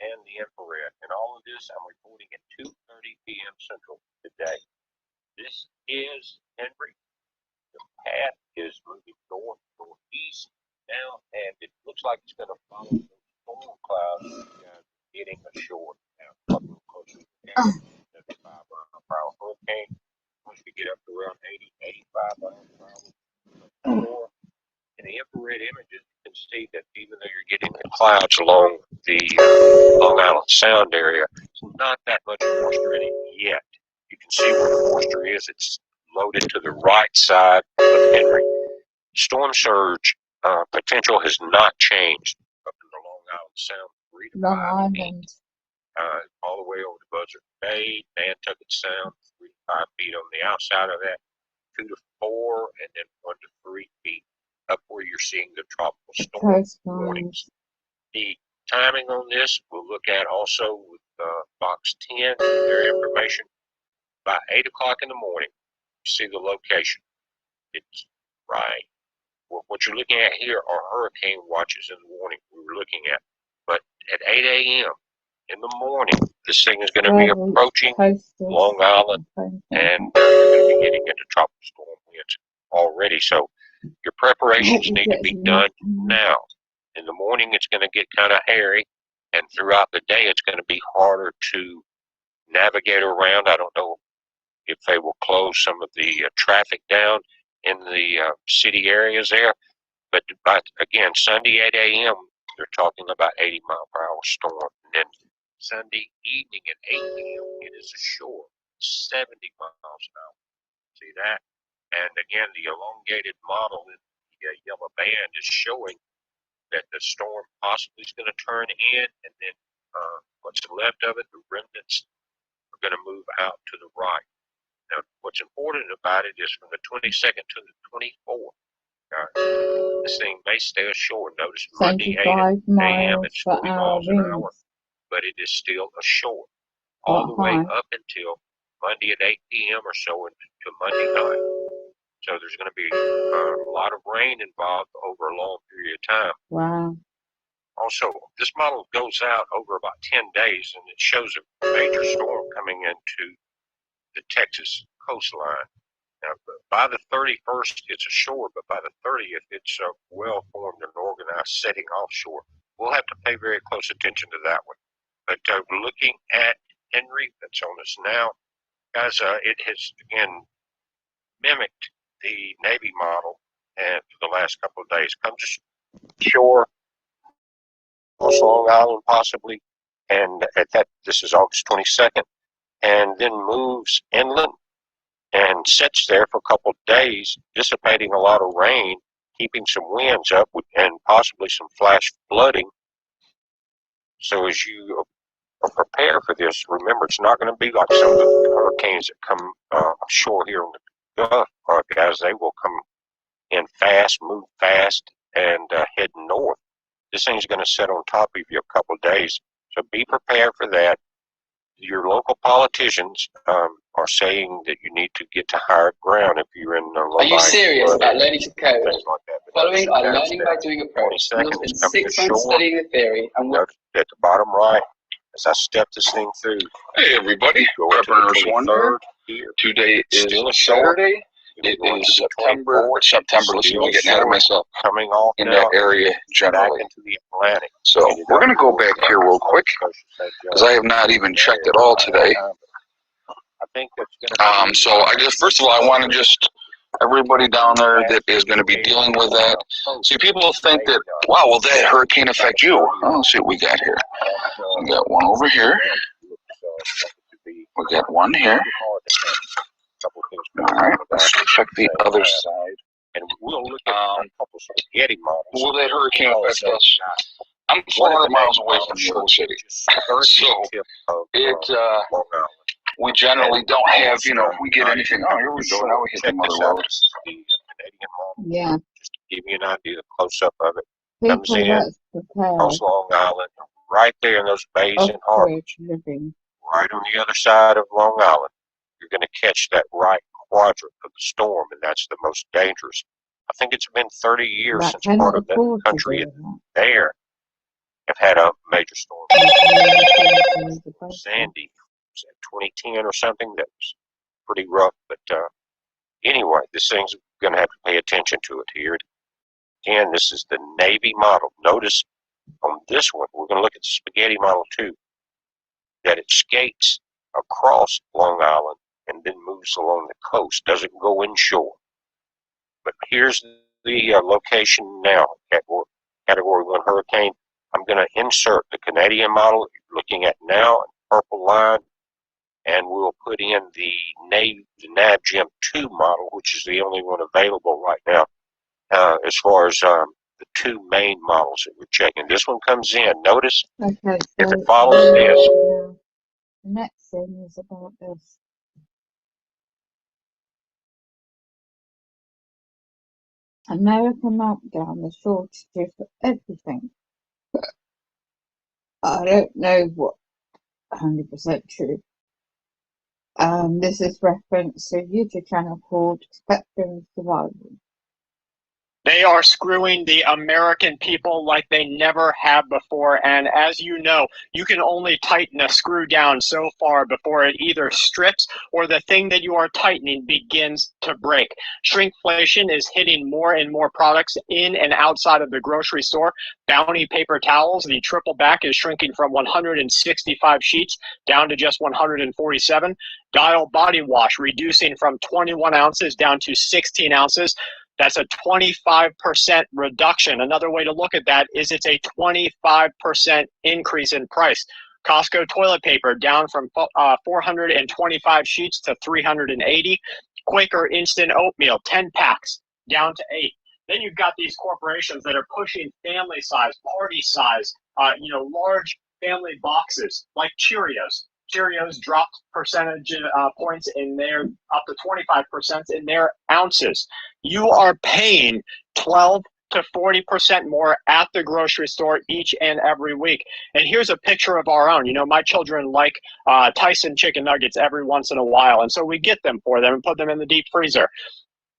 and the infrared, and all of this I'm reporting at 2:30 p.m. Central today. This is Henry. The path is moving north, northeast now, and it looks like it's going to follow those storm clouds getting ashore now, up real close to the 75 mile per hour hurricane. Once you get up to around 80, 85 miles per hour. In the infrared images, you can see that even though you're getting the clouds along the Long Island Sound area, it's not that much moisture in it yet. You can see where the moisture is. It's loaded to the right side of Henry. Storm surge potential has not changed up in the Long Island Sound. 3 to 5 feet, all the way over to Buzzard Bay, Nantucket Sound, 3 to 5 feet on the outside of that, 2 to 4, and then 1 to 3 feet up where you're seeing the tropical storm warnings. The timing on this we'll look at also with box 10, their information. By 8 o'clock in the morning, you see the location. It's right. What you're looking at here are hurricane watches and warning we were looking at. But at 8 a.m. in the morning, this thing is going to be approaching Long Island, and you're going to be getting into tropical storm winds already. So your preparations need to be done now. In the morning, it's going to get kind of hairy, and throughout the day, it's going to be harder to navigate around. I don't know if they will close some of the traffic down in the city areas there. But again, Sunday 8 a.m., they're talking about 80 mile per hour storm. And then Sunday evening at 8 p.m., it is ashore, 70 miles an hour. See that? And again, the elongated model in the yellow band is showing that the storm possibly is going to turn in, and then what's left of it, the remnants, are going to move out to the right. Now, what's important about it is from the 22nd to the 24th, this thing may stay ashore. Notice Monday 8 a.m. it's 40 miles an hour, but it is still ashore all the way up until Monday at 8 p.m. or so to Monday night. So there's going to be a lot of rain involved over a long period of time. Wow. Also, this model goes out over about 10 days, and it shows a major storm coming into the Texas coastline. Now, by the 31st, it's ashore, but by the 30th, it's a well-formed and organized setting offshore. We'll have to pay very close attention to that one. But looking at Henry, that's on us now, guys, it has, again, mimicked the Navy model and for the last couple of days. Comes ashore, across Long Island possibly, and at that, this is August 22nd, and then moves inland and sits there for a couple of days, dissipating a lot of rain, keeping some winds up, and possibly some flash flooding. So as you prepare for this, remember, it's not going to be like some of the hurricanes that come ashore here in the Gulf, guys. They will come in fast, move fast, and head north. This thing's going to sit on top of you a couple of days, so be prepared for that. Your local politicians are saying that you need to get to higher ground if you're in the Are you serious about learning to code? Like that. Following our learning by doing approach, we'll spend 6 months studying the theory and work. At the bottom right, as I step this thing through. Hey everybody, Preppers Wonder. Today is Saturday. It is September. Listen, I'm getting ahead of myself. Coming off in that area generally. Into the Atlantic. So we're going to go back here real quick because I have not even checked it all today. I think that's so I just first of all I want to just everybody down there that is going to be dealing with that. See, people think that wow, will that hurricane affect you? Oh, let's see what we got here. We got one over here. We got one here. All right, let's check the other side. And we'll look at a couple spaghetti models. Will that hurricane affect us? I'm 400 miles away from New York City, so we generally don't have, you know, if we get anything, oh, here we go, now we hit the mother road. Yeah. Just to give you an idea, the close-up of it. People Comes in that's prepared across Long Island, right there in those bays of and harbors, living. right on the other side of Long Island. You're going to catch that right quadrant of the storm, and that's the most dangerous. I think it's been 30 years That since cannot part of that afford to country do that. there have had a major storm. Sandy was that 2010 or something that was pretty rough, but anyway, this thing's going to have to pay attention to it here. Again, this is the Navy model. Notice on this one, we're going to look at the spaghetti model too, that it skates across Long Island and then moves along the coast, doesn't go inshore. But here's the location now, Category 1 hurricane. I'm going to insert the Canadian model you're looking at now, purple line, and we'll put in the NavGem 2 model, which is the only one available right now as far as the two main models that we're checking. This one comes in. Notice Okay, if so it follows this. the next thing is about this. American meltdown, the shortages for everything. I don't know what 100% true. This is reference to YouTube channel called Spectrum Survival. They are screwing the American people like they never have before, and as you know, you can only tighten a screw down so far before it either strips or the thing that you are tightening begins to break. Shrinkflation is hitting more and more products in and outside of the grocery store. Bounty paper towels, the triple back, is shrinking from 165 sheets down to just 147. Dial body wash reducing from 21 ounces down to 16 ounces. That's a 25% reduction. Another way to look at that is it's a 25% increase in price. Costco toilet paper down from 425 sheets to 380. Quaker instant oatmeal, 10 packs, down to 8. Then you've got these corporations that are pushing family size, party size, large family boxes like Cheerios. Cheerios dropped percentage points in their, up to 25% in their ounces. You are paying 12 to 40% more at the grocery store each and every week. And here's a picture of our own. You know, my children like Tyson chicken nuggets every once in a while, and so we get them for them and put them in the deep freezer.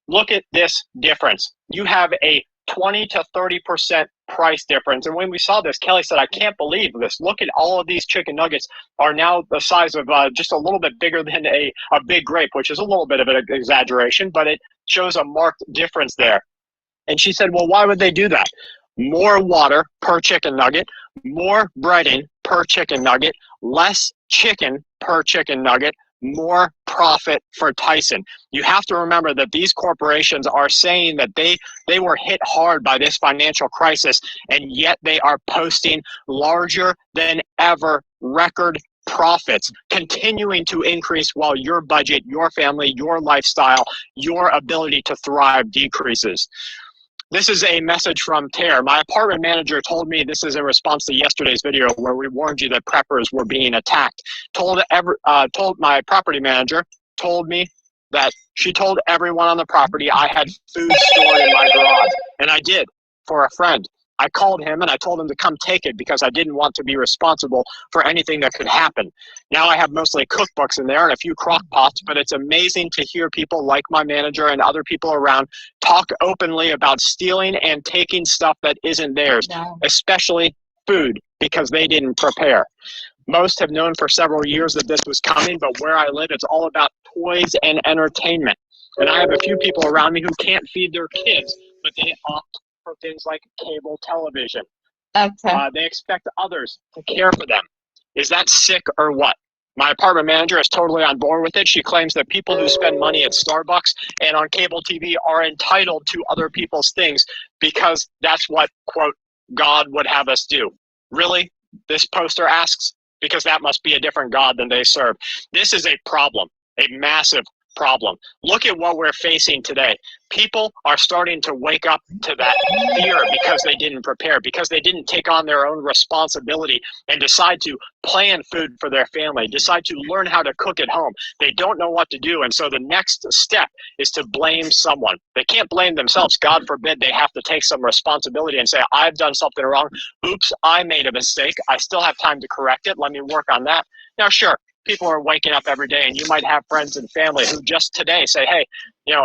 Look at this difference. You have a 20 to 30% price difference. And when we saw this, Kelly said, I can't believe this. Look at all of these chicken nuggets are now the size of just a little bit bigger than a big grape, which is a little bit of an exaggeration, but it shows a marked difference there. And she said, well, why would they do that? More water per chicken nugget, more breading per chicken nugget, less chicken per chicken nugget, more profit for Tyson. You have to remember that these corporations are saying that they were hit hard by this financial crisis, and yet they are posting larger than ever record profits, continuing to increase while your budget, your family, your lifestyle, your ability to thrive decreases. This is a message from Tare. My apartment manager told me, this is in response to yesterday's video where we warned you that preppers were being attacked. Told my property manager, told me that she told everyone on the property I had food stored in my garage. And I did, for a friend. I called him and I told him to come take it because I didn't want to be responsible for anything that could happen. Now I have mostly cookbooks in there and a few crock pots, but it's amazing to hear people like my manager and other people around talk openly about stealing and taking stuff that isn't theirs, especially food, because they didn't prepare. Most have known for several years that this was coming, but where I live, it's all about toys and entertainment. And I have a few people around me who can't feed their kids, but they opt for things like cable television. Okay. They expect others to care for them. Is that sick or what? My apartment manager is totally on board with it. She claims that people who spend money at Starbucks and on cable TV are entitled to other people's things because that's what, quote, God would have us do. Really? This poster asks? Because that must be a different God than they serve. This is a problem, a massive problem. Look at what we're facing today. People are starting to wake up to that fear because they didn't prepare, because they didn't take on their own responsibility and decide to plan food for their family, decide to learn how to cook at home. They don't know what to do, and so the next step is to blame someone. They can't blame themselves. God forbid they have to take some responsibility and say, I've done something wrong. Oops, I made a mistake. I still have time to correct it. Let me work on that. Now, sure, people are waking up every day, and you might have friends and family who just today say, hey,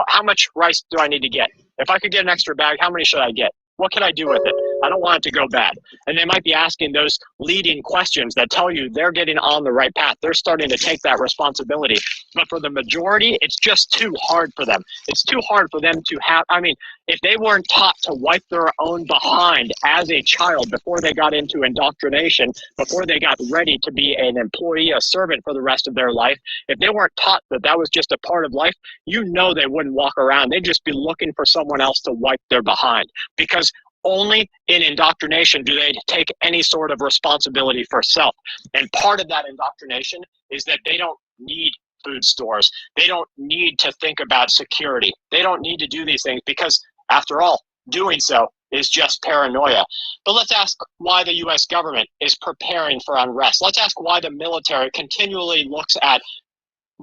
how much rice do I need to get? If I could get an extra bag, how many should I get? What can I do with it? I don't want it to go bad. And they might be asking those leading questions that tell you they're getting on the right path. They're starting to take that responsibility. But for the majority, it's just too hard for them. It's too hard for them to have, if they weren't taught to wipe their own behind as a child before they got into indoctrination, before they got ready to be an employee, a servant for the rest of their life, if they weren't taught that that was just a part of life, they wouldn't walk around. They'd just be looking for someone else to wipe their behind, because only in indoctrination do they take any sort of responsibility for self. And part of that indoctrination is that they don't need food stores. They don't need to think about security. They don't need to do these things because, after all, doing so is just paranoia. But let's ask why the U.S. government is preparing for unrest. Let's ask why the military continually looks at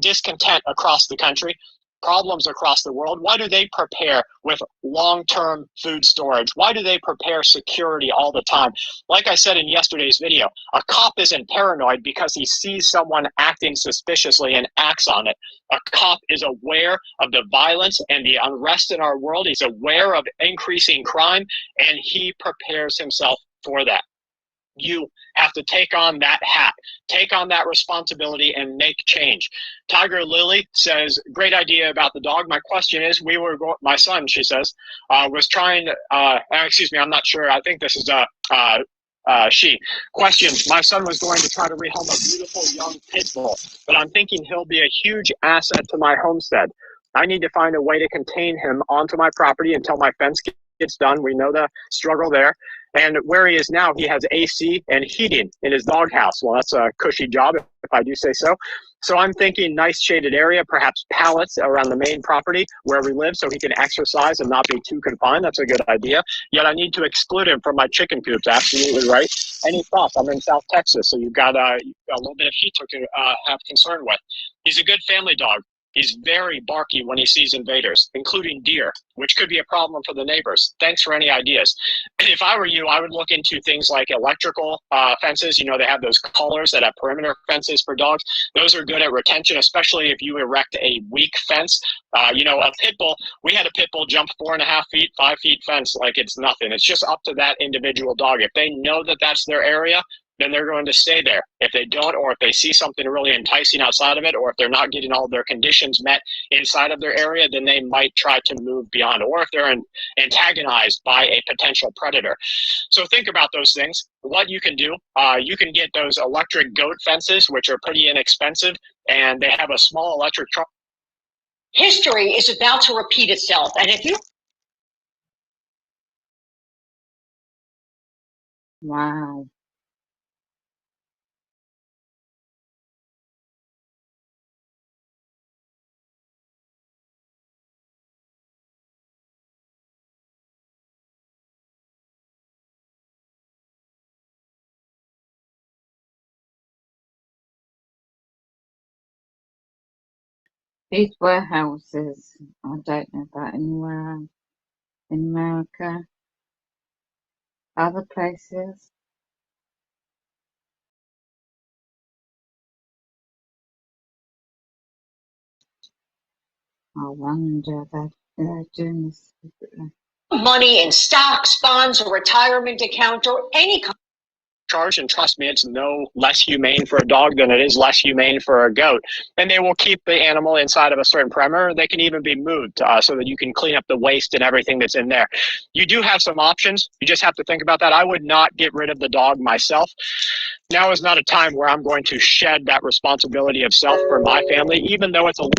discontent across the country, problems across the world. Why do they prepare with long-term food storage? Why do they prepare security all the time? Like I said in yesterday's video, a cop isn't paranoid because he sees someone acting suspiciously and acts on it. A cop is aware of the violence and the unrest in our world. He's aware of increasing crime, and he prepares himself for that. You have to take on that hat, take on that responsibility, and make change. Tiger Lily says, great idea about the dog. My question is, my son, she says, was trying to, excuse me, I'm not sure. I think this is she. Question, my son was going to try to rehome a beautiful young pit bull, but I'm thinking he'll be a huge asset to my homestead. I need to find a way to contain him onto my property until my fence gets done. We know the struggle there. And where he is now, he has AC and heating in his doghouse. Well, that's a cushy job, if I do say so. So I'm thinking nice shaded area, perhaps pallets around the main property where we live so he can exercise and not be too confined. That's a good idea. Yet I need to exclude him from my chicken coops. Absolutely right. Any thoughts? I'm in South Texas, so you've got a little bit of heat to have concern with. He's a good family dog. He's very barky when he sees invaders, including deer, which could be a problem for the neighbors. Thanks for any ideas. If I were you, I would look into things like electrical fences. They have those collars that have perimeter fences for dogs. Those are good at retention, especially if you erect a weak fence. A pit bull, we had a pit bull jump 4.5 feet, 5 feet fence like it's nothing. It's just up to that individual dog. If they know that that's their area, then they're going to stay there. If they don't, or if they see something really enticing outside of it, or if they're not getting all of their conditions met inside of their area, then they might try to move beyond, or if they're antagonized by a potential predator. So think about those things. What you can do, you can get those electric goat fences, which are pretty inexpensive, and they have a small electric truck. History is about to repeat itself, and if you Wow. These warehouses, I don't know about anywhere in America, other places. I wonder that they're doing this secretly. money in stocks, bonds, a retirement account, or any kind. Charge, and trust me, it's no less humane for a dog than it is less humane for a goat. And they will keep the animal inside of a certain perimeter. They can even be moved so that you can clean up the waste and everything that's in there. You do have some options. You just have to think about that. I would not get rid of the dog myself. Now is not a time where I'm going to shed that responsibility of self for my family, even though it's a...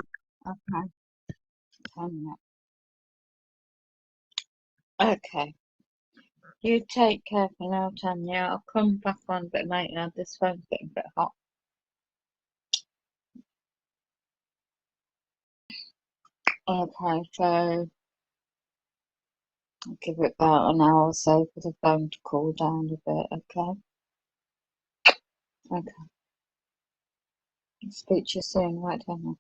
Okay. You take care for now, Tanya. I'll come back on a bit later. This phone's getting a bit hot. Okay, so I'll give it about an hour or so for the phone to cool down a bit, okay? Okay. I'll speak to you soon, right, Daniel?